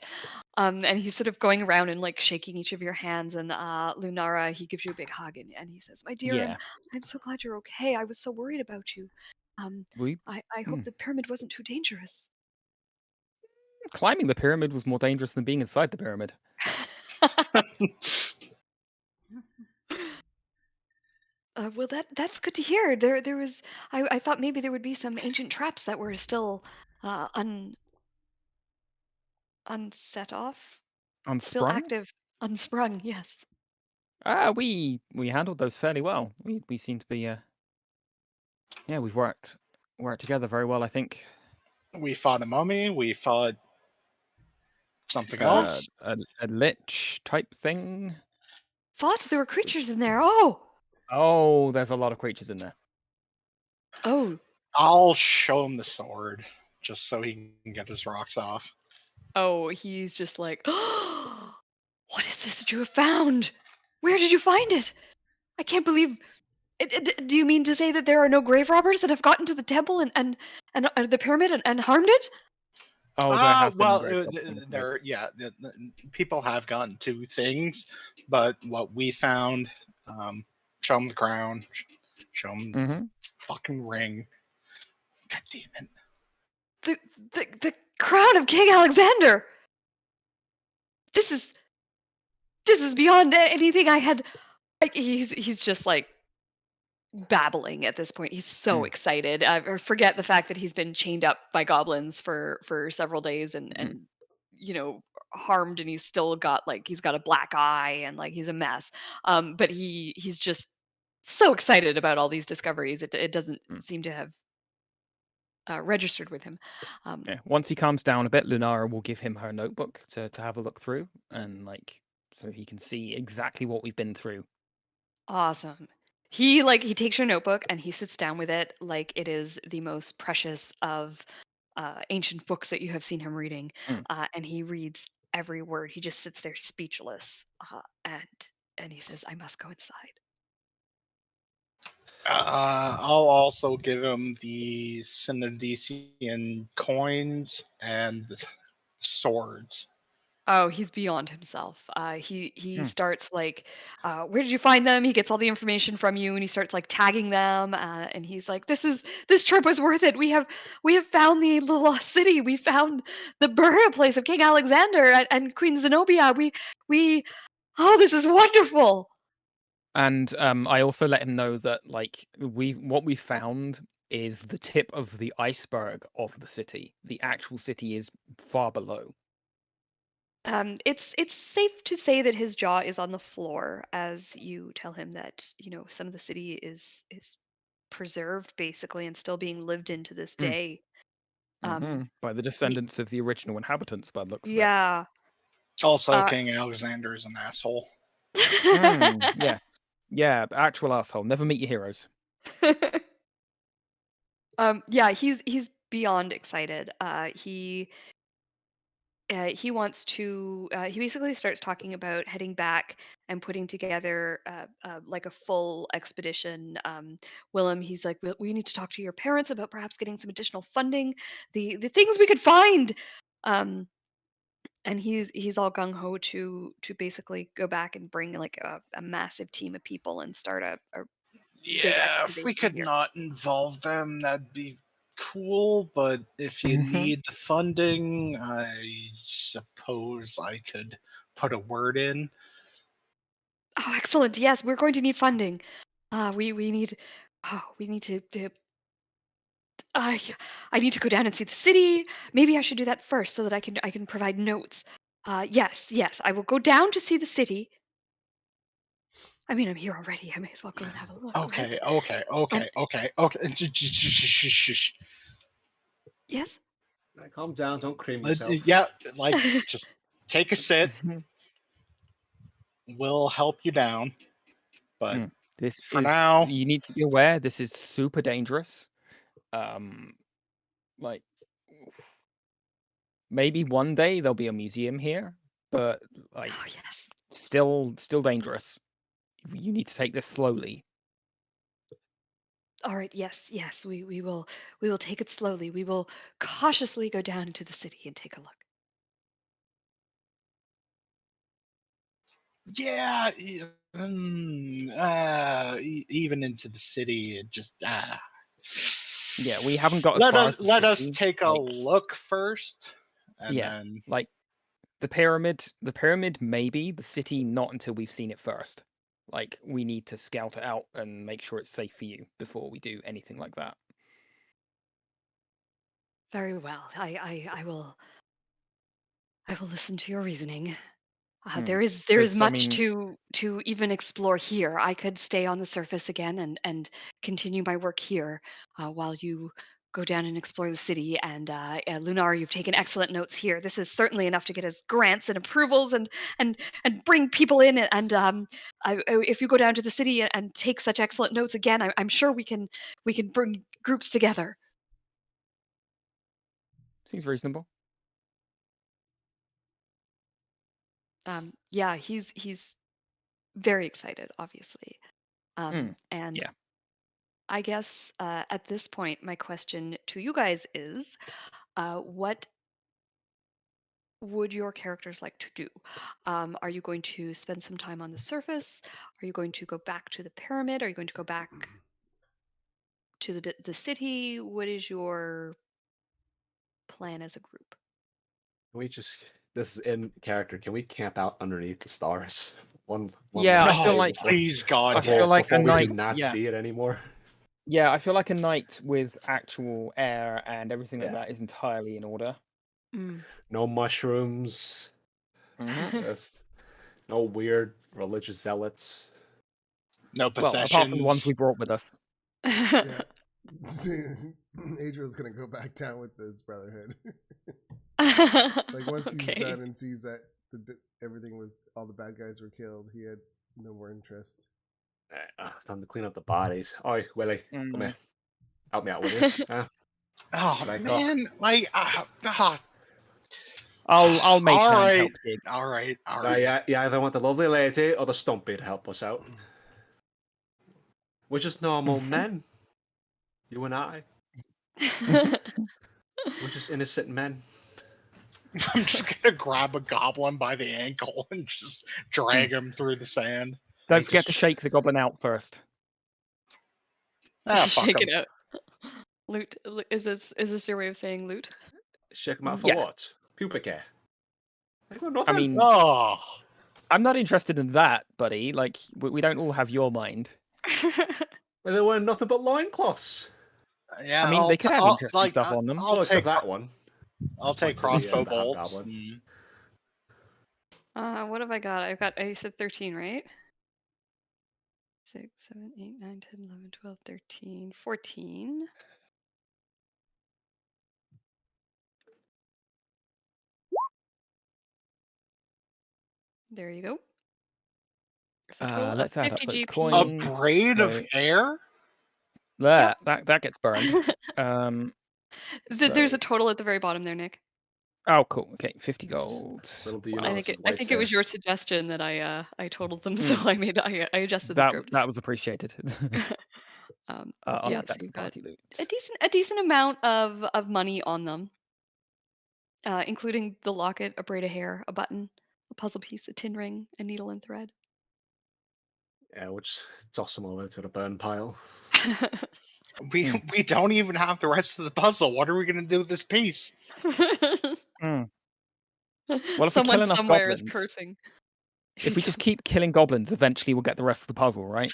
And he's sort of going around and like shaking each of your hands. And Lunara, he gives you a big hug and he says, "My dear, Yeah. I'm so glad you're okay. I was so worried about you. I hope the pyramid wasn't too dangerous." climbing the pyramid was more dangerous than being inside the pyramid. Well, that's good to hear. There was I thought maybe there would be some ancient traps that were still unset off, still Unsprung? active, unsprung. Yes. We handled those fairly well. We seem to be yeah, we've worked together very well, I think. We fought a mummy. We fought something What? else. A lich type thing. Thoughts? There were creatures in there. Oh. Oh, there's a lot of creatures in there. Oh. I'll show him the sword just so he can get his rocks off. Oh, he's just like, oh, what is this that you have found? Where did you find it? I can't believe. Do you mean to say that there are no grave robbers that have gotten to the temple and the pyramid and harmed it? Oh, there have been well, great options. there, yeah, people have gotten to things, but what we found, show him the crown, show him the fucking ring. God damn it. The crown of King Alexander. This is beyond anything I had. He's just like babbling at this point. He's so excited. Or forget the fact that he's been chained up by goblins for several days and you know, harmed, and he's still got he's got a black eye and he's a mess. But he's just so excited about all these discoveries. It doesn't seem to have registered with him. Yeah. Once he calms down a bit, Lunara will give him her notebook to have a look through, and so he can see exactly what we've been through. Awesome. He takes your notebook and he sits down with it like it is the most precious of ancient books that you have seen him reading, and he reads every word. He just sits there speechless, and he says, "I must go inside." I'll also give him the Synodician coins and the swords. Oh, he's beyond himself. He starts where did you find them? He gets all the information from you, and he starts tagging them. And he's like, this trip was worth it. We have found the lost city. We found the burial place of King Alexander and Queen Zenobia. Oh, this is wonderful. And I also let him know that what we found is the tip of the iceberg of the city. The actual city is far below. It's safe to say that his jaw is on the floor as you tell him that some of the city is preserved basically and still being lived in to this day. By the descendants of the original inhabitants, by the looks of it. Yeah. Also, King Alexander is an asshole. Yeah, actual asshole. Never meet your heroes. Yeah, he's beyond excited. He wants to. He basically starts talking about heading back and putting together a full expedition. Willem, he's like, we need to talk to your parents about perhaps getting some additional funding. The things we could find. And he's all gung ho to basically go back and bring a massive team of people and start a yeah. If we could not involve them, that'd be cool, but if you need the funding, I suppose I could put a word in. Oh, excellent. Yes, we're going to need funding. We need to I need to go down and see the city. Maybe I should do that first so that I can provide notes. Yes, I will go down to see the city. I mean, I'm here already. I may as well go and have a look. Okay. Yes? Calm down. Don't cream yourself. Yeah, just take a sit. We'll help you down. But for now, you need to be aware this is super dangerous. Maybe one day there'll be a museum here, but oh, yes. still dangerous. You need to take this slowly. All right. Yes. We will take it slowly. We will cautiously go down into the city and take a look. Yeah. Even into the city, it just Yeah, we haven't got. Let us take a look first, And Yeah, then like the pyramid maybe, the city not until we've seen it first. Like we need to scout it out and make sure it's safe for you before we do anything like that. Very well. I will listen to your reasoning. There is 'Cause, I much mean, to even explore here. I could stay on the surface again and continue my work here while you go down and explore the city. And Lunar, you've taken excellent notes here. This is certainly enough to get us grants and approvals and bring people in. And if you go down to the city and take such excellent notes again, I'm sure we can bring groups together. seems reasonable. Yeah, he's very excited, obviously. And yeah. I guess at this point, my question to you guys is, what would your characters like to do? Are you going to spend some time on the surface? Are you going to go back to the pyramid? Are you going to go back to the city? What is your plan as a group? Can we just, this is in character, can we camp out underneath the stars? One Yeah, I last feel day like- before, please God, I before, feel like a before we night, do not yeah. see it anymore. Yeah, I feel like a night with actual air and everything like Yeah. that is entirely in order. No mushrooms. Mhm. Just no weird religious zealots. no Well, possessions. apart from the ones we brought with us. Yeah. Adriel's gonna go back down with this brotherhood. Like once he's Okay. done and sees that everything was, all the bad guys were killed, he had no more interest. Time to clean up the bodies. Oi, Willie, come Mhm. here. Help me out with this. Oh Like, man, like I'll make all hand right, help dig. all right. You either want the lovely lady or the stumpy to help us out. We're just normal men. You and I. We're just innocent men. I'm just gonna grab a goblin by the ankle and just drag him through the sand. Don't forget to shake the goblin out first. Ah, fuck Shake him. it out. Loot. Is this your way of saying loot? Shake them out for Yeah. what? Pubic hair. I got nothing. I mean, Oh, I'm not interested in that, buddy. Like, we don't all have your mind. Well, there were nothing but loincloths. yeah. I mean, they could have interesting stuff on them. I'll take accept that one. I'll take Point to the, crossbow the bolts. hobgoblin. What have I got? You said 13, right? 6, 7, 8, 9, 10, 11, 12, 13, 14. There you go. So total of Let's add up 50 those GP. A coins. braid of hair. There, that gets burned. There's a So- total at the very bottom there, Nick. Oh, cool. Okay, 50 gold. Little do you I know, think this is I think White's it was hair. your suggestion that I totaled them, so I adjusted the That script. that was appreciated. I'll Yeah, add so that to you've the got party loot. a decent amount of money on them, including the locket, a braid of hair, a button, a puzzle piece, a tin ring, a needle and thread. Yeah, we'll just toss them over to the burn pile. We don't even have the rest of the puzzle. What are we gonna do with this piece? Well, if we Someone kill enough somewhere is goblins, cursing. if we just keep killing goblins, eventually we'll get the rest of the puzzle, right?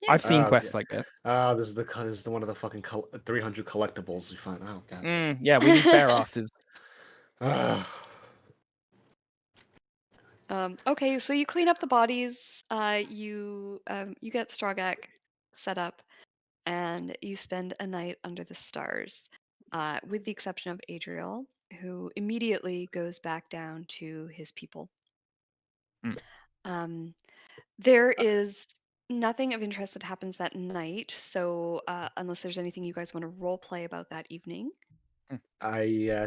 I've seen quests like this. This is one of the fucking 300 collectibles you find. Oh god. Yeah, we need bare asses. Okay, so you clean up the bodies. You get Strogak set up, and you spend a night under the stars, with the exception of Adriel, who immediately goes back down to his people. There is nothing of interest that happens that night, so unless there's anything you guys want to role play about that evening.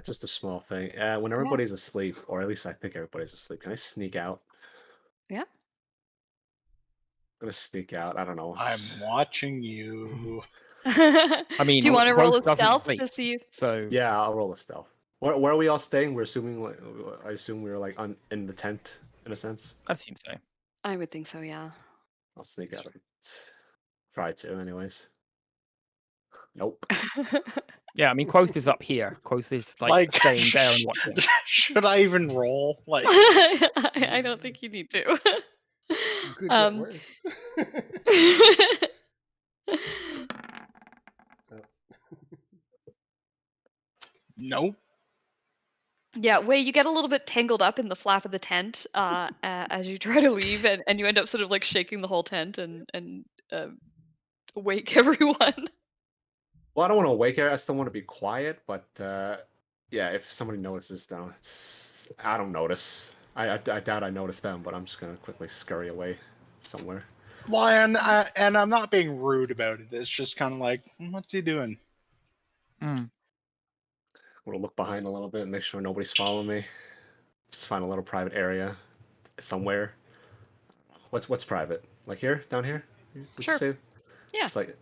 Just a small thing. When everybody's asleep, or at least I think everybody's asleep, can I sneak out? Yeah. I'm gonna sneak out. I don't know. I'm watching you. I mean, do you want to roll a Growth doesn't stealth sleep, to see if... So Yeah, I'll roll a stealth. Where are we all staying? We're assuming, like, I assume we were like in the tent, in a sense. I assume so. I would think so, yeah. I'll sneak out. Try to, anyways. Nope. Yeah, I mean, Quoth is up here. Quoth is like staying there and watching. Should I even roll? Like, I don't think you need to. Could get worse. nope. Yeah, Wei, you get a little bit tangled up in the flap of the tent as you try to leave, and you end up sort of like shaking the whole tent and wake everyone. Well, I don't want to wake her. I still want to be quiet, but yeah, if somebody notices, then I don't notice. I doubt I notice them, but I'm just gonna quickly scurry away somewhere. Well, and I'm not being rude about it. It's just kind of like, what's he doing? Mm. I'm gonna look behind a little bit and make sure nobody's following me. Just find a little private area somewhere. What's private? Like here, down here? Would Sure. you say? Yeah. It's like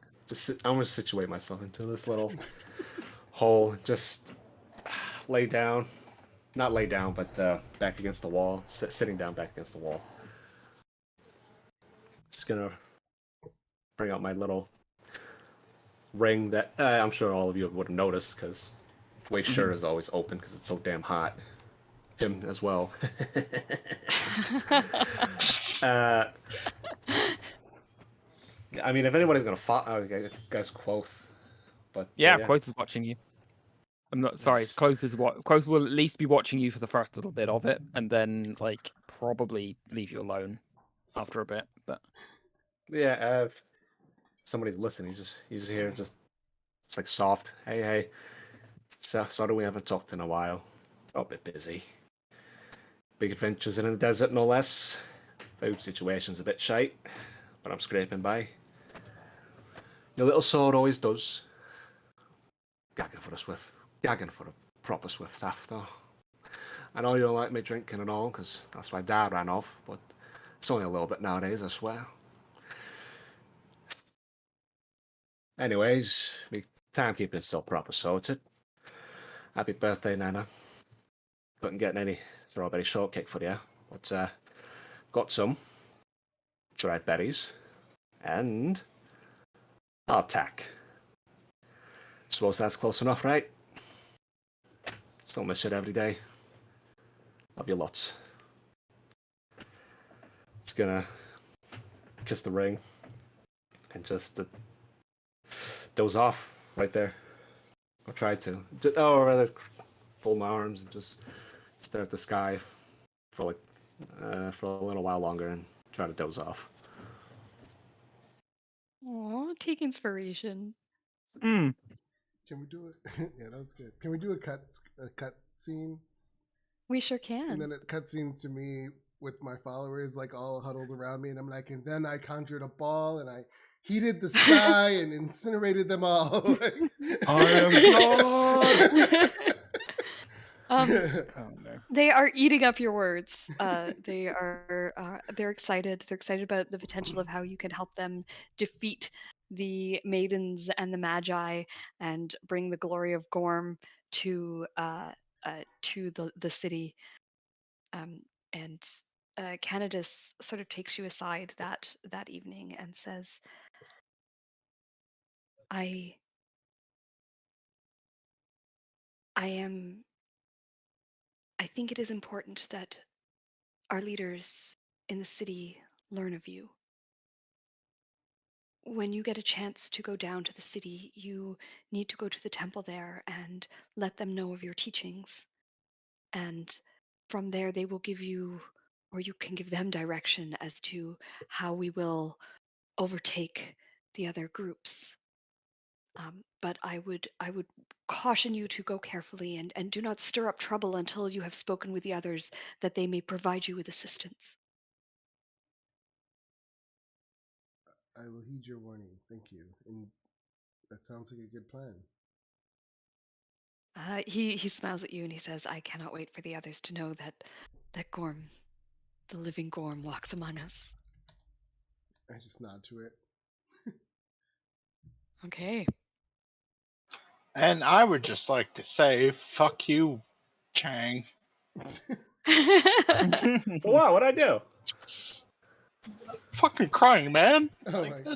I'm gonna situate myself into this little hole. Just lay down, not lay down, but back against the wall, sitting down back against the wall. Just gonna bring out my little ring that I'm sure all of you would have noticed because Wei's shirt is always open because it's so damn hot. Him as well. I mean, if anybody's gonna follow, guys, Quoth. But Yeah, Quoth is watching you. I'm not sorry. Quoth will at least be watching you for the first little bit of it, and then like probably leave you alone after a bit. But yeah, if somebody's listening, you just hear just it's like soft. Hey. So we haven't talked in a while. Oh, a bit busy. Big adventures in the desert, no less. Food situation's a bit shite, but I'm scraping by. Your little sword always does. Gagging for a proper swift after. I know you don't like me drinking and all, because that's my dad ran off, but it's only a little bit nowadays, I swear. Anyways, me timekeeping's still proper sorted. Happy birthday, Nana. Couldn't get any strawberry shortcake for you, but got some dried berries and hardtack. Suppose that's close enough, right? Still miss it every day. Love you lots. Just gonna kiss the ring and just doze off right there. Or try to. Or rather, fold my arms and just stare at the sky for a little while longer and try to doze off. Aw, take inspiration. Can we do it? Yeah, that was good. Can we do a cut scene? We sure can. And then it cut scene to me with my followers like all huddled around me, and I'm like, and then I conjured a ball and I heated the sky and incinerated them all. I am God. They are eating up your words. They're excited. They're excited about the potential of how you can help them defeat the maidens and the magi and bring the glory of Gorm to the city. And Candace sort of takes you aside that evening and says, I think it is important that our leaders in the city learn of you. When you get a chance to go down to the city, you need to go to the temple there and let them know of your teachings. And from there, they will give you, or you can give them direction as to how we will overtake the other groups. But I would caution you to go carefully and do not stir up trouble until you have spoken with the others, that they may provide you with assistance. I will heed your warning. Thank you. And that sounds like a good plan. He smiles at you and he says, I cannot wait for the others to know that Gorm, the living Gorm, walks among us. I just nod to it. Okay. And I would just like to say, fuck you, Chang. Wow, what'd I do? Fucking crying, man. Oh my god.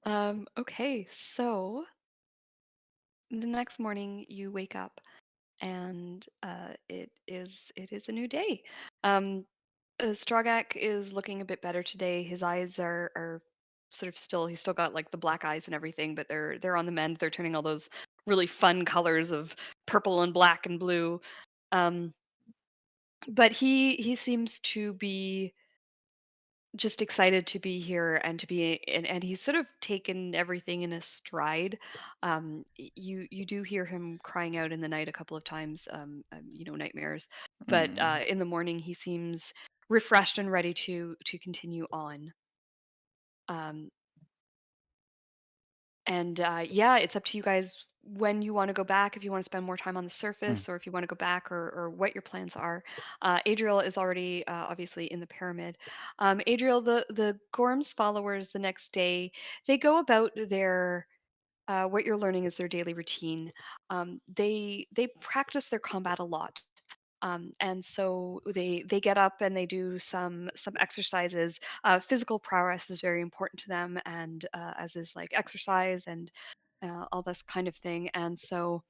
Okay, so the next morning you wake up and it is a new day. Um, Strogak is looking a bit better today. His eyes are sort of still. He's still got like the black eyes and everything, but they're on the mend. They're turning all those really fun colors of purple and black and blue. Um, but he seems to be just excited to be here and to be and he's sort of taken everything in a stride. You do hear him crying out in the night a couple of times, nightmares, but in the morning he seems refreshed and ready to continue on. um and yeah, it's up to you guys when you want to go back, if you want to spend more time on the surface or if you want to go back, or what your plans are. Adriel is already obviously in the pyramid. Adriel, the Gorm's followers the next day, they go about their what you're learning is their daily routine. They practice their combat a lot. And so they get up and they do some exercises. Physical prowess is very important to them, and as is like exercise and all this kind of thing. And so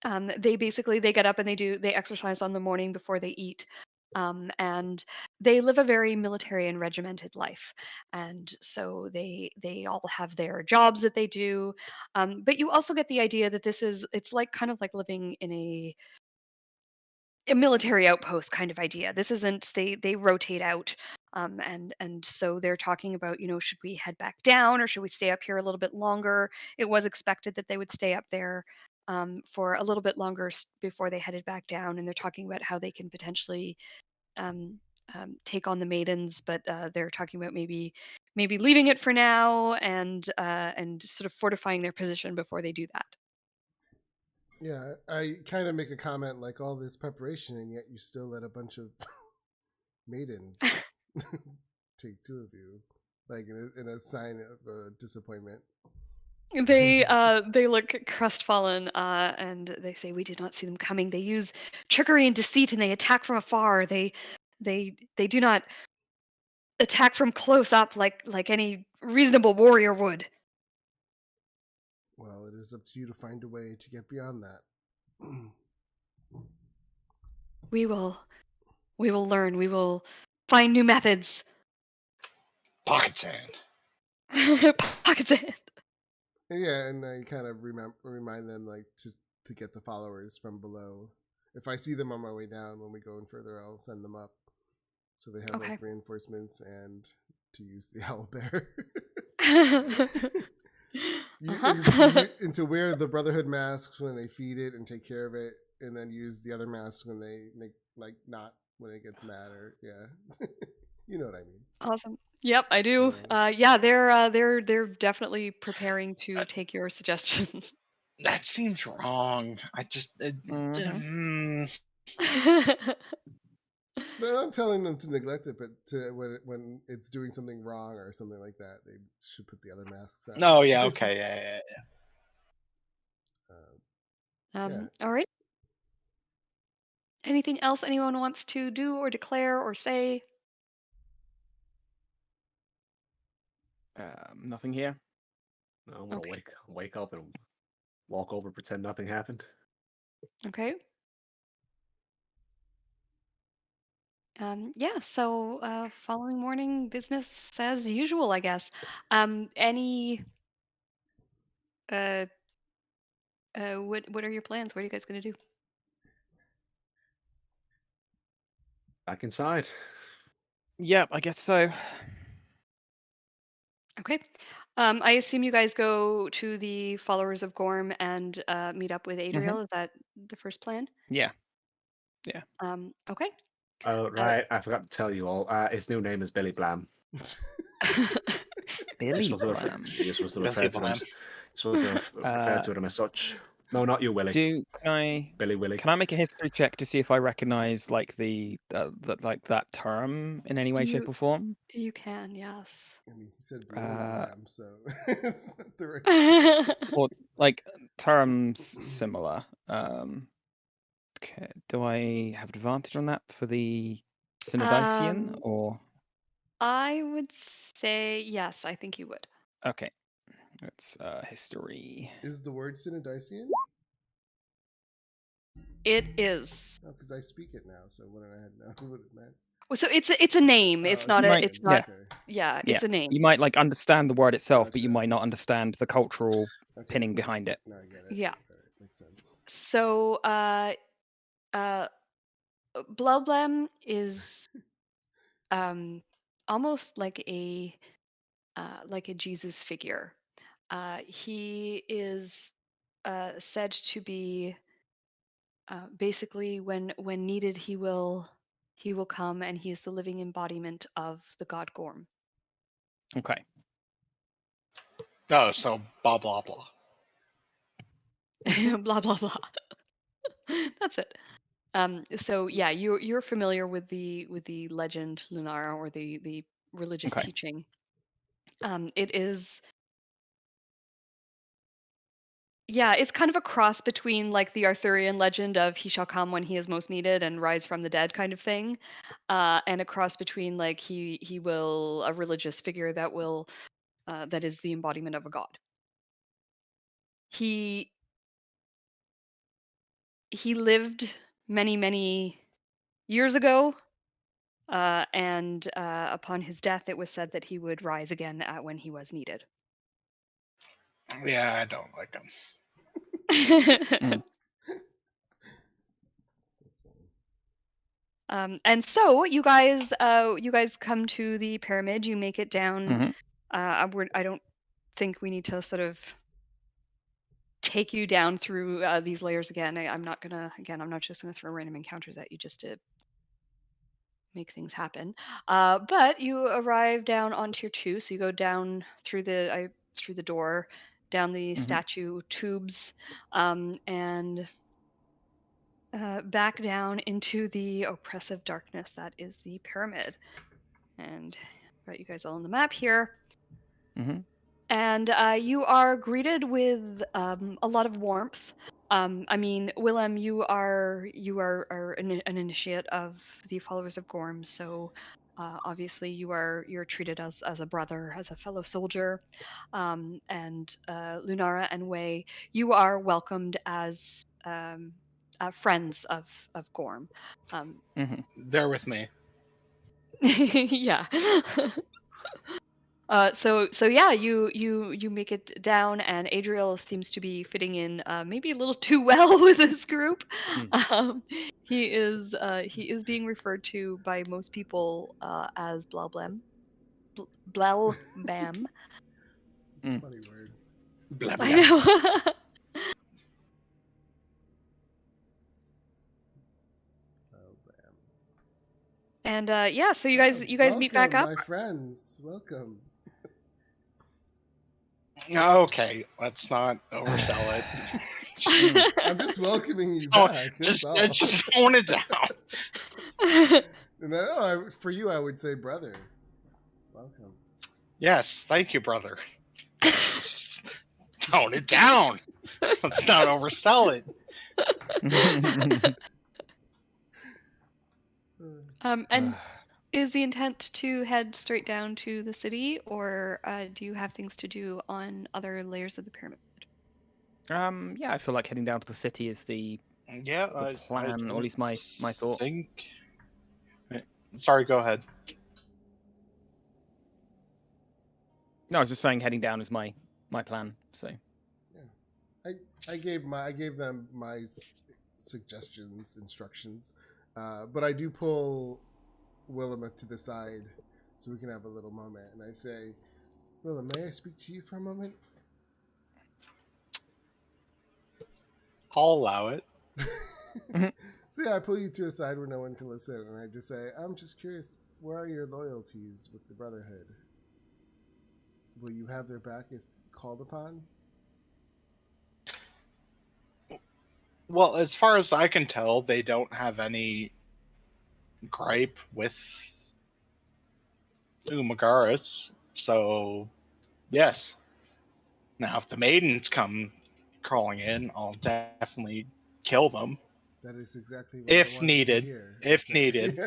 they get up and they exercise on the morning before they eat. And they live a very military and regimented life, and so they all have their jobs that they do. But you also get the idea that it's like kind of like living in a military outpost kind of idea. This isn't they rotate out. And so they're talking about, should we head back down or should we stay up here a little bit longer? It was expected that they would stay up there for a little bit longer before they headed back down, and they're talking about how they can potentially um, take on the maidens, but they're talking about maybe leaving it for now and sort of fortifying their position before they do that. Yeah, I kind of make a comment like all this preparation, and yet you still let a bunch of maidens take two of you, like in a sign of disappointment. They look crestfallen, and they say, "We did not see them coming. They use trickery and deceit, and they attack from afar. They do not attack from close up like any reasonable warrior would." Well, it is up to you to find a way to get beyond that. We will learn. We will find new methods. Pocket sand. Pocket sand. Yeah, and I kind of remind them like to get the followers from below. If I see them on my way down when we go in further, I'll send them up so they have Okay. like reinforcements and to use the owl bear. And to wear the Brotherhood masks when they feed it and take care of it, and then use the other masks when they like not when it gets mad or yeah. You know what I mean. Awesome. Yep, I do. Yeah, they're definitely preparing to take your suggestions. That seems wrong. I just. They're not telling them to neglect it, but to when it's doing something wrong or something like that, they should put the other masks on. No, yeah, okay, yeah. Yeah. All right. Anything else anyone wants to do or declare or say? Nothing here. No, I'm gonna Okay. wake up and walk over, pretend nothing happened. Okay. Yeah, so following morning, business as usual, I guess. Any what are your plans? What are you guys gonna do? Back inside. Yep, I guess so. Okay. I assume you guys go to the followers of Gorm and meet up with Adriel. Is that the first plan? Yeah. Okay. Oh right, I forgot to tell you all. His new name is Billy Blam. Billy You're Blam. You're supposed to refer Billy to him. Blam. Supposed to refer to him as such. No, not you, Willie. Billy Willie. Can I make a history check to see if I recognize like that term in any way, shape, or form? You can, yes. I mean, he said Blam, so it's not the right. Or like terms similar. Okay. Do I have advantage on that for the Synodician or? I would say yes. I think you would. Okay. It's history. Is the word Synodician? It is. Oh, because I speak it now, so wouldn't I know what it meant? Well, so it's a name. It's not a. It's not. Yeah, it's a name. You might like understand the word itself, but you Gotcha. might not understand the cultural pinning behind it. No, I get it. Yeah. Right, makes sense. So, Blaublem is almost like a Jesus figure. He is said to be basically when needed he will come, and he is the living embodiment of the god Gorm. Okay. Oh, so blah blah blah. Blah blah blah. That's it. So yeah, you're familiar with the legend Lunara, or the religious Okay. teaching. It is, yeah, it's kind of a cross between like the Arthurian legend of he shall come when he is most needed and rise from the dead kind of thing, and a cross between like he will, a religious figure that will that is the embodiment of a god. He lived many years ago, and upon his death, it was said that he would rise again when he was needed. Yeah, I don't like him. And so you guys come to the pyramid. You make it down. I don't think we need to sort of take you down through these layers again. I'm not just gonna throw random encounters at you just to make things happen. But you arrive down on tier 2, so you go down through the door, down the statue tubes, and back down into the oppressive darkness that is the pyramid. And got you guys all on the map here. And you are greeted with a lot of warmth. I mean, Willem, you are an initiate of the followers of Gorm, so obviously you're treated as a brother, as a fellow soldier. And Lunara and Wei, you are welcomed as friends of Gorm. They're with me. Yeah. So yeah, you make it down, and Adriel seems to be fitting in maybe a little too well with this group. He is being referred to by most people as Blaublem. Blaubam. Funny word. Blah, I know. And yeah, so you guys meet back up. My friends, welcome. Okay, let's not oversell it. I'm just welcoming you back. Just tone it down. No, for you, I would say brother. Welcome. Yes, thank you, brother. Tone it down. Let's not oversell it. And is the intent to head straight down to the city, or do you have things to do on other layers of the pyramid? Yeah, I feel like heading down to the city is the plan, or at least my thought. Sorry, go ahead. No, I was just saying heading down is my plan. So yeah, I gave them my suggestions, instructions, but I do pull Willem to the side so we can have a little moment, and I say, Willem, may I speak to you for a moment? I'll allow it. So yeah, I pull you to a side where no one can listen, and I just say, I'm just curious, where are your loyalties with the Brotherhood? Will you have their back if called upon? Well, as far as I can tell, they don't have any gripe with Umagaris, so yes. Now, if the maidens come crawling in, I'll definitely kill them. That is exactly what if I wanted needed. to hear. If needed.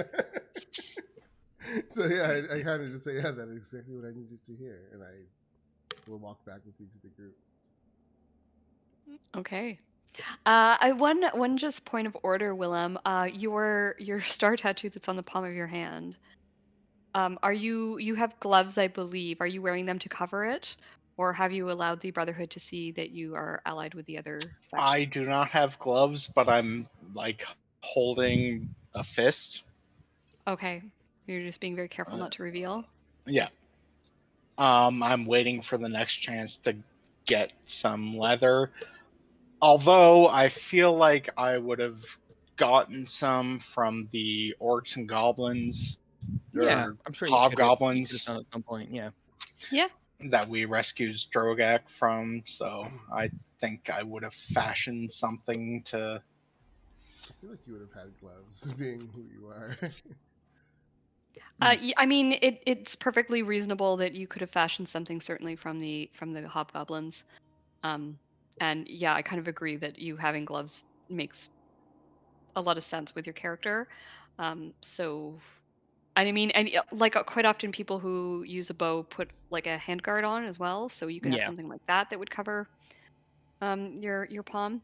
So yeah, I kind of just say, yeah, that is exactly what I needed to hear, and I we'll walk back with you to the group. Okay. One just point of order, Willem. Your star tattoo that's on the palm of your hand. You have gloves, I believe. Are you wearing them to cover it, or have you allowed the Brotherhood to see that you are allied with the other faction? I do not have gloves, but I'm like holding a fist. Okay, you're just being very careful not to reveal. Yeah. I'm waiting for the next chance to get some leather. Although I feel like I would have gotten some from the orcs and goblins. Yeah, or I'm sure you could have hobgoblins done at some point. Yeah. Yeah. that we rescued Drogak from, so I think I would have fashioned something to. I feel like you would have had gloves, being who you are. I mean, it's perfectly reasonable that you could have fashioned something certainly from the hobgoblins. And yeah, I kind of agree that you having gloves makes a lot of sense with your character. So I mean, and like quite often people who use a bow put like a handguard on as well, so you could have Yeah. something like that that would cover your palm.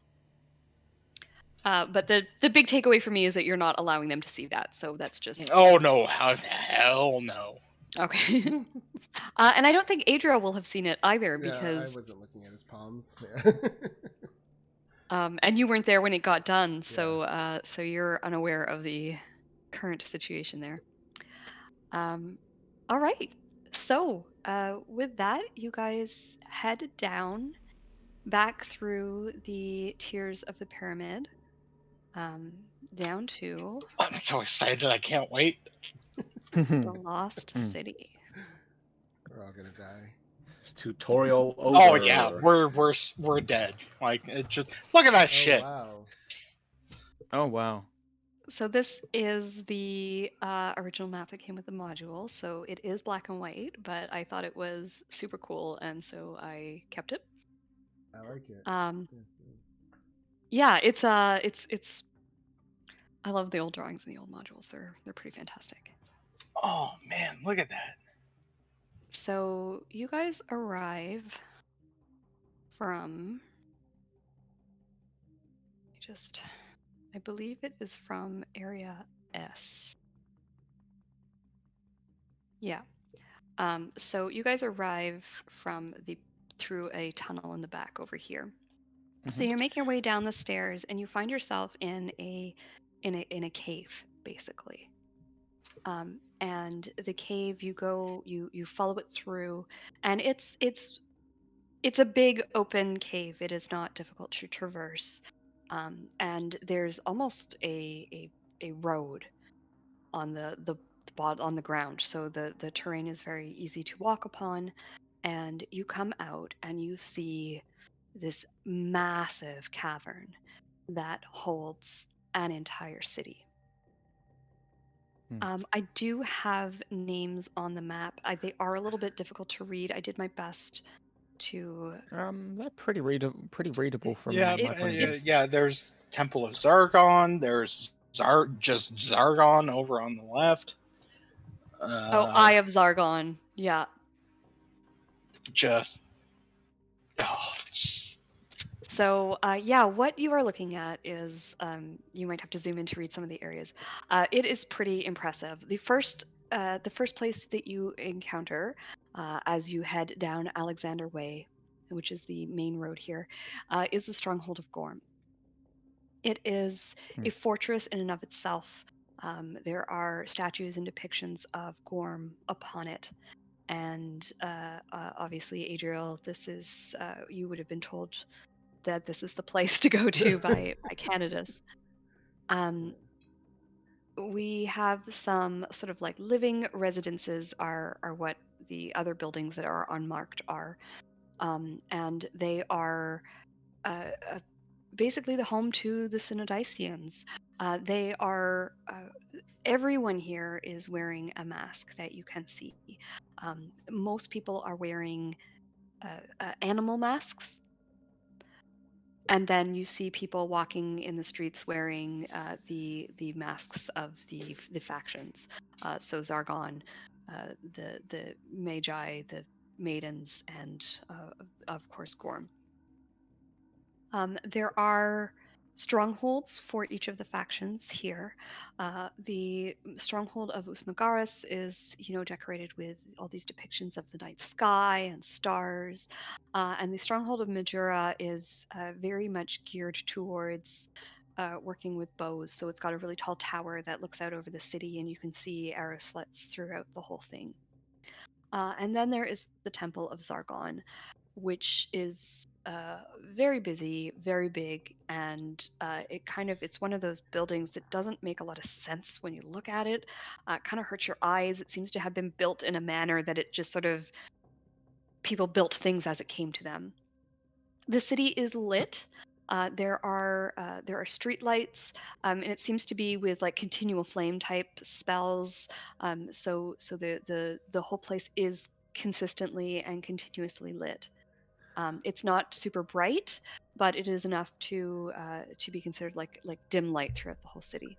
But the big takeaway for me is that you're not allowing them to see that, so that's just Oh no! How the hell no? okay. And I don't think Adriel will have seen it either Yeah, because I wasn't looking at his palms. Yeah. and you weren't there when it got done, so so you're unaware of the current situation there. All right. So, with that, you guys head down back through the tiers of the pyramid, down to I'm so excited! I can't wait. the Lost Mm. City. We're all gonna die. Tutorial over. Oh yeah, we're dead. Like it just look at that shit. Wow. Oh wow. So this is the original map that came with the module. So it is black and white, but I thought it was super cool, and so I kept it. I like it. Yes. Yeah, it's I love the old drawings and the old modules. They're pretty fantastic. Oh man, look at that. So you guys arrive from I believe it is from area S. Yeah. So you guys arrive through a tunnel in the back over here. So you're making your way down the stairs and you find yourself in a cave, basically. And the cave, you follow it through, and it's a big open cave. It is not difficult to traverse, and there's almost a road on on the ground, so the terrain is very easy to walk upon. And you come out and you see this massive cavern that holds an entire city. I do have names on the map. They are a little bit difficult to read. I did my best to. They're pretty readable from Yeah, my point of view. yeah. There's Temple of Zargon. There's just Zargon over on the left. Eye of Zargon. Yeah. Just. So yeah, what you are looking at is you might have to zoom in to read some of the areas. It is pretty impressive. The first place that you encounter as you head down Alexander Way, which is the main road here, is the Stronghold of Gorm. It is a fortress in and of itself. There are statues and depictions of Gorm upon it. And obviously, Adriel, this is you would have been told that this is the place to go to by Canada's. We have some sort of like living residences are what the other buildings that are unmarked are, and they are basically the home to the Synodicians. They are everyone here is wearing a mask that you can see. Most people are wearing animal masks. And then you see people walking in the streets wearing the masks of the factions. So Zargon, the Magi, the maidens, and of course Gorm. There are strongholds for each of the factions here. The stronghold of Usmagaris is, decorated with all these depictions of the night sky and stars. And the stronghold of Majura is very much geared towards working with bows. So it's got a really tall tower that looks out over the city, and you can see arrow slits throughout the whole thing. And then there is the Temple of Zargon, which is very busy, very big, and it's one of those buildings that doesn't make a lot of sense when you look at it. It kind of hurts your eyes. It seems to have been built in a manner that it just sort of, people built things as it came to them. The city is lit. There are street lights, and it seems to be with like continual flame type spells. So the whole place is consistently and continuously lit. It's not super bright, but it is enough to be considered like dim light throughout the whole city.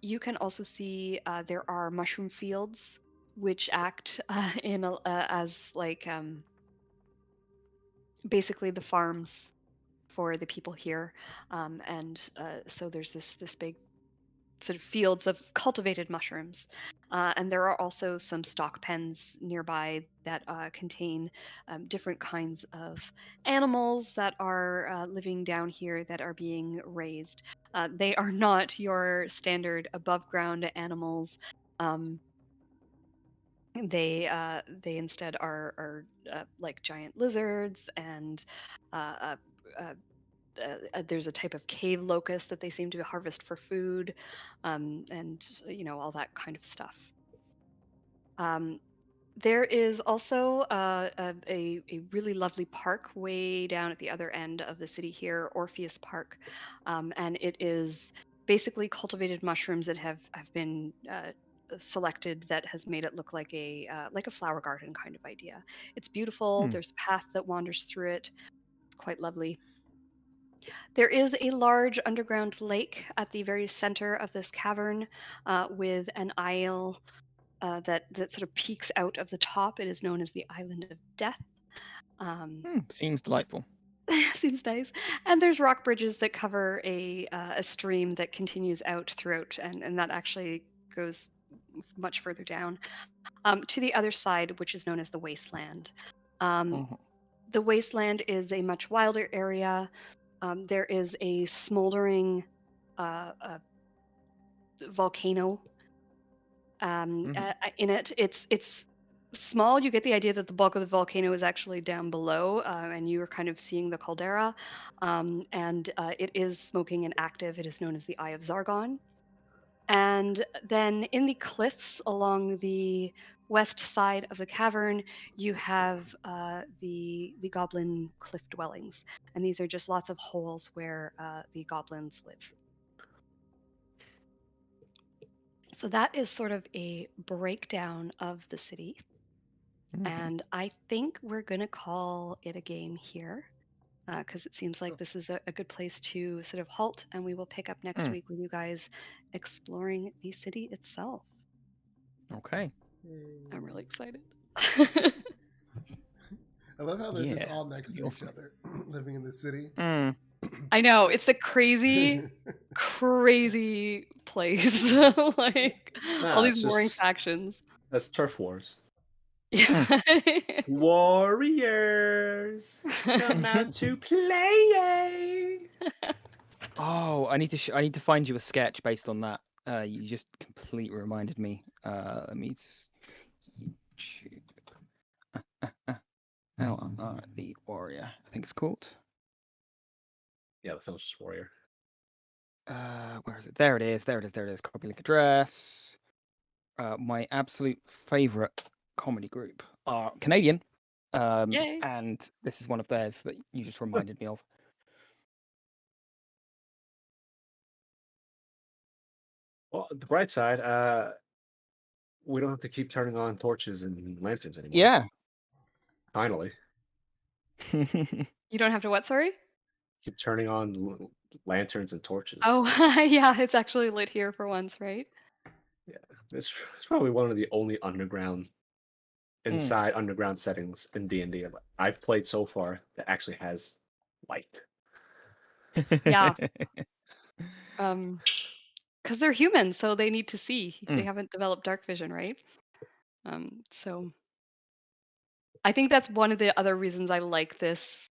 You can also see there are mushroom fields, which act as like basically the farms for the people here, and so there's this big sort of fields of cultivated mushrooms. And there are also some stock pens nearby that contain different kinds of animals that are living down here that are being raised. They are not your standard above ground animals. They instead are like giant lizards, and there's a type of cave locust that they seem to harvest for food, and all that kind of stuff. There is also a really lovely park way down at the other end of the city here, Orpheus Park, and it is basically cultivated mushrooms that have been selected that has made it look like a flower garden kind of idea. It's beautiful. There's a path that wanders through it. It's quite lovely. There is a large underground lake at the very center of this cavern, with an isle that sort of peeks out of the top. It is known as the Island of Death. Seems delightful. Seems nice. And there's rock bridges that cover a stream that continues out throughout, and that actually goes much further down to the other side, which is known as the Wasteland. The Wasteland is a much wilder area. There is a smoldering volcano in it. It's small. You get the idea that the bulk of the volcano is actually down below, and you are kind of seeing the caldera. And it is smoking and active. It is known as the Eye of Zargon. And then in the cliffs along the west side of the cavern, you have the goblin cliff dwellings, and these are just lots of holes where the goblins live. So that is sort of a breakdown of the city, and I think we're gonna call it a game here, because it seems like this is a good place to sort of halt, and we will pick up next week with you guys exploring the city itself. Okay. I'm really excited. I love how they're just all next to each other, living in the city. I know, it's a crazy, crazy place. Like all these boring factions. That's turf wars. Yeah. Warriors, come out to play. Oh, I need to find you a sketch based on that. You just completely reminded me. Let me YouTube. LR the Warrior, I think it's called. Yeah, the film's just Warrior. Where is it? There it is. Copy link address. My absolute favorite comedy group are Canadian. And this is one of theirs that you just reminded me of. Well, the bright side, we don't have to keep turning on torches and lanterns anymore. Yeah. Finally. You don't have to what, sorry? Keep turning on lanterns and torches. Oh, yeah, it's actually lit here for once, right? Yeah, it's probably one of the only underground inside underground settings in D&D I've played so far that actually has light. Yeah. Because they're humans, so they need to see. They Mm. haven't developed dark vision, right? So I think that's one of the other reasons I like this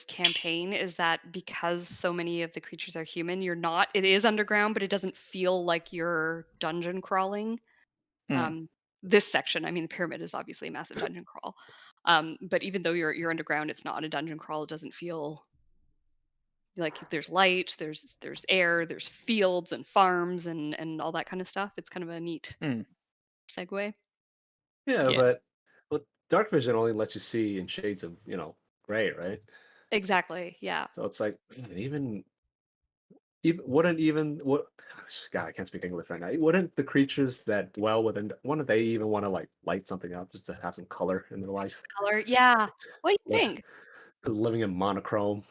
campaign is that because so many of the creatures are human, it is underground, but it doesn't feel like you're dungeon crawling. This section, I mean, the pyramid is obviously a massive dungeon crawl. But even though you're underground, it's not a dungeon crawl. It doesn't feel like there's light, there's air, there's fields and farms and all that kind of stuff. It's kind of a neat segue. Yeah, but dark vision only lets you see in shades of, gray, right? Exactly. Yeah. So it's like even what God, I can't speak English right now. Wouldn't the creatures that dwell within wouldn't they even want to like light something up just to have some color in their life? Color. Yeah. What do you think? Living in monochrome.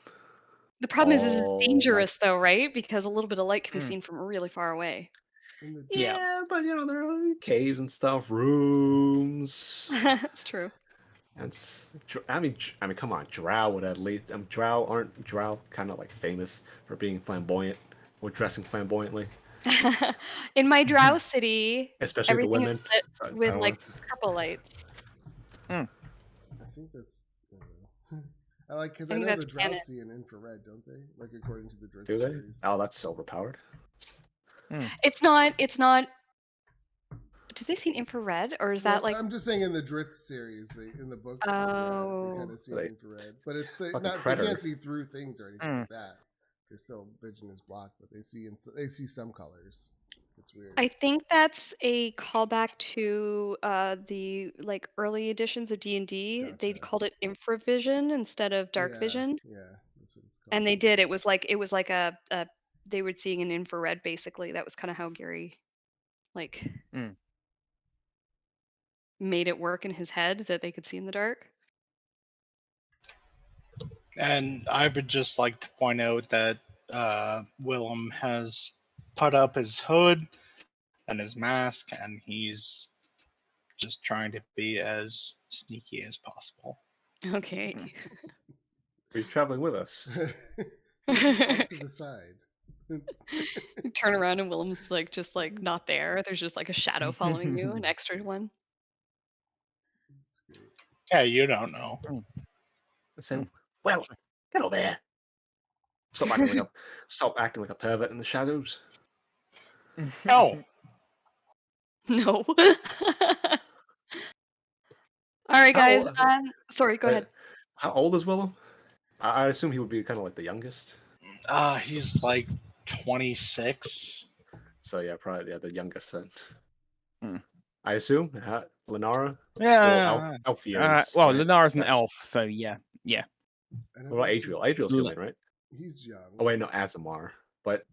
The problem is it's dangerous like, though, right? Because a little bit of light can be seen from really far away. Yeah, but there are caves and stuff, rooms. It's true. I mean, come on, Drow would at least. Aren't Drow kind of like famous for being flamboyant or dressing flamboyantly? In my Drow city, especially the everything women, is lit with like purple lights. I think that's. I like because I know the Drow see in infrared, don't they? Like according to the Dritz series. Oh, that's silver powered. It's not. Do they see infrared, or is that like? I'm just saying in the Dritz series, in the books, they kind of see infrared, but it's they can't see through things or anything like that. Their still vision is blocked, but they see some colors. It's weird. I think that's a callback to the like early editions of D&D. Gotcha. They called it infravision instead of dark vision. Yeah, that's what it's called. And they did. It was like a they were seeing an infrared basically. That was kind of how Gary like made it work in his head that they could see in the dark. And I would just like to point out that Willem has put up his hood and his mask, and he's just trying to be as sneaky as possible. Okay. Are you traveling with us? Off to the side. Turn around and Willem's like just like not there. There's just like a shadow following you, an extra one. Yeah, you don't know. I said, well, get over here. Stop acting like a pervert in the shadows. No. No. All right, guys. Sorry, go ahead. How old is Willem? I assume he would be kind of like the youngest. He's like 26. So yeah, probably the youngest then. I assume. Lenara? Yeah. Elf years. Well, right? Lenara's an elf, so yeah. What about Adriel? Adriel's human, right? He's young. Oh wait, no, Azamar. But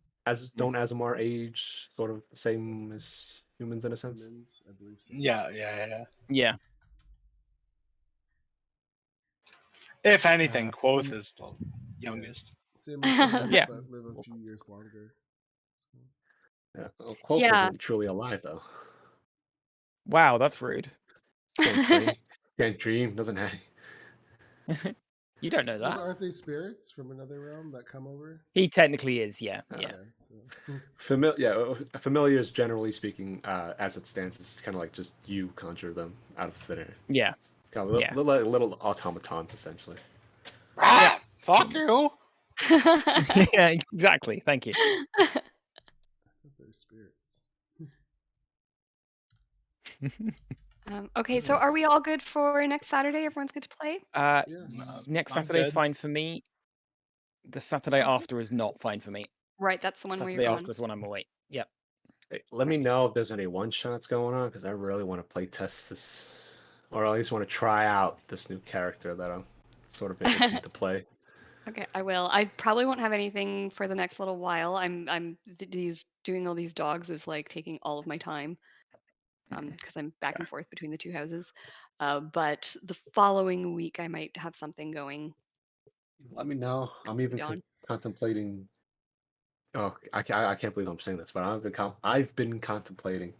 don't Azamar age sort of the same as humans in a sense? Humans, I believe so. Yeah. If anything, Quoth is the youngest. Same as but live a few years longer. Yeah. Well, Quoth isn't truly alive though. Wow, that's rude. Can't dream, doesn't have. You don't know that. Well, aren't they spirits from another realm that come over? He technically is, yeah. Familiars, generally speaking, as it stands, is kind of like just you conjure them out of thin air. Yeah. Kind of little automatons, essentially. Yeah. Fuck you. Yeah, exactly. Thank you. They're spirits. Okay, so are we all good for next Saturday? Everyone's good to play? Next Saturday's fine for me. The Saturday after is not fine for me. Right, that's the one where you're Saturday after is when I'm away. Yep. Hey, let me know if there's any one-shots going on, because I really want to play test this, or at least want to try out this new character that I'm sort of interested to play. Okay, I will. I probably won't have anything for the next little while. Doing all these dogs is like taking all of my time. Because I'm back and forth between the two houses. But the following week, I might have something going. Let me know. I'm even contemplating. Oh, I can't believe I'm saying this, but I've been contemplating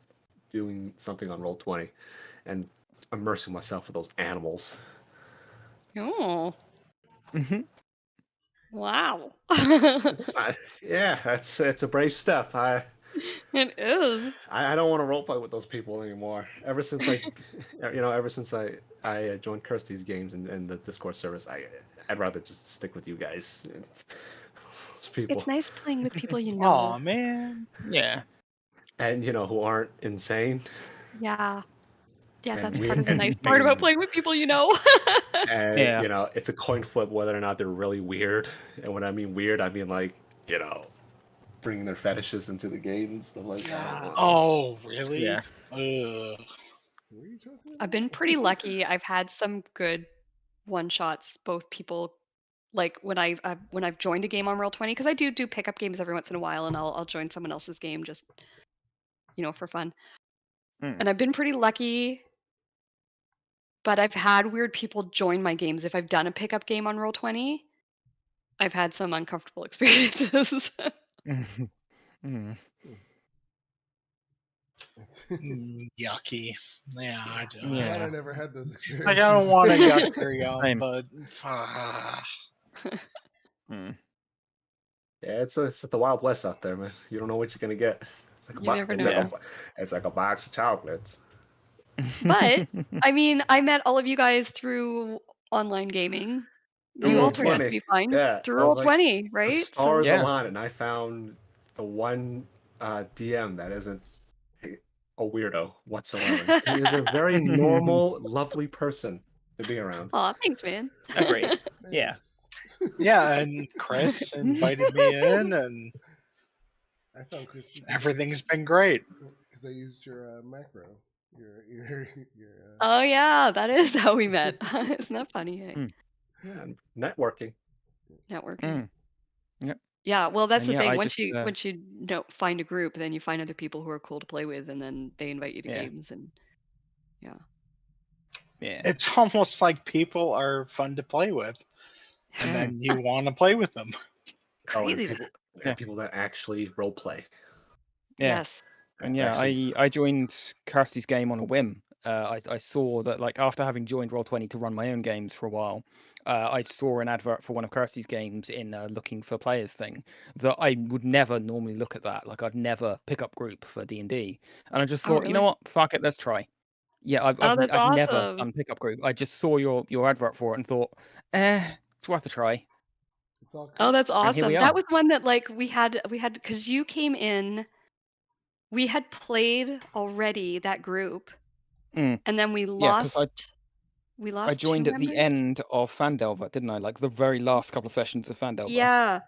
doing something on Roll20, and immersing myself with those animals. Oh, Mm-hmm. wow. It's not, yeah, it's a brave step. It is. I don't want to roleplay with those people anymore. Ever since I joined Kirsty's games and the Discord service, I'd rather just stick with you guys. Those people. It's nice playing with people you know. Aw, man. Yeah. And who aren't insane. Yeah. Yeah, And that's we- part of the and- nice part about and- playing with people you know. And Yeah. it's a coin flip whether or not they're really weird. And when I mean weird, I mean like bringing their fetishes into the game and stuff like that. Oh, really? Yeah. Ugh. What are you talking about? I've been pretty lucky. I've had some good one shots. Both people, like when I've joined a game on Roll20, because I do pickup games every once in a while, and I'll join someone else's game just for fun. And I've been pretty lucky. But I've had weird people join my games. If I've done a pickup game on Roll20, I've had some uncomfortable experiences. Mm. Yucky. Yeah, I do. Yeah. Glad I never had those experiences. Like, I don't want to yuck your yum, Same. but Mm. Yeah, it's the Wild West out there, man. You don't know what you're gonna get. It's like You never it's know. Like it's like a box of chocolates. But I mean, I met all of you guys through online gaming. Through You all Roll20. turned out to be fine. Yeah, Through I was like, Roll20, right? The stars Yeah. aligned, and I found the one DM that isn't a weirdo whatsoever. He is a very normal, lovely person to be around. Aw, thanks, man. Agreed. Yeah. Thanks. yeah, and Chris invited me in, and I found Christy everything's been great. because I used your macro. Your Oh yeah, that is how we met. Isn't that funny? Hey? Mm. Yeah, and networking. Networking. Mm. Yeah, well, that's And the yeah, thing. I Once just, you find a group, then you find other people who are cool to play with, and then they invite you to Yeah. games, and Yeah. It's almost like people are fun to play with, and then you want to play with them. Oh, and crazy. people, Yeah. people that actually role play. Yeah. Yes. And yeah, Actually- I joined Kirsty's game on a whim. I saw that, like, after having joined Roll20 to run my own games for a while, I saw an advert for one of Kirsty's games in looking for players thing that I would never normally look at that. Like, I'd never pick up group for D&D, and I just Oh, thought, really? you know what, fuck it, let's try. Yeah, I've that's never awesome. done pickup group. I just saw your advert for it and thought, it's worth a try. It's all Oh, that's And here awesome. we are. That was one that like we had because you came in. We had played already that group, Mm. and then we Yeah, 'cause lost. We lost. I joined two at the members? end of Fandelver, didn't I? Like the very last couple of sessions of Fandelver. Yeah.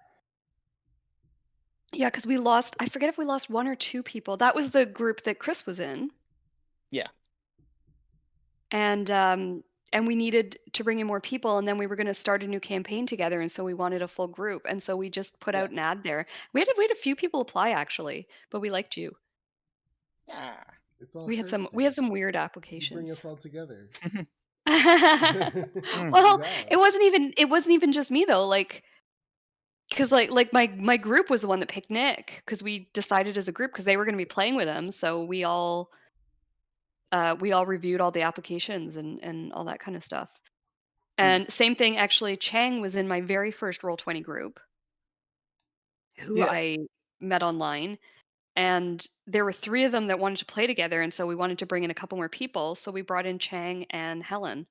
Yeah, because we lost. I forget if we lost one or two people. That was the group that Chris was in. Yeah. And we needed to bring in more people, and then we were going to start a new campaign together, and so we wanted a full group, and so we just put out an ad there. We had a few people apply actually, but we liked you. Yeah. It's all We had some Kirsty. some weird You applications. bring us all together. Well, Yeah. it wasn't even just me though, like because like my group was the one that picked Nick because we decided as a group because they were going to be playing with him, so we all reviewed all the applications and all that kind of stuff. And same thing actually, Chang was in my very first Roll20 group who Yeah. I met online, and there were 3 of them that wanted to play together, and so we wanted to bring in a couple more people, so we brought in Chang and Helen.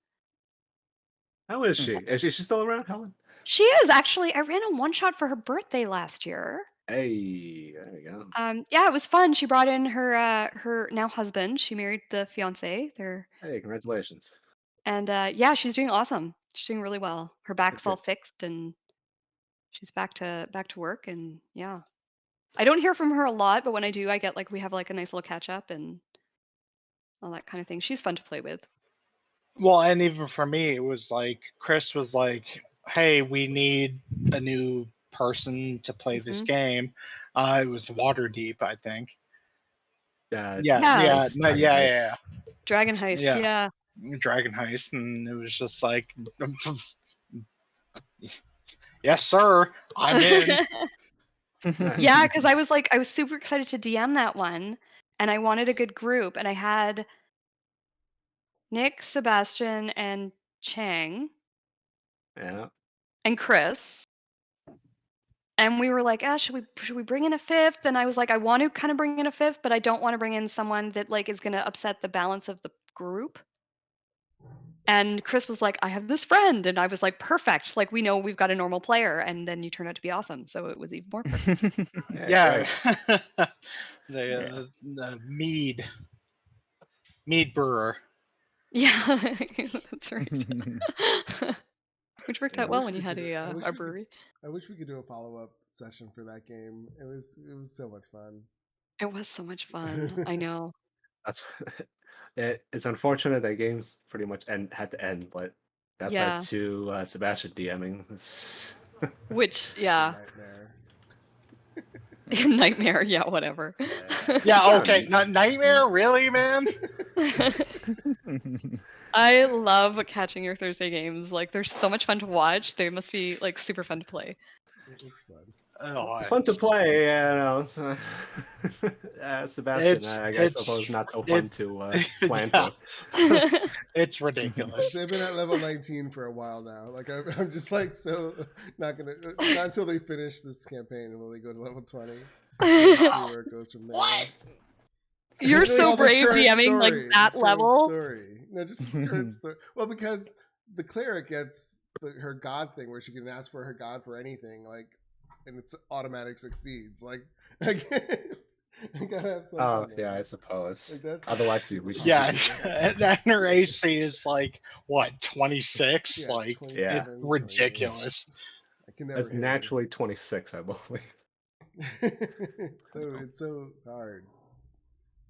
How is she? Is she still around, Helen? She is actually. I ran a one shot for her birthday last year. Hey, there you go. Yeah, it was fun. She brought in her now husband. She married the fiance. Hey, congratulations. And yeah, she's doing awesome. She's doing really well. Her back's Good. all fixed, and she's back to work. And yeah, I don't hear from her a lot, but when I do, I get we have a nice little catch up and all that kind of thing. She's fun to play with. Well, and even for me, it was like Chris was like, "Hey, we need a new person to play this game." It was Waterdeep, I think. Yeah. Yeah. Yeah. Dragon Heist. Yeah. Yeah. Dragon Heist, and it was just like, yes, sir, I'm in. Yeah, because I was super excited to DM that one, and I wanted a good group, and I had Nick, Sebastian, and Chang, Yeah. and Chris. And we were like, should we bring in a fifth? And I was like, I want to kind of bring in a fifth, but I don't want to bring in someone that like is gonna upset the balance of the group. And Chris was like, I have this friend, and I was like, perfect. Like we know we've got a normal player, and then you turned out to be awesome, so it was even more perfect. Yeah. great. The mead brewer. Yeah, that's right. Which worked Yeah, out well when you had a we brewery. I wish we could do a follow-up session for that game. It was so much fun. It was so much fun. I know. That's it's unfortunate that games pretty much had to end, but that Yeah. led to Sebastian DMing. Which, It's a yeah. nightmare. Nightmare, yeah, whatever. Yeah, okay. Not nightmare, really, man? I love catching your Thursday games. Like, they're so much fun to watch. They must be like super fun to play. It's fun. Oh, Fun to play, yeah. No, Sebastian, I suppose not so fun to plan for. It's ridiculous. They've been at level 19 for a while now. Like I'm just like so not until they finish this campaign will they go to level 20. See where it goes from there. What? You're so brave DMing like that level. Story. No, just this current story. Well, because the cleric gets her god thing where she can ask for her god for anything, like, and it's automatic succeeds. Like, I gotta have something. Oh yeah, I suppose. Like otherwise, we should. Yeah, and her AC is like what 26? Yeah, like 27, it's ridiculous. I can never. It's naturally 26, I believe. So it's so hard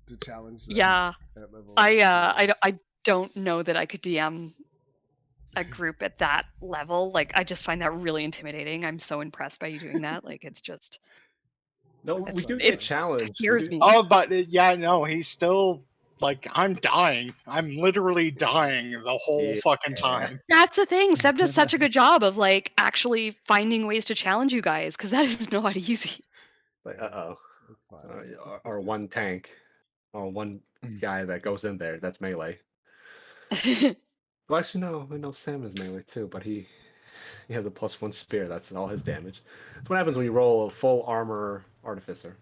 to challenge them Yeah, at level. I don't know that I could DM a group at that level. Like, I just find that really intimidating. I'm so impressed by you doing that. Like, it's just. No, we do get challenged. Scares me. Oh, but yeah, no, he's still like, I'm dying. I'm literally dying the whole fucking time. That's the thing. Seb does such a good job of like actually finding ways to challenge you guys, because that is not easy. Like, It's fine. Or one tank, or one guy that goes in there. That's melee. Well, actually, no. I know Sam is melee too, but he has a +1 spear. That's all his damage. That's what happens when you roll a full armor artificer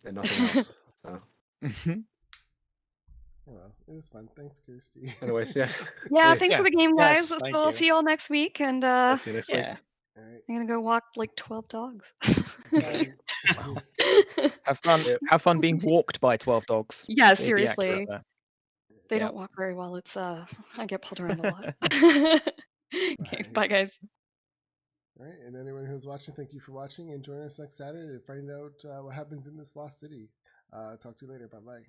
and nothing else. So. Well, it was fun. Thanks, Kirsty. Anyways, yeah. Yeah, thanks for the game, guys. Yes, We'll see you all next week, and I'll see you next week. All right. I'm gonna go walk like 12 dogs. Have fun being walked by 12 dogs. Yeah, It'd be seriously. accurate there. They Yeah. don't walk very well. It's I get pulled around a lot. Okay, Bye. bye guys. All right, and anyone who's watching, thank you for watching, and join us next Saturday to find out what happens in this lost city. Talk to you later. Bye bye.